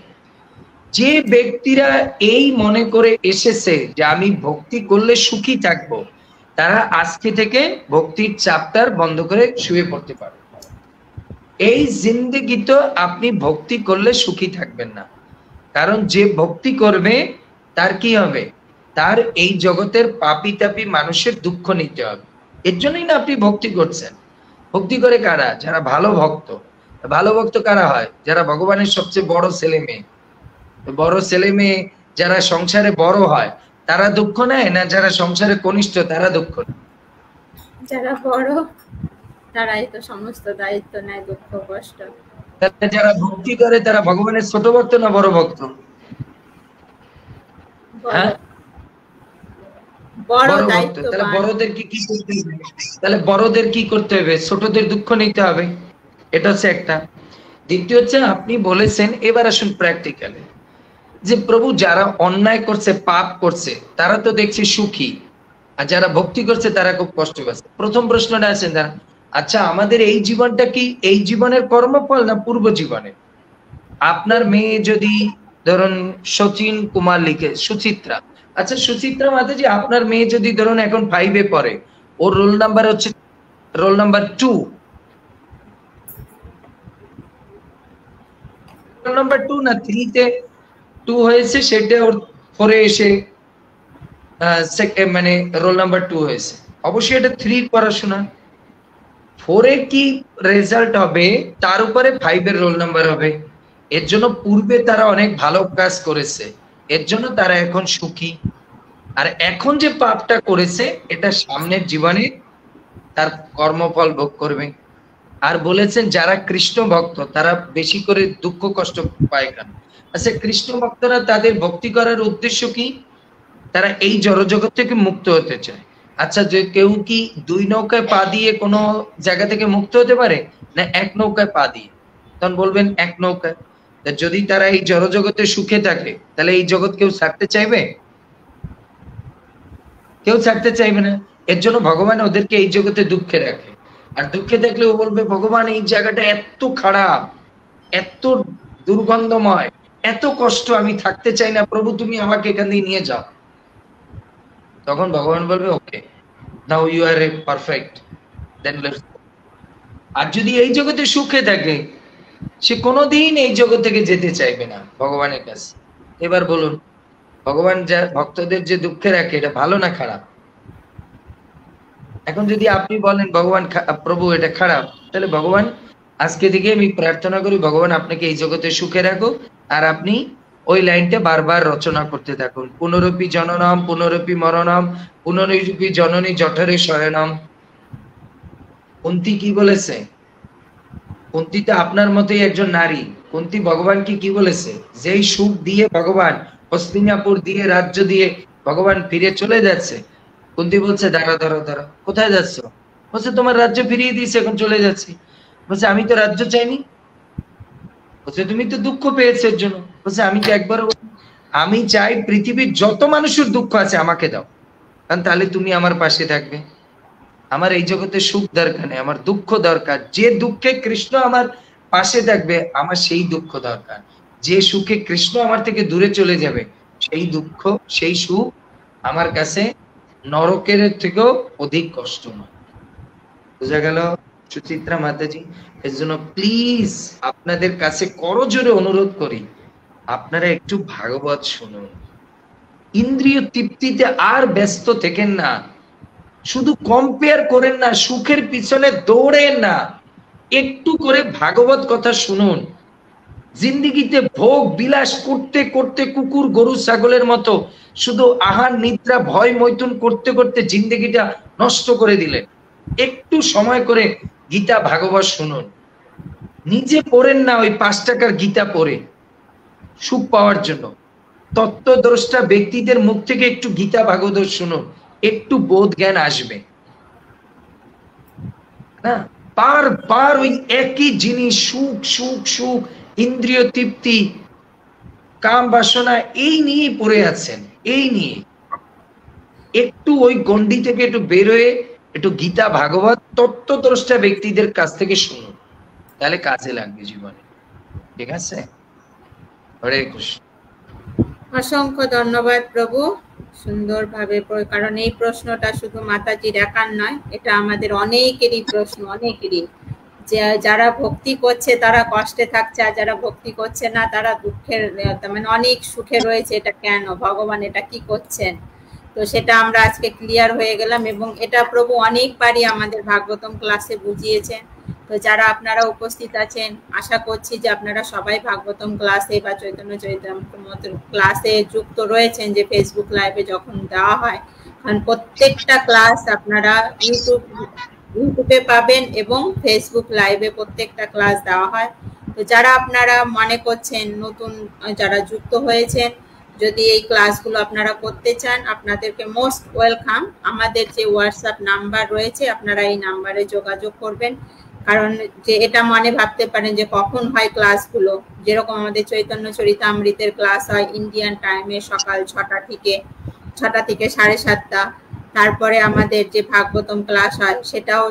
যে ব্যক্তিরা এই মনে করে এসেছে যে আমি ভক্তি করলে সুখী থাকবো, তারা আজকে থেকে ভক্তির চ্যাপ্টার বন্ধ করে শুয়ে পড়তে পারে। এই জিন্দেগিতে আপনি ভক্তি করলে সুখী থাকবেন না, কারণ যে ভক্তি করবে তার কি হবে? তার এই জগতের পাপি তাপি মানুষের দুঃখ নিতে হবে। এর জন্যই না আপনি ভক্তি করছেন। ভক্তি করে কারা? যারা ভালো ভক্ত। ভালো ভক্ত কারা হয়? যারা ভগবানের সবচেয়ে বড় ছেলে মেয়ে। বড় ছেলে মেয়ে যারা সংসারে বড় হয় তারা দুঃখ নেয় না, যারা সংসারে কনিষ্ঠ তারা দুঃখ নেয়? যারা বড় তারাই তো সমস্ত দায়িত্ব নেয়, দুঃখ কষ্ট। যারা ভক্তি করে তারা ভগবানের ছোট ভক্ত না বড় ভক্ত? হ্যাঁ, বড় ভক্ত। তাহলে বড়দের কি করতে হবে? তাহলে বড়দের কি করতে হবে? ছোটদের দুঃখ নিতে হবে। এটা হচ্ছে একটা। দ্বিতীয় হচ্ছে আপনি বলেছেন, এবার আসুন প্র্যাকটিক্যালি, যে প্রভু যারা অন্যায় করছে পাপ করছে তারা তো দেখছি সুখী, আর যারা ভক্তি করছে তারা খুব কষ্ট পাচ্ছে। প্রথম প্রশ্নটা আছেন তারা, আচ্ছা আমাদের এই জীবনটা কি এই জীবনের কর্মফল না পূর্ব জীবনে? আপনার মেয়ে যদি ধরুন সচিন কুমার লিখে সুচিত্রা, আচ্ছা সুচিত্রা মাতাজি আপনার মেয়ে যদি ধরুন এখন 5-এ পড়ে, ওর রোল নাম্বার হচ্ছে রোল নাম্বার 2, রোল নাম্বার 2 না 3-তে 2 হয়েছে, সেটা ওর 4-এ এসে মানে রোল নাম্বার 2 হয়েছে। অবশ্যই এটা 3 পড়াশোনা। 4-এ কি রেজাল্ট হবে তার উপরে 5-এর রোল নাম্বার হবে। এর জন্য পূর্বে তারা অনেক ভালো কাজ করেছে, এর জন্য তারা এখন সুখী। আর এখন যে পাপটা করেছে এটা সামনের জীবনে তার কর্মফল ভোগ করবে। আর বলেছেন যারা কৃষ্ণ ভক্ত তারা বেশি করে দুঃখ কষ্ট পায় কেন? আচ্ছা কৃষ্ণ ভক্তরা তাদের ভক্তি করার উদ্দেশ্য কি? তারা এই জড়জগৎ থেকে মুক্ত হতে চায়। আচ্ছা যে কেউ কি 2 নৌকায় পা দিয়ে কোনো জায়গা থেকে মুক্ত হতে পারে, না 1 নৌকায় পা দিয়ে? তখন বলবেন 1 নৌকায়। যদি তারা এই জড়জগতে সুখে থাকে তাহলে এই জগৎ কেউ ছাড়তে চাইবে? কেউ ছাড়তে চাইবে না। এর জন্য ভগবান ওদেরকে এই জগতে দুঃখে রাখে। আর দুঃখে থাকলে ও বলবে ভগবান এই জায়গাটা এত খারাপ, এত দুর্গন্ধময়, এত কষ্ট, আমি থাকতে চাই না, প্রভু তুমি আমাকে এখান দিয়ে নিয়ে যাও। তখন ভগবান বলবে ওকে, now you R A perfect, দেন আর যদি এই জগতে সুখে থাকে সে কোনোদিন এই জগৎ থেকে যেতে চাইবে না ভগবানের কাছে। এবার বলুন ভগবান যা ভক্তদের যে দুঃখে রাখে এটা ভালো না খারাপ? এখন যদি আপনি বলেন ভগবান প্রভু এটা খারাপ, তাহলে ভগবান আজকে থেকে আমি প্রার্থনা করি ভগবান আপনাকে এই জগতে সুখে রাখুক, আর আপনি ওই লাইনটা বারবার রচনা করতে থাকুন। পুনরপি জননম পুনরপি মরণম পুনরপি জননী জঠরে শয়নম। কুন্তী কি বলেছে? কুন্তী তো আপনার মতোই একজন নারী। কুন্তী ভগবানকে কি বলেছে? যেই সুখ দিয়ে ভগবান হস্তিনাপুর দিয়ে রাজ্য দিয়ে ভগবান ফিরে চলে যাচ্ছে, কুন্তী বলছে দাঁড়া দাঁড়া দাঁড়া, কোথায় যাচ্ছ? বলছে তোমার রাজ্য ফিরিয়ে দিয়েছে, এখন চলে যাচ্ছি। বলছে আমি তো রাজ্য চাইনি। বলছে তুমি তো দুঃখ পেয়েছো এর জন্য। বলছে আমি তো একবারও, আমি চাই পৃথিবীর যত মানুষের দুঃখ আছে আমাকে দাও, কারণ তাহলে তুমি আমার পাশে থাকবে। আমার এই জগতে সুখ দরকার নেই, আমার দুঃখ দরকার। যে দুঃখে কৃষ্ণ আমার পাশে থাকবে আমার সেই দুঃখ দরকার। যে সুখে কৃষ্ণ আমার থেকে দূরে চলে যাবে সেই দুঃখ সেই সুখ আমার কাছে নরকের থেকেও অধিক কষ্টময়। বোঝা গেল সুচিত্রা মাতাজি? এর জন্য প্লিজ আপনাদের কাছে করজোরে অনুরোধ করি আপনারা একটু ভাগবত শুনুন। ইন্দ্রিয় তৃপ্তিতে আর ব্যস্ত থেকেন না, শুধু কম্পেয়ার করেন না, সুখের পিছনে দৌড়েন না, একটু করে ভাগবত কথা শুনুন। জিন্দিগিতে ভোগ বিলাস করতে করতে কুকুর গরু ছাগলের মতো শুধু আহার নিদ্রা ভয় মৈথুন করতে করতে জিন্দিগিটা নষ্ট করে দিলেন। একটু সময় করে গীতা ভাগবত শুনুন। নিজে পড়েন না ওই 5 টাকার গীতা পড়ে সুখ পাওয়ার জন্য, তত্ত্বদ্রষ্টা ব্যক্তিদের মুখ থেকে একটু গীতা ভাগবত শুনুন, একটু বোধ জ্ঞান আসবে না। বারবার ওই একই জিনিস, সুখ সুখ সুখ, ইন্দ্রিয় তৃপ্তি, কাম বাসনা, এই নিয়ে পড়ে আছেন। এই নিয়ে একটু ওই গণ্ডি থেকে একটু বেরোয় একটু গীতা ভাগবত তত্ত্বদ্রষ্টা ব্যক্তিদের কাছ থেকে শুনুন, তাহলে কাজে লাগবে জীবনে। ঠিক আছে? হরে কৃষ্ণ। অসংখ্য ধন্যবাদ প্রভু, সুন্দরভাবে, কারণ এই প্রশ্নটা শুধু মাতাজির একার নয়, এটা আমাদের অনেকেরই প্রশ্ন, অনেকেরই। যে যারা ভক্তি করছে তারা কষ্টে থাকছে, আর যারা ভক্তি করছে না তারা দুঃখের, মানে অনেক সুখে রয়েছে। এটা কেন? ভগবান এটা কি করছেন? তো সেটা আমরা আজকে ক্লিয়ার হয়ে গেলাম, এবং এটা প্রভু অনেকবারই আমাদের ভাগবতম ক্লাসে বুঝিয়েছেন। তো যারা আপনারা উপস্থিত আছেন, আশা করছি যে আপনারা সবাই ভাগবতম ক্লাসে বা চৈতন্য চৈতন্য ক্লাসে যুক্ত রয়েছেন, যে ফেসবুক লাইভে যখন দেওয়া হয়, কারণ প্রত্যেকটা ক্লাস আপনারা ইউটিউবে পাবেন এবং ফেসবুক লাইভে প্রত্যেকটা ক্লাস দেওয়া হয়। তো যারা আপনারা মনে করছেন নতুন যারা যুক্ত হয়েছেন, যদি এই ক্লাসগুলো আপনারা করতে চান, আপনাদেরকে মোস্ট ওয়েলকাম। আমাদের যে হোয়াটসঅ্যাপ নাম্বার রয়েছে আপনারা এই নাম্বারে যোগাযোগ করবেন, কারণ যে এটা মনে ভাবতে পারেন যে কখন হয় ক্লাসগুলো। যেরকম আমাদের চৈতন্য চরিতামৃতের ক্লাস হয় ইন্ডিয়ান টাইমে সকাল 6টা থেকে 7:30, তারপরে আমাদের যে ভাগবতম ক্লাস হয় সেটাও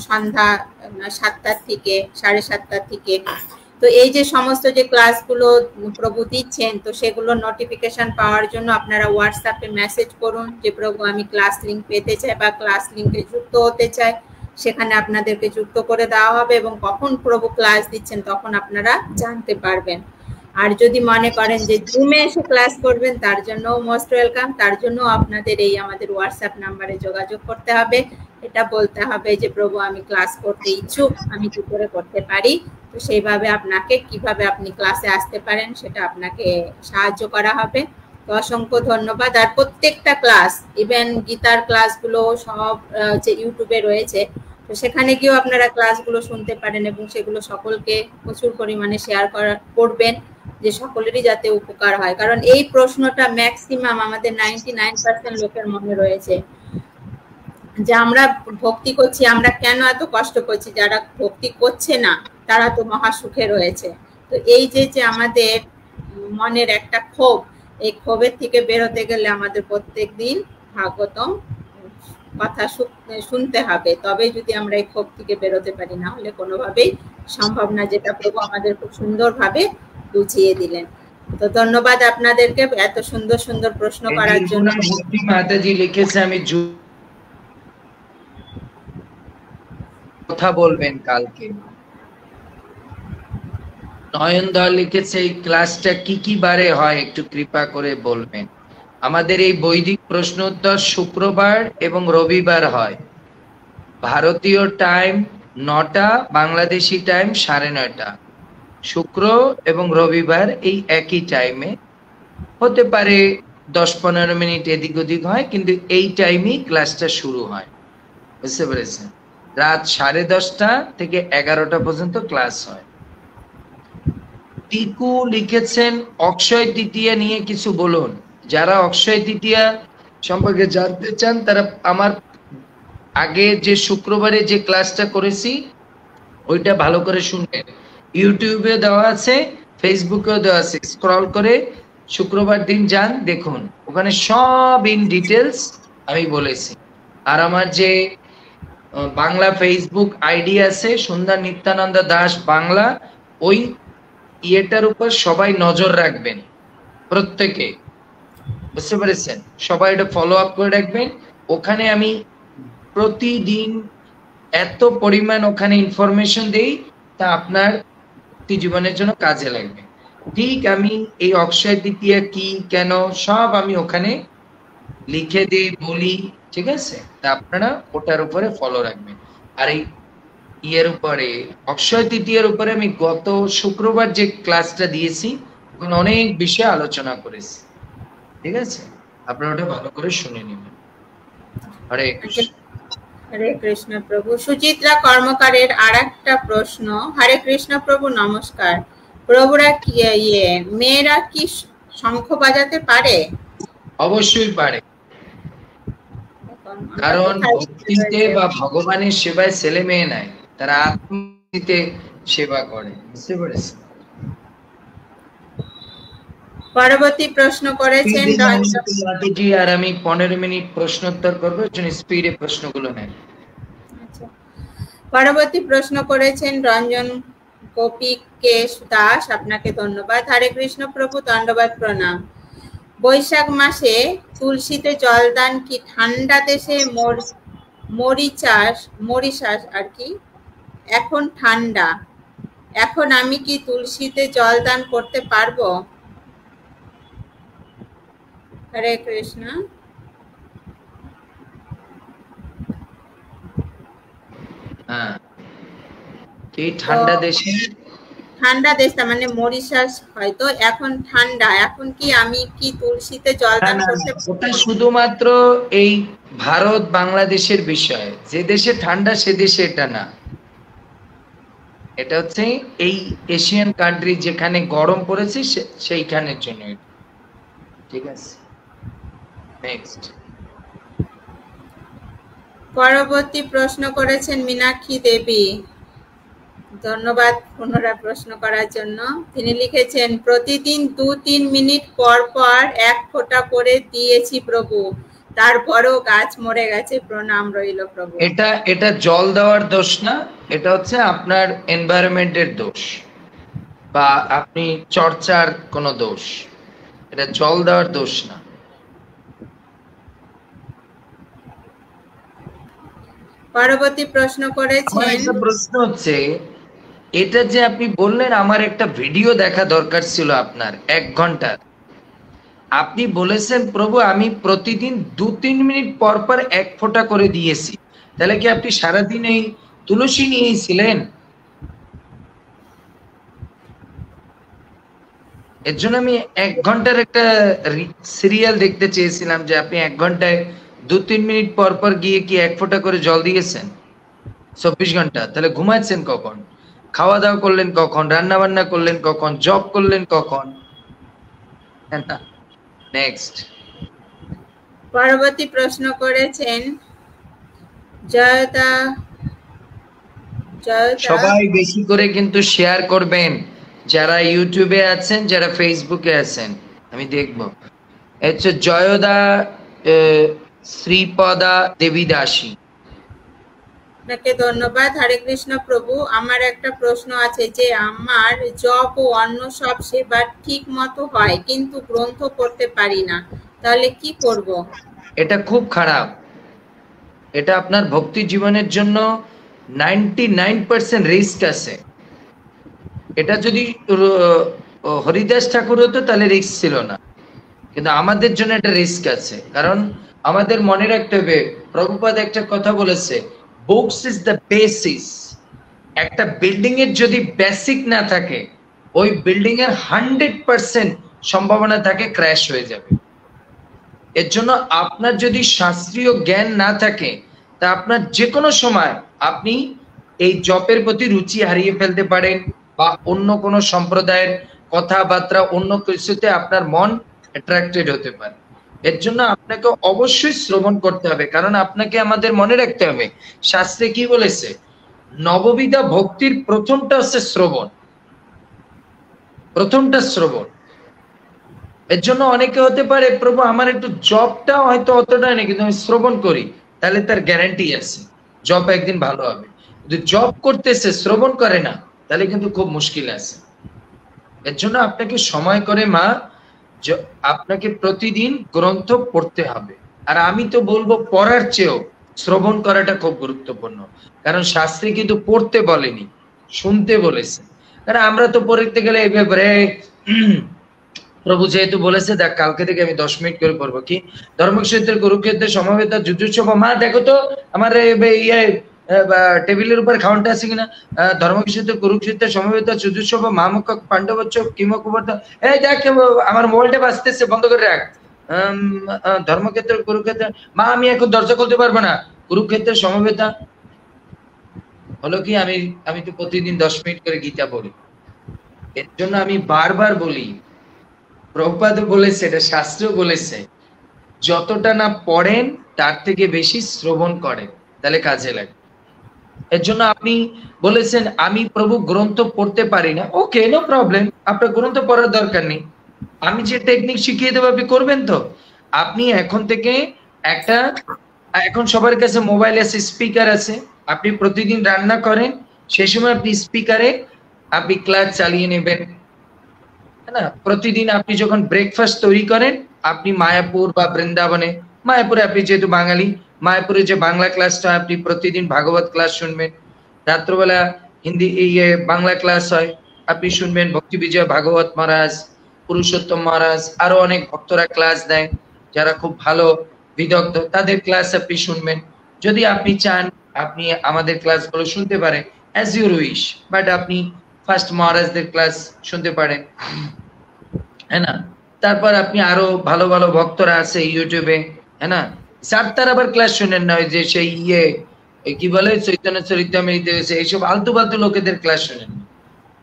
সন্ধ্যা 7টা থেকে 7:30 থেকে। তো এই যে সমস্ত যে ক্লাসগুলো প্রভু দিচ্ছেন, তো সেগুলো নোটিফিকেশন পাওয়ার জন্য আপনারা হোয়াটসঅ্যাপে মেসেজ করুন যে প্রভু আমি ক্লাস লিঙ্ক পেতে চাই বা ক্লাস লিঙ্কে যুক্ত হতে চাই। সেখানে আপনাদেরকে যুক্ত করে দেওয়া হবে এবং কখন প্রভু ক্লাস দিচ্ছেন তখন আপনারা জানতে পারবেন। আর যদি মনে করেন যে জুমে এসে ক্লাস করবেন, তার জন্য মোস্ট ওয়েলকাম। তার জন্য আপনাদের এই আমাদের হোয়াটসঅ্যাপ নাম্বারে যোগাযোগ করতে হবে, এটা বলতে হবে যে প্রভু আমি ক্লাস করতে ইচ্ছুক, আমি কি করে করতে পারি। তো সেইভাবে আপনাকে কিভাবে আপনি ক্লাসে আসতে পারেন সেটা আপনাকে সাহায্য করা হবে। তো অসংখ্য ধন্যবাদ। আর প্রত্যেকটা ক্লাস, ইভেন গীতার ক্লাসগুলো সব যে ইউটিউবে রয়েছে, তো সেখানে গিয়েও আপনারা ক্লাসগুলো শুনতে পারেন এবং সেগুলো সকলকে প্রচুর পরিমাণে শেয়ার করবেন, যে সকলেরই যাতে উপকার হয়। কারণ এই প্রশ্নটা ম্যাক্সিমাম আমাদের 99% লোকের মনে রয়েছে, যে আমরা ভক্তি করছি, আমরা কেন এত কষ্ট করছি, যারা ভক্তি করছে না তারা তো মহা সুখে রয়েছে। তো এই যে আমাদের মনের একটা ক্ষোভ, এই ক্ষোভের থেকে বেরোতে গেলে আমাদের প্রত্যেক দিন ভাগবতম কথা শুনতে হবে, তবে যদি আমরা এই ক্ষোভ থেকে বেরোতে পারি, না হলে কোনোভাবেই সম্ভব না, যেটা প্রভু আমাদের খুব সুন্দরভাবে বুঝিয়ে দিলেন। তো ধন্যবাদ আপনাদেরকে এত সুন্দর সুন্দর প্রশ্ন করার জন্য। মাতাজি লিখেছে আমি কথা বলবেন কালকে। নয়নদা লিখেছে এই ক্লাসটা কি কি বারে হয় একটু কৃপা করে বলবেন। আমাদের এই বৈদিক প্রশ্ন উত্তর শুক্রবার এবং রবিবার হয়। ভারতীয় টাইম 9টা, বাংলাদেশি টাইম 9:30। শুক্র এবং রবিবার এই একই টাইমে, হতে পারে 10-15 মিনিট এদিক ওদিক হয়, কিন্তু এই টাইমেই ক্লাসটা শুরু হয়। বুঝতে পেরেছেন? রাত 10:30 থেকে 11টা পর্যন্ত ক্লাস হয়। টিকু লিখেছেন অক্ষয় তৃতীয়া নিয়ে কিছু বলুন। যারা অক্ষয় তৃতীয়া সম্পর্কে জানতে চান তারা আমার আগে যে শুক্রবারে যে ক্লাসটা করেছি ওইটা ভালো করে শুনবেন। ইউটিউবে দেওয়া আছে, ফেসবুকেও দেওয়া আছে, স্ক্রল করে শুক্রবার দিন যান, দেখুন ওখানে সব ইন ডিটেলস আমি বলেছি। আর আমার যে বাংলা ফেসবুক আইডি আছে সন্ধ্যা নিত্যানন্দ দাস বাংলা, ওই ইয়েটার উপর সবাই নজর রাখবেন, প্রত্যেকে। বুঝতে পেরেছেন? সবাই এটা ফলো আপ করে রাখবেন। ওখানে আমি প্রতিদিন এত পরিমাণ ওখানে ইনফরমেশন দেই, তা আপনার জীবনের জন্য কাজে লাগবে। ঠিক আমি এই অক্ষয় তৃতীয়া কি কেন সব আমি ওখানে লিখে দিই, বলি, ঠিক আছে? তা আপনারা ওটার উপরে ফলো রাখবেন। আর এই ইয়ের উপরে অক্ষয় তৃতীয়ার উপরে আমি গত শুক্রবার যে ক্লাসটা দিয়েছি ওখানে অনেক বিষয়ে আলোচনা করেছি, ঠিক আছে? আপনারা ওটা ভালো করে শুনে নেবেন। হরে কৃষ্ণ। হরে কৃষ্ণ প্রভু। সুচিত্রা কর্মকারের আরেকটা প্রশ্ন। হরে কৃষ্ণ প্রভু, নমস্কার। প্রভুরা কি মেয়েরা কি শঙ্খ বাজাতে পারে? অবশ্যই পারে, কারণ ভক্তিতে বা ভগবানের সেবায় ছেলে মেয়ে নাই, তারা আত্মীতে সেবা করে। বুঝতে পেরেছেন? পরবর্তী প্রশ্ন করেছেন আর আমি 15 মিনিট প্রশ্নোত্তর করবো, স্পিডে প্রশ্নগুলো নেন। পরবর্তী প্রশ্ন করেছেন রঞ্জন কপিকেশ দাস। আপনাকে ধন্যবাদ। হরে কৃষ্ণ প্রভু, দণ্ডবাদ প্রণাম। বৈশাখ মাসে তুলসীতে জলদান কি ঠান্ডা দেশে মরিশাস আর কি এখন ঠান্ডা, এখন আমি কি তুলসীতে জলদান করতে পারবো? হরে কৃষ্ণ। হ্যাঁ, এই ঠান্ডা দেশে, ঠান্ডা দেশ তার মানে মরিশাস, হয়তো এখন ঠান্ডা, এখন কি আমি কি তুলসীতে জলদান করতে পারবো? ওটা শুধুমাত্র এই ভারত বাংলাদেশের বিষয়। যে দেশে ঠান্ডা সে দেশে এটা না, এটা হচ্ছে এই এশিয়ান কান্ট্রি যেখানে গরম পড়েছে সেইখানের জন্য, ঠিক আছে? নেক্সট। পরবর্তী প্রশ্ন করেছেন মীনাক্ষী দেবী। ধন্যবাদ পুনরায় প্রশ্ন করার জন্য। তিনি লিখেছেন প্রতিদিন 2-3 মিনিট পর পর 1 ফোঁটা করে দিয়েছি প্রভু, তারপরও গাছ মরে গেছে। প্রণাম রইল প্রভু। এটা জল দেওয়ার দোষ না, এটা হচ্ছে আপনার এনভায়রনমেন্টের দোষ বা আপনি চর্চার কোনো দোষ, এটা জল দেওয়ার দোষ না। পরবর্তী প্রশ্ন করেছেন, একটা প্রশ্ন হচ্ছে এটা যে আপনি বললেন আমার একটা ভিডিও দেখা দরকার ছিল আপনার 1 ঘন্টা, আপনি বলেছেন প্রভু আমি প্রতিদিন 2-3 মিনিট পর পর 1 ফোঁটা করে দিয়েছি, তাহলে কি আপনি সারাদিন এই তুলসী নিয়েই ছিলেন? এর জন্য আমি 1 ঘন্টার একটা সিরিয়াল দেখতে চেয়েছিলাম যে আপনি 1 ঘন্টায় 2-3 মিনিট পর পর গিয়ে কি 1 ফোঁটা করে জল দিয়েছেন 24 ঘন্টা। তাহলে ঘুমাচ্ছেন কখন, খাওয়া দাওয়া করলেন কখন, রান্না বান্না করলেন কখন, জব করলেন কখন? নেক্সট। পরবর্তী প্রশ্ন করেছেন জয়দা। সবাই বেশি করে কিন্তু শেয়ার করবেন, যারা ইউটিউবে আছেন, যারা ফেসবুকে আছেন। আমি দেখব হচ্ছে জয়দা শ্রীপদা দেবী দাসী। আপনাকে ধন্যবাদ। হরে কৃষ্ণ প্রভু। আমার একটা প্রশ্ন আছে যে আমার জপ ও অন্য সব সেবা ঠিক মতো হয় কিন্তু গ্রন্থ পড়তে পারি না, তাহলে কি করব? এটা খুব খারাপ, এটা আপনার ভক্তি জীবনের জন্য 99% রিস্ক আছে। এটা যদি হরিদাস ঠাকুর হতো তাহলে রিস্ক ছিল না, কিন্তু আমাদের জন্য একটা রিস্ক আছে। কারণ আমাদের মনে রাখতে হবে, প্রভুপাদ একটা কথা বলেছে, বুকস ইজ দ্য বেসিস। একটা বিল্ডিং এর যদি বেসিক না থাকে, ওই বিল্ডিং এর 100% সম্ভাবনা থাকে ক্র্যাশ হয়ে যাবে। এর জন্য আপনার যদি শাস্ত্রীয় জ্ঞান না থাকে, তা আপনার যে কোনো সময় আপনি এই জপের প্রতি রুচি হারিয়ে ফেলতে পারেন, বা অন্য কোনো সম্প্রদায়ের কথাবার্তা, অন্য কিছুতে আপনার মন অ্যাট্রাক্টেড হতে পারে। এর জন্য আপনাকে অবশ্যই শ্রবণ করতে হবে। কারণ আপনাকে আমাদের মনে রাখতে হবে, শাস্ত্রে কি বলেছে, নববিধা ভক্তির প্রথমটা হচ্ছে শ্রবণ, প্রথমটা শ্রবণ। এর জন্য অনেকে হতে পারে, প্রভু আমার একটু জবটা হয়তো অতটা নেই, কিন্তু আমি শ্রবণ করি, তাহলে তার গ্যারান্টি আছে জব একদিন ভালো হবে। কিন্তু জব করতেছে, শ্রবণ করে না, তাহলে কিন্তু খুব মুশকিল আছে। এর জন্য আপনাকে সময় করে মা, আপনাকে প্রতিদিন গ্রন্থ পড়তে হবে। আর আমি তো বলবো পড়ার চেয়েও শ্রবণ করাটা খুব গুরুত্বপূর্ণ। কারণ শাস্ত্রে কিন্তু পড়তে বলেনি, শুনতে বলেছে। কারণ আমরা তো পড়তে গেলে এইভাবে, প্রভু যেহেতু বলেছে, দেখ কালকে থেকে আমি 10 মিনিট করে পড়বো, কি ধর্মক্ষেত্রের কুরুক্ষেত্রে সমবেত যুদ্ধোৎসব। মা দেখো তো আমার ইয়ে টেবিলের উপর খাওয়ানটা আছে কিনা, ধর্মক্ষেত্রে কুরুক্ষেত্রে সমবেত যুদ্ধোৎসব মামুক পাণ্ডবচ্চ কিমকুবর্ত। এই দেখ আমার মোবাইলটা বাজতেছে, বন্ধ করে রাখ। ধর্মক্ষেত্র কুরুক্ষেত্র। মা আমি এখন দরজা খুলতে পারবো না, কুরুক্ষেত্রের সমবেতা। হলো কি, আমি তো প্রতিদিন 10 মিনিট করে গীতা পড়ি। এর জন্য আমি বারবার বলি, প্রভুপাদ বলেছে, এটা শাস্ত্রেও বলেছে, যতটা না পড়েন তার থেকে বেশি শ্রবণ করেন, তাহলে কাজে লাগে। এর জন্য আপনি বলেছেন আমি প্রভু গ্রন্থ পড়তে পারি না, ওকে, নো প্রবলেম, আপনার গ্রন্থ পড়ার দরকার নেই। আমি যে টেকনিক শিখিয়ে দেবো আপনি করবেন তো। আপনি এখন থেকে একটা, এখন সবার কাছে মোবাইল আছে, স্পিকার আছে, আপনি প্রতিদিন রান্না করেন, সেই সময় আপনি স্পিকারে আপনি ক্লাস চালিয়ে নেবেন, না? প্রতিদিন আপনি যখন ব্রেকফাস্ট তৈরি করেন, আপনি মায়াপুর বা বৃন্দাবনে, মায়াপুরে আপনি যেহেতু বাঙালি, মায়াপুরে যে বাংলা ক্লাসটা, আপনি প্রতিদিন ভাগবত ক্লাস শুনবেন। রাত্রবেলা হিন্দি বাংলা ক্লাস হয়, আপনি শুনবেন। ভক্তি বিজয় ভাগবত মহারাজ, পুরুষোত্তম মহারাজ, আরো অনেক ভক্তরা ক্লাস দেয়, যারা খুব ভালো বিদগ্ধ, তাদের ক্লাস আপনি শুনবেন। যদি আপনি চান আপনি আমাদের ক্লাসগুলো শুনতে পারেন, অ্যাজ ইউর উইশ, বাট আপনি ফার্স্ট মহারাজদের ক্লাস শুনতে পারেন, হ্যাঁ না? তারপর আপনি আরো ভালো ভালো ভক্তরা আছে ইউটিউবে, হ্যাঁ না, সারতার আবার ক্লাস শুনেন না, ওই যে সেই কি বলে চৈতন্য চরিতামৃত, এইসব আলতু ফালতু লোকেদের ক্লাস শুনেন।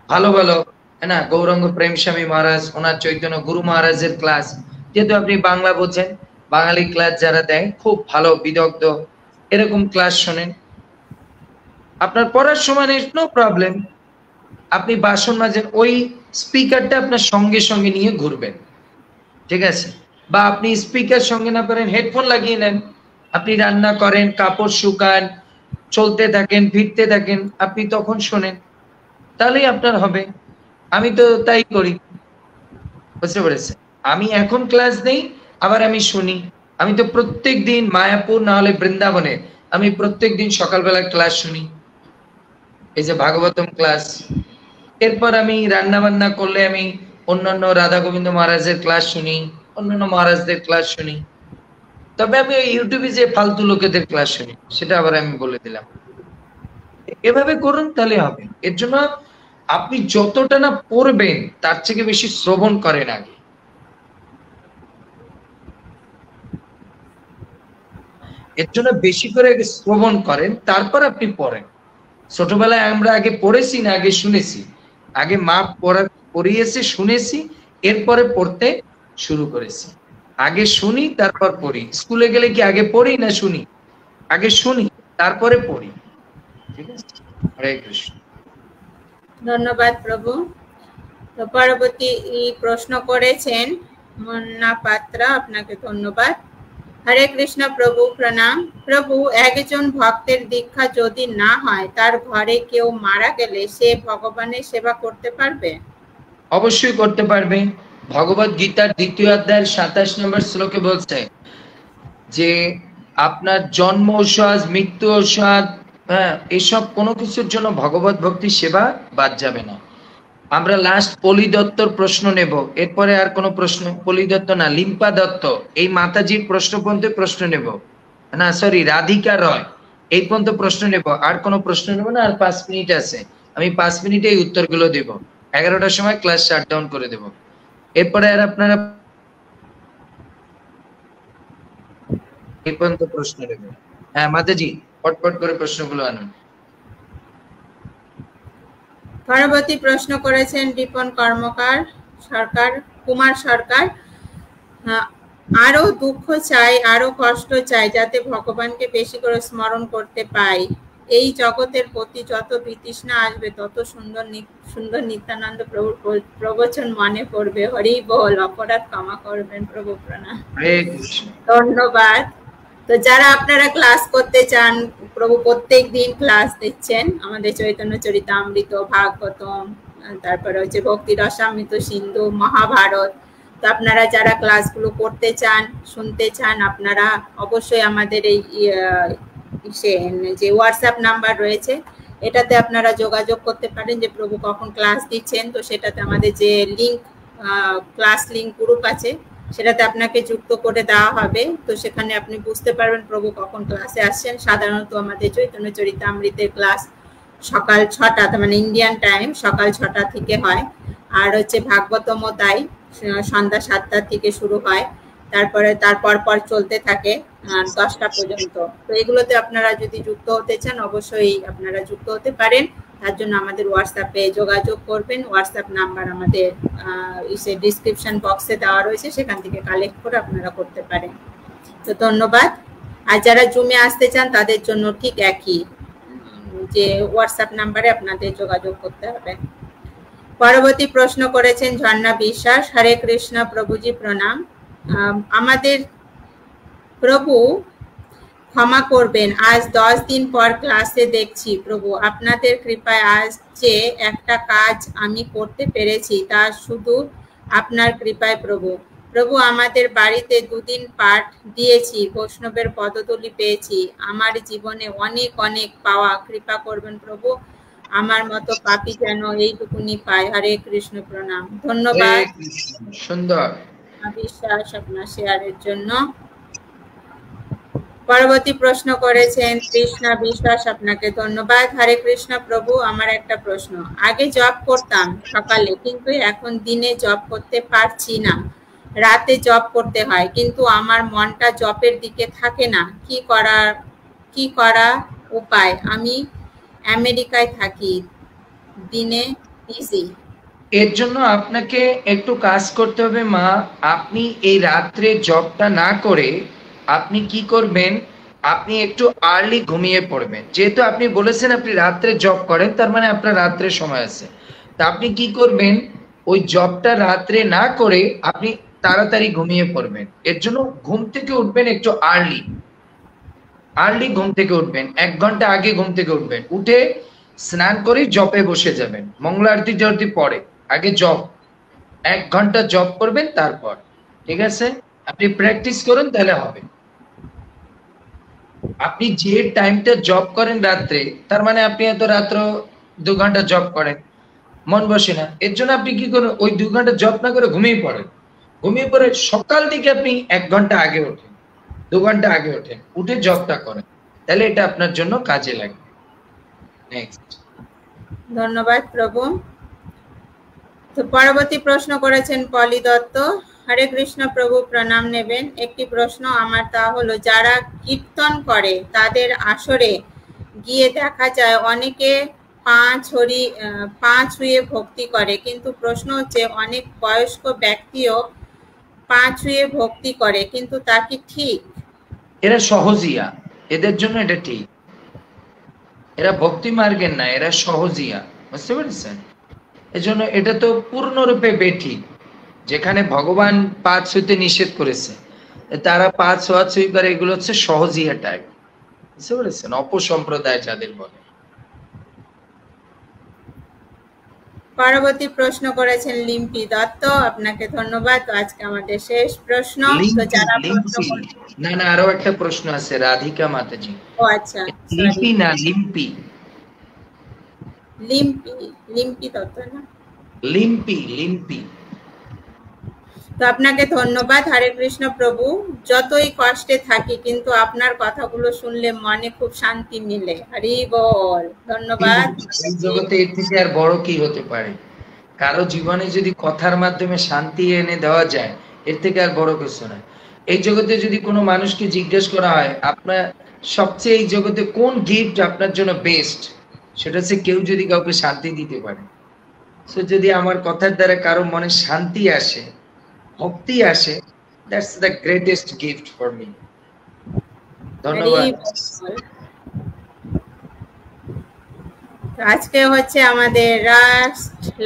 ভালো ভালো, হ্যাঁ না, গৌরাঙ্গ প্রেম স্বামী মহারাজ, ওনার চৈতন্য গুরু মহারাজের ক্লাস, যেহেতু আপনি বাংলা বোঝেন, বাঙালি ক্লাস যারা দেয় খুব ভালো বিদগ্ধ, এরকম ক্লাস শোনেন। আপনার পড়ার সময় নো প্রবলেম, আপনি বাসন মাজেন, ওই স্পিকারটা আপনার সঙ্গে সঙ্গে নিয়ে ঘুরবেন, ঠিক আছে? বা আপনি স্পিকার সঙ্গে না পারেন, হেডফোন লাগিয়ে নেন, আপনি রান্না করেন, কাপড় শুকান, চলতে থাকেন, ফিরতে থাকেন, আপনি তখন শোনেন, তাহলেই আপনার হবে। আমি তো তাই করি, বুঝতে পেরেছেন? আমি এখন ক্লাস নেই, আবার আমি শুনি। আমি তো প্রত্যেক দিন মায়াপুর না হলে বৃন্দাবনে আমি প্রত্যেক দিন সকালবেলা ক্লাস শুনি, এই যে ভাগবতম ক্লাস। এরপর আমি রান্না বান্না করলে আমি অন্যান্য রাধা গোবিন্দ মহারাজের ক্লাস শুনি, অন্যান্য মহারাজদের ক্লাস শুনি। তবে আমি ইউটিউবে যে ফালতু লোকেদের ক্লাস শুনি, সেটা আবার আমি বলে দিলাম। এভাবে করুন, তাহলে হবে। এর জন্য আপনি যতটা না পড়বেন তার থেকে বেশি শ্রবণ করেন আগে। এর জন্য বেশি করে আগে শ্রবণ করেন, তারপর আপনি পড়েন। ছোটবেলায় আমরা আগে পড়েছি না আগে শুনেছি? আগে মা পড়িয়েছে, শুনেছি, এরপরে পড়তে শুরু করেছি। আগে শুনি তারপর পড়ি। স্কুলে গেলে কি আগে পড়ি না শুনি? আগে শুনি তারপরে পড়ি, ঠিক আছে? হরে কৃষ্ণ। ধন্যবাদ প্রভু। তো পরবর্তী প্রশ্ন করেছেন মুন্না পাত্রা, আপনাকে ধন্যবাদ। হরে কৃষ্ণ প্রভু, প্রণাম প্রভু। একজন ভক্তের দীক্ষা যদি না হয়, তার ঘরে কেউ মারা গেলে সে ভগবানের সেবা করতে পারবে? অবশ্যই করতে পারবে। ভগবত গীতার 2য় অধ্যায়ের 27 নম্বর শ্লোকে বলছে যে আপনার জন্ম ঔষধ, মৃত্যু ঔষধ, হ্যাঁ, এসব কোনো কিছুর জন্য ভগবত ভক্তি সেবা বাদ যাবে না। আমরা লাস্ট পলি দত্তর প্রশ্ন নেব, এরপরে আর কোনো প্রশ্ন? পলি দত্ত না, লিম্পা দত্ত, এই মাতাজির প্রশ্ন পর্যন্ত প্রশ্ন নেব না, সরি রাধিকা রয়, এই পর্যন্ত প্রশ্ন নেব, আর কোনো প্রশ্ন নেব না। আর 5 মিনিট আছে, আমি 5 মিনিটে এই উত্তরগুলো দেব, 11টার সময় ক্লাস শাট ডাউন করে দেব। এরপরে আর আপনারা এই পর্যন্ত প্রশ্ন নেব। হ্যাঁ মাতাজি, পটপট করে প্রশ্নগুলো আনুন। পরবর্তী প্রশ্ন করেছেন রিপন কর্মকার সরকার, কুমার সরকার। আরো দুঃখ চাই, আরো কষ্ট চাই, যাতে ভগবানকে বেশি করে স্মরণ করতে পাই। এই জগতের প্রতি যত বিতৃষ্ণা আসবে, তত সুন্দর সুন্দর নিত্যানন্দ প্রভুর প্রবচন মনে পড়বে। হরি বল, অপরাধ ক্ষমা করবেন প্রভু, প্রণাম। ধন্যবাদ। তো যারা আপনারা ক্লাস করতে চান, প্রভু প্রত্যেক দিন ক্লাস দিচ্ছেন, আমাদের চৈতন্য চরিতামৃত, ভাগবতম, তারপরে হচ্ছে ভক্তি রসামৃত সিন্ধু, মহাভারত। তো আপনারা যারা ক্লাসগুলো করতে চান, শুনতে চান, আপনারা অবশ্যই আমাদের এই যে হোয়াটসঅ্যাপ নাম্বার রয়েছে, এটাতে আপনারা যোগাযোগ করতে পারেন যে প্রভু কখন ক্লাস দিচ্ছেন। তো সেটাতে আমাদের যে লিঙ্ক, ক্লাস লিঙ্ক গ্রুপ আছে, সেটাতে আপনাকে যুক্ত করে দেওয়া হবে। তো সেখানে আপনি বুঝতে পারবেন প্রভু কখন ক্লাসে আসছেন। সাধারণত আমাদের চৈতন্য চরিতামৃতের ক্লাস সকাল 6টা, মানে ইন্ডিয়ান টাইম সকাল 6টা থেকে হয়। আর হচ্ছে ভাগবতম তাই, সন্ধ্যা 7টা থেকে শুরু হয়, তারপরে তারপর পর চলতে থাকে 10টা পর্যন্ত। তো এগুলোতে আপনারা যদি যুক্ত হতে চান, অবশ্যই আপনারা যুক্ত হতে পারেন। তার জন্য আমাদের হোয়াটসঅ্যাপে যোগাযোগ করবেন। হোয়াটসঅ্যাপ নাম্বার আমাদের ডিসক্রিপশন বক্সে দেওয়া রয়েছে, সেখান থেকে কালেক্ট করে আপনারা করতে পারেন। তো ধন্যবাদ। আর যারা জুমে আসতে চান, তাদের জন্য ঠিক একই, যে হোয়াটসঅ্যাপ নাম্বারে আপনাদের যোগাযোগ করতে হবে। পরবর্তী প্রশ্ন করেছেন ঝর্ণা বিশ্বাস। হরে কৃষ্ণ প্রভুজি, প্রণাম। আমাদের প্রভু ক্ষমা করবেন, আজ 10 দিন পর ক্লাসে দেখছি প্রভু, আপনাদের কৃপায় আজ যে একটা কাজ আমি করতে পেরেছি, তা শুধু আপনার কৃপায় প্রভু। প্রভু, আমাদের বাড়িতে 2 দিন পাঠ দিয়েছি, বৈষ্ণবের পদধূলি পেয়েছি, আমার জীবনে অনেক অনেক পাওয়া, কৃপা করবেন প্রভু, আমার মতো পাপী যেন এইটুকুনি পায়। হরে কৃষ্ণ, প্রণাম। ধন্যবাদ সুন্দর বিশ্বাস আপনার শেয়ারের জন্য। পরবর্তী প্রশ্ন করেছেন কৃষ্ণা বিশ্বাস, আপনাকে ধন্যবাদ। হরে কৃষ্ণ প্রভু, আমার একটা প্রশ্ন। আগে জব করতাম সকালে, কিন্তু এখন দিনে জব করতে পারছি না, রাতে জব করতে হয়, কিন্তু আমার মনটা জবের দিকে থাকে না, কি করা উপায়? আমি আমেরিকায় থাকি, দিনে বিজি। এর জন্য আপনাকে একটু কাজ করতে হবে মা। আপনি এই রাত্রে জবটা না করে আপনি কি করবেন, আপনি একটু আর্লি ঘুমিয়ে পড়বেন। যেহেতু আপনি বলেছেন আপনি রাত্রে জব করেন, তার মানে আপনার রাত্রে সময় আছে। তা আপনি কি করবেন, ওই জবটা রাত্রে না করে আপনি তাড়াতাড়ি ঘুমিয়ে পড়বেন। এর জন্য ঘুম থেকে উঠবেন একটু আর্লি ঘুম থেকে উঠবেন, 1 ঘন্টা আগে ঘুম থেকে উঠবেন, উঠে স্নান করে জবে বসে যাবেন। মঙ্গল আরতি জয়তি পরে, আগে জব 1 ঘন্টা জব করবেন, তারপর। ঠিক আছে, আপনি প্র্যাকটিস করুন, তাহলে হবে। আপনি যে টাইমটা জব করেন রাত্রে, তার মানে আপনি এত রাত্র 2 ঘন্টা জব করেন, মন বসে না। এর জন্য আপনি কি করুন, ওই 2 ঘন্টা জব না করে ঘুমিয়ে পড়েন। ঘুমিয়ে পড়ে সকাল দিকে আপনি 1 ঘন্টা আগে ওঠেন, 2 ঘন্টা আগে ওঠেন, উঠে জবটা করেন, তাহলে এটা আপনার জন্য কাজে লাগবে। নেক্সট। ধন্যবাদ প্রভু। তো পরবর্তী প্রশ্ন করেছেন পলি দত্ত। হরে কৃষ্ণ প্রভু, প্রণাম নেবেন। একটি প্রশ্ন আমার, তা হলো যারা কীর্তন করে তাদের আসরে গিয়ে দেখা যায় অনেকে পা ছুঁয়ে ভক্তি করে, কিন্তু প্রশ্ন হচ্ছে অনেক বয়স্ক ব্যক্তিও পা ছুঁয়ে ভক্তি করে, কিন্তু তা কি ঠিক? এরা সহজিয়া, এদের জন্য এটা ঠিক। এরা ভক্তি মার্গের না, এরা সহজিয়া, বুঝতে পেরেছেন? এজন্য এটা তো পূর্ণরূপে বেঠিক। যেখানে ভগবান পা ছুঁতে নিষেধ করেছে, তারা পা ছোঁয়াছুঁই করে, এগুলো হচ্ছে সহজিয়া টাইপ, বুঝতে পেরেছেন? অপসম্প্রদায় যাদের বলে। পরবর্তী প্রশ্ন করেছেন লিম্পি দত্ত, আপনাকে ধন্যবাদ। তো আজকে আমাদের শেষ প্রশ্ন। তো যারা প্রশ্ন না না, আরো একটা প্রশ্ন আছে, রাধিকা মাতাজি। ও আচ্ছা, লিম্পি না লিম্পি, লিম্পি দত্ত না, লিম্পি। তো আপনাকে ধন্যবাদ। হরে কৃষ্ণ প্রভু, যতই কষ্টে থাকি কিন্তু আপনার কথাগুলো শুনলে মনে খুব শান্তি মিলে। হরি বল। ধন্যবাদ। এই জগতে এর থেকে আর বড় কি হতে পারে? কারো জীবনে যদি কথার মাধ্যমে শান্তি এনে দেওয়া যায়, এর থেকে আর বড় কিছু না। এই জগতে যদি কোনো মানুষকে জিজ্ঞেস করা হয় আপনার সবচেয়ে এই জগতে কোন গিফট আপনার জন্য বেস্ট, সেটা হচ্ছে কেউ যদি কাউকে শান্তি দিতে পারে। সো যদি আমার কথার দ্বারা কারো মনে শান্তি আসে, ভক্তি আসে, that's the greatest gift for me. ধন্যবাদ। আজকে হচ্ছে আমাদের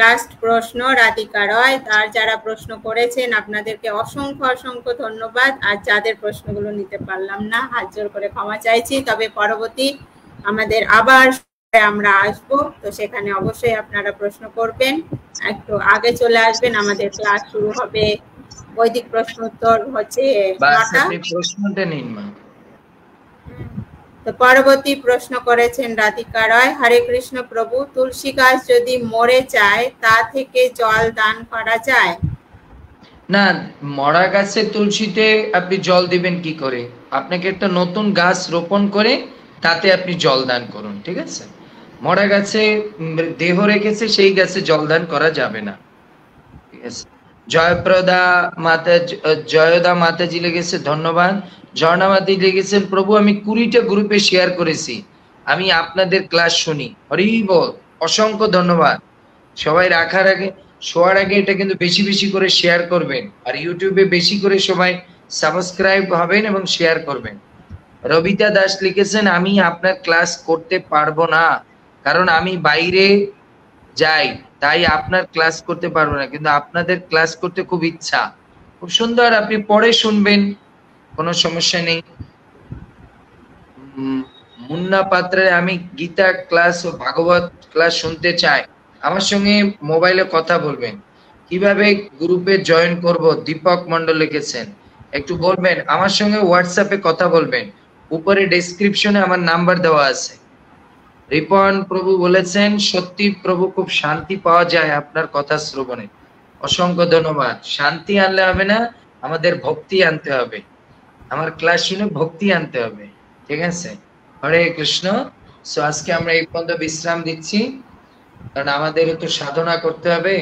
লাস্ট প্রশ্ন, রাধিকা রয়। তার যারা প্রশ্ন করেছেন আপনাদেরকে অসংখ্য অসংখ্য ধন্যবাদ। আর যাদের প্রশ্নগুলো নিতে পারলাম না, হাত জোর করে ক্ষমা চাইছি। তবে পরবর্তী আমাদের আবার আমরা আসবো, তো সেখানে অবশ্যই আপনারা প্রশ্ন করবেন। একটু আগে চলে আসবেন, আমাদের ক্লাস শুরু হবে। বৈদিক প্রশ্ন উত্তর হচ্ছে 9টা। প্রশ্নটা নিন মা। তো পরবর্তী প্রশ্ন করেছেন রাধিকা রয়। হরে কৃষ্ণ প্রভু, তুলসী গাছ যদি মরে যায় তা থেকে জল দান করা যায়? না, মরা গাছে তুলসীতে আপনি জল দিবেন কি করে? আপনাকে একটা নতুন গাছ রোপণ করে তাতে আপনি জল দান করুন, ঠিক আছে? মরা গাছে দেহ রেখেছে, সেই গাছে জল দান করা যাবে না, ঠিক আছে? জয়প্রদা মাতা, জয়দা মাতাজি লেগেছে, ধন্যবাদ। ঝর্ণা মাতাজি লেগেছেন, প্রভু আমি 20টা গ্রুপে শেয়ার করেছি, আমি আপনাদের ক্লাস শুনি। হরি বল, অসংখ্য ধন্যবাদ। সবাই রাখার আগে, শোয়ার আগে এটা কিন্তু বেশি বেশি করে শেয়ার করবেন, আর ইউটিউবে বেশি করে সবাই সাবস্ক্রাইব হবেন এবং শেয়ার করবেন। রবিতা দাস লিখেছেন, আমি আপনার ক্লাস করতে পারবো না, কারণ আমি বাইরে যাই, তাই আপনার ক্লাস করতে পারবো না, কিন্তু আপনাদের ক্লাস করতে খুব ইচ্ছা। খুব সুন্দর, আপনি পরে শুনবেন, কোনো সমস্যা নেই। মুন্না পাত্রের, আমি গীতা ক্লাস ও ভাগবত ক্লাস শুনতে চাই, আমার সঙ্গে মোবাইলে কথা বলবেন। কিভাবে গ্রুপে জয়েন করব? দীপক মন্ডল লিখেছেন, একটু বলবেন। আমার সঙ্গে হোয়াটসঅ্যাপে কথা বলবেন, উপরে ডেসক্রিপশনে আমার নাম্বার দেওয়া আছে। রিপন প্রভু বলেছেন, সত্যি প্রভু খুব শান্তি পাওয়া যায় আপনার কথা শ্রবণে। অসংখ্য ধন্যবাদ। শান্তি আনলে হবে না, আমাদের ভক্তি আনতে হবে। আমার ক্লাস শুনে ভক্তি আনতে হবে, ঠিক আছে? হরে কৃষ্ণ। সো আজকে আমরা এই পর্যন্ত বিশ্রাম দিচ্ছি, কারণ আমাদেরও তো সাধনা করতে হবে।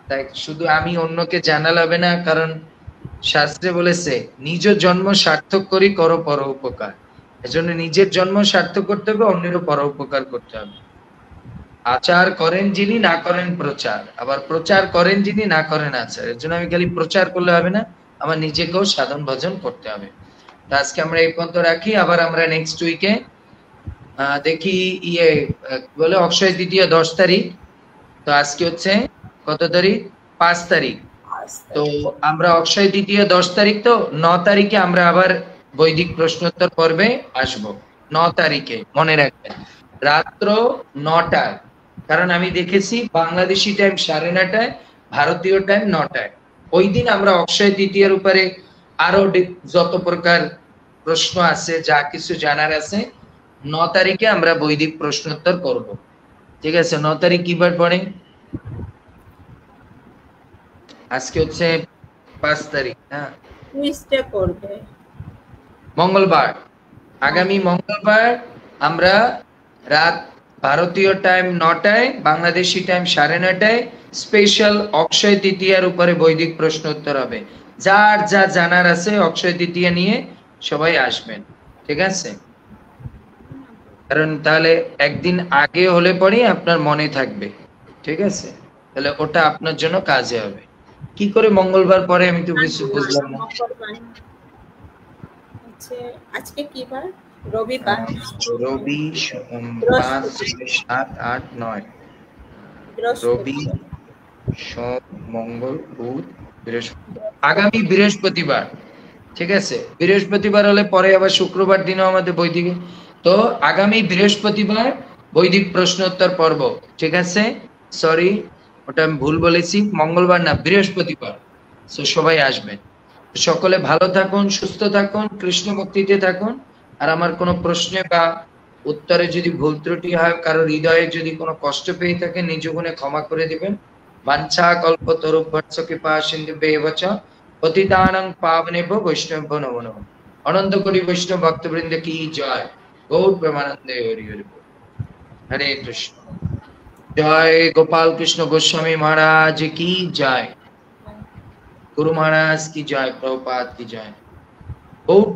তাই শুধু আমি অন্যকে জানালে হবে না, কারণ শাস্ত্রে বলেছে নিজ জন্ম সার্থক করি করো পর উপকার। এজন্য নিজের জন্ম সার্থক করতে হবে, অন্যেরও পর উপকার করতে হবে। আচার করেন যিনি, না করেন প্রচার, আবার প্রচার করেন যিনি, না করেন আচার। এর জন্য আমি খালি প্রচার করলে হবে না, আমার নিজেকেও সাধন ভজন করতে হবে। তো আজকে আমরা এই পর্যন্ত রাখি, আবার আমরা নেক্সট উইকে দেখি বলে অক্ষয় তৃতীয়া 10 তারিখ। তো আজকে হচ্ছে কত তারিখ? 5 তারিখ। তো আমরা অক্ষয় তৃতীয়া 10 তারিখ, তো 9 তারিখে আমরা আবার বৈদিক প্রশ্নোত্তর পর্বে আসবো। 9 তারিখে মনে রাখবেন, রাত্র 9টায়। কারণ আমি দেখেছি বাংলাদেশি টাইম 9:30টায়, ভারতীয় টাইম 9টায়। ওই দিন আমরা অক্ষয় তৃতীয়ার উপরে আরো যত প্রকার প্রশ্ন আছে, যা কিছু জানার আছে, 9 তারিখে আমরা বৈদিক প্রশ্নোত্তর করব, ঠিক আছে? 9 তারিখ কি বার পড়ে? আজকে হচ্ছে 5 তারিখ, হ্যাঁ, মঙ্গলবার। আগামী মঙ্গলবার আমরা রাত ভারতীয় টাইম 9টায়, বাংলাদেশি টাইম 9:30টায় স্পেশাল অক্ষয় তৃতীয়ার উপরে বৈদিক প্রশ্ন উত্তর হবে। যার যা জানার আছে অক্ষয় তৃতীয়া নিয়ে সবাই আসবেন, ঠিক আছে? কারণ তাহলে একদিন আগে হলে পরে আপনার মনে থাকবে, ঠিক আছে? তাহলে ওটা আপনার জন্য কাজে হবে। কি করে মঙ্গলবার পরে আমি তো কিছু বুঝলাম না। আজকে কি বার? রবিবার। রবি 5, 7, 8, 9, রবি, সোম, মঙ্গল, বুধ, বৃহস্পতি। আগামী বৃহস্পতিবার, ঠিক আছে? বৃহস্পতিবার হলে পরে আবার শুক্রবার দিনও আমাদের বৈদিক। তো আগামী বৃহস্পতিবার বৈদিক প্রশ্নোত্তর পর্ব, ঠিক আছে? সরি, ওটা আমি ভুল বলেছি, মঙ্গলবার না, বৃহস্পতিবার। তো সবাই আসবেন। সকলে ভালো থাকুন, সুস্থ থাকুন, কৃষ্ণ ভক্তিতে থাকুন। আর আমার কোনো প্রশ্নে বা উত্তরে যদি ভুল ত্রুটি হয়, কারোর হৃদয়ে যদি কোনো কষ্ট পেয়ে থাকে, নিজ গুণে ক্ষমা করে দিবেন। বাঞ্ছা কল্পতরুভ্যশ্চ কৃপা সিন্ধুভ্যেব চ পতিতানাং পাবনেভ্যো বৈষ্ণবেভ্যো নমো নমঃ। অনন্ত কোটি বৈষ্ণব ভক্তবৃন্দ কি জয়। গৌর প্রেমানন্দে হরি হরি বল। হরে কৃষ্ণ। জয় গোপাল কৃষ্ণ গোস্বামী महाराज की जय। गुरु महाराज की जय। प्रभुपाद की जय। गौर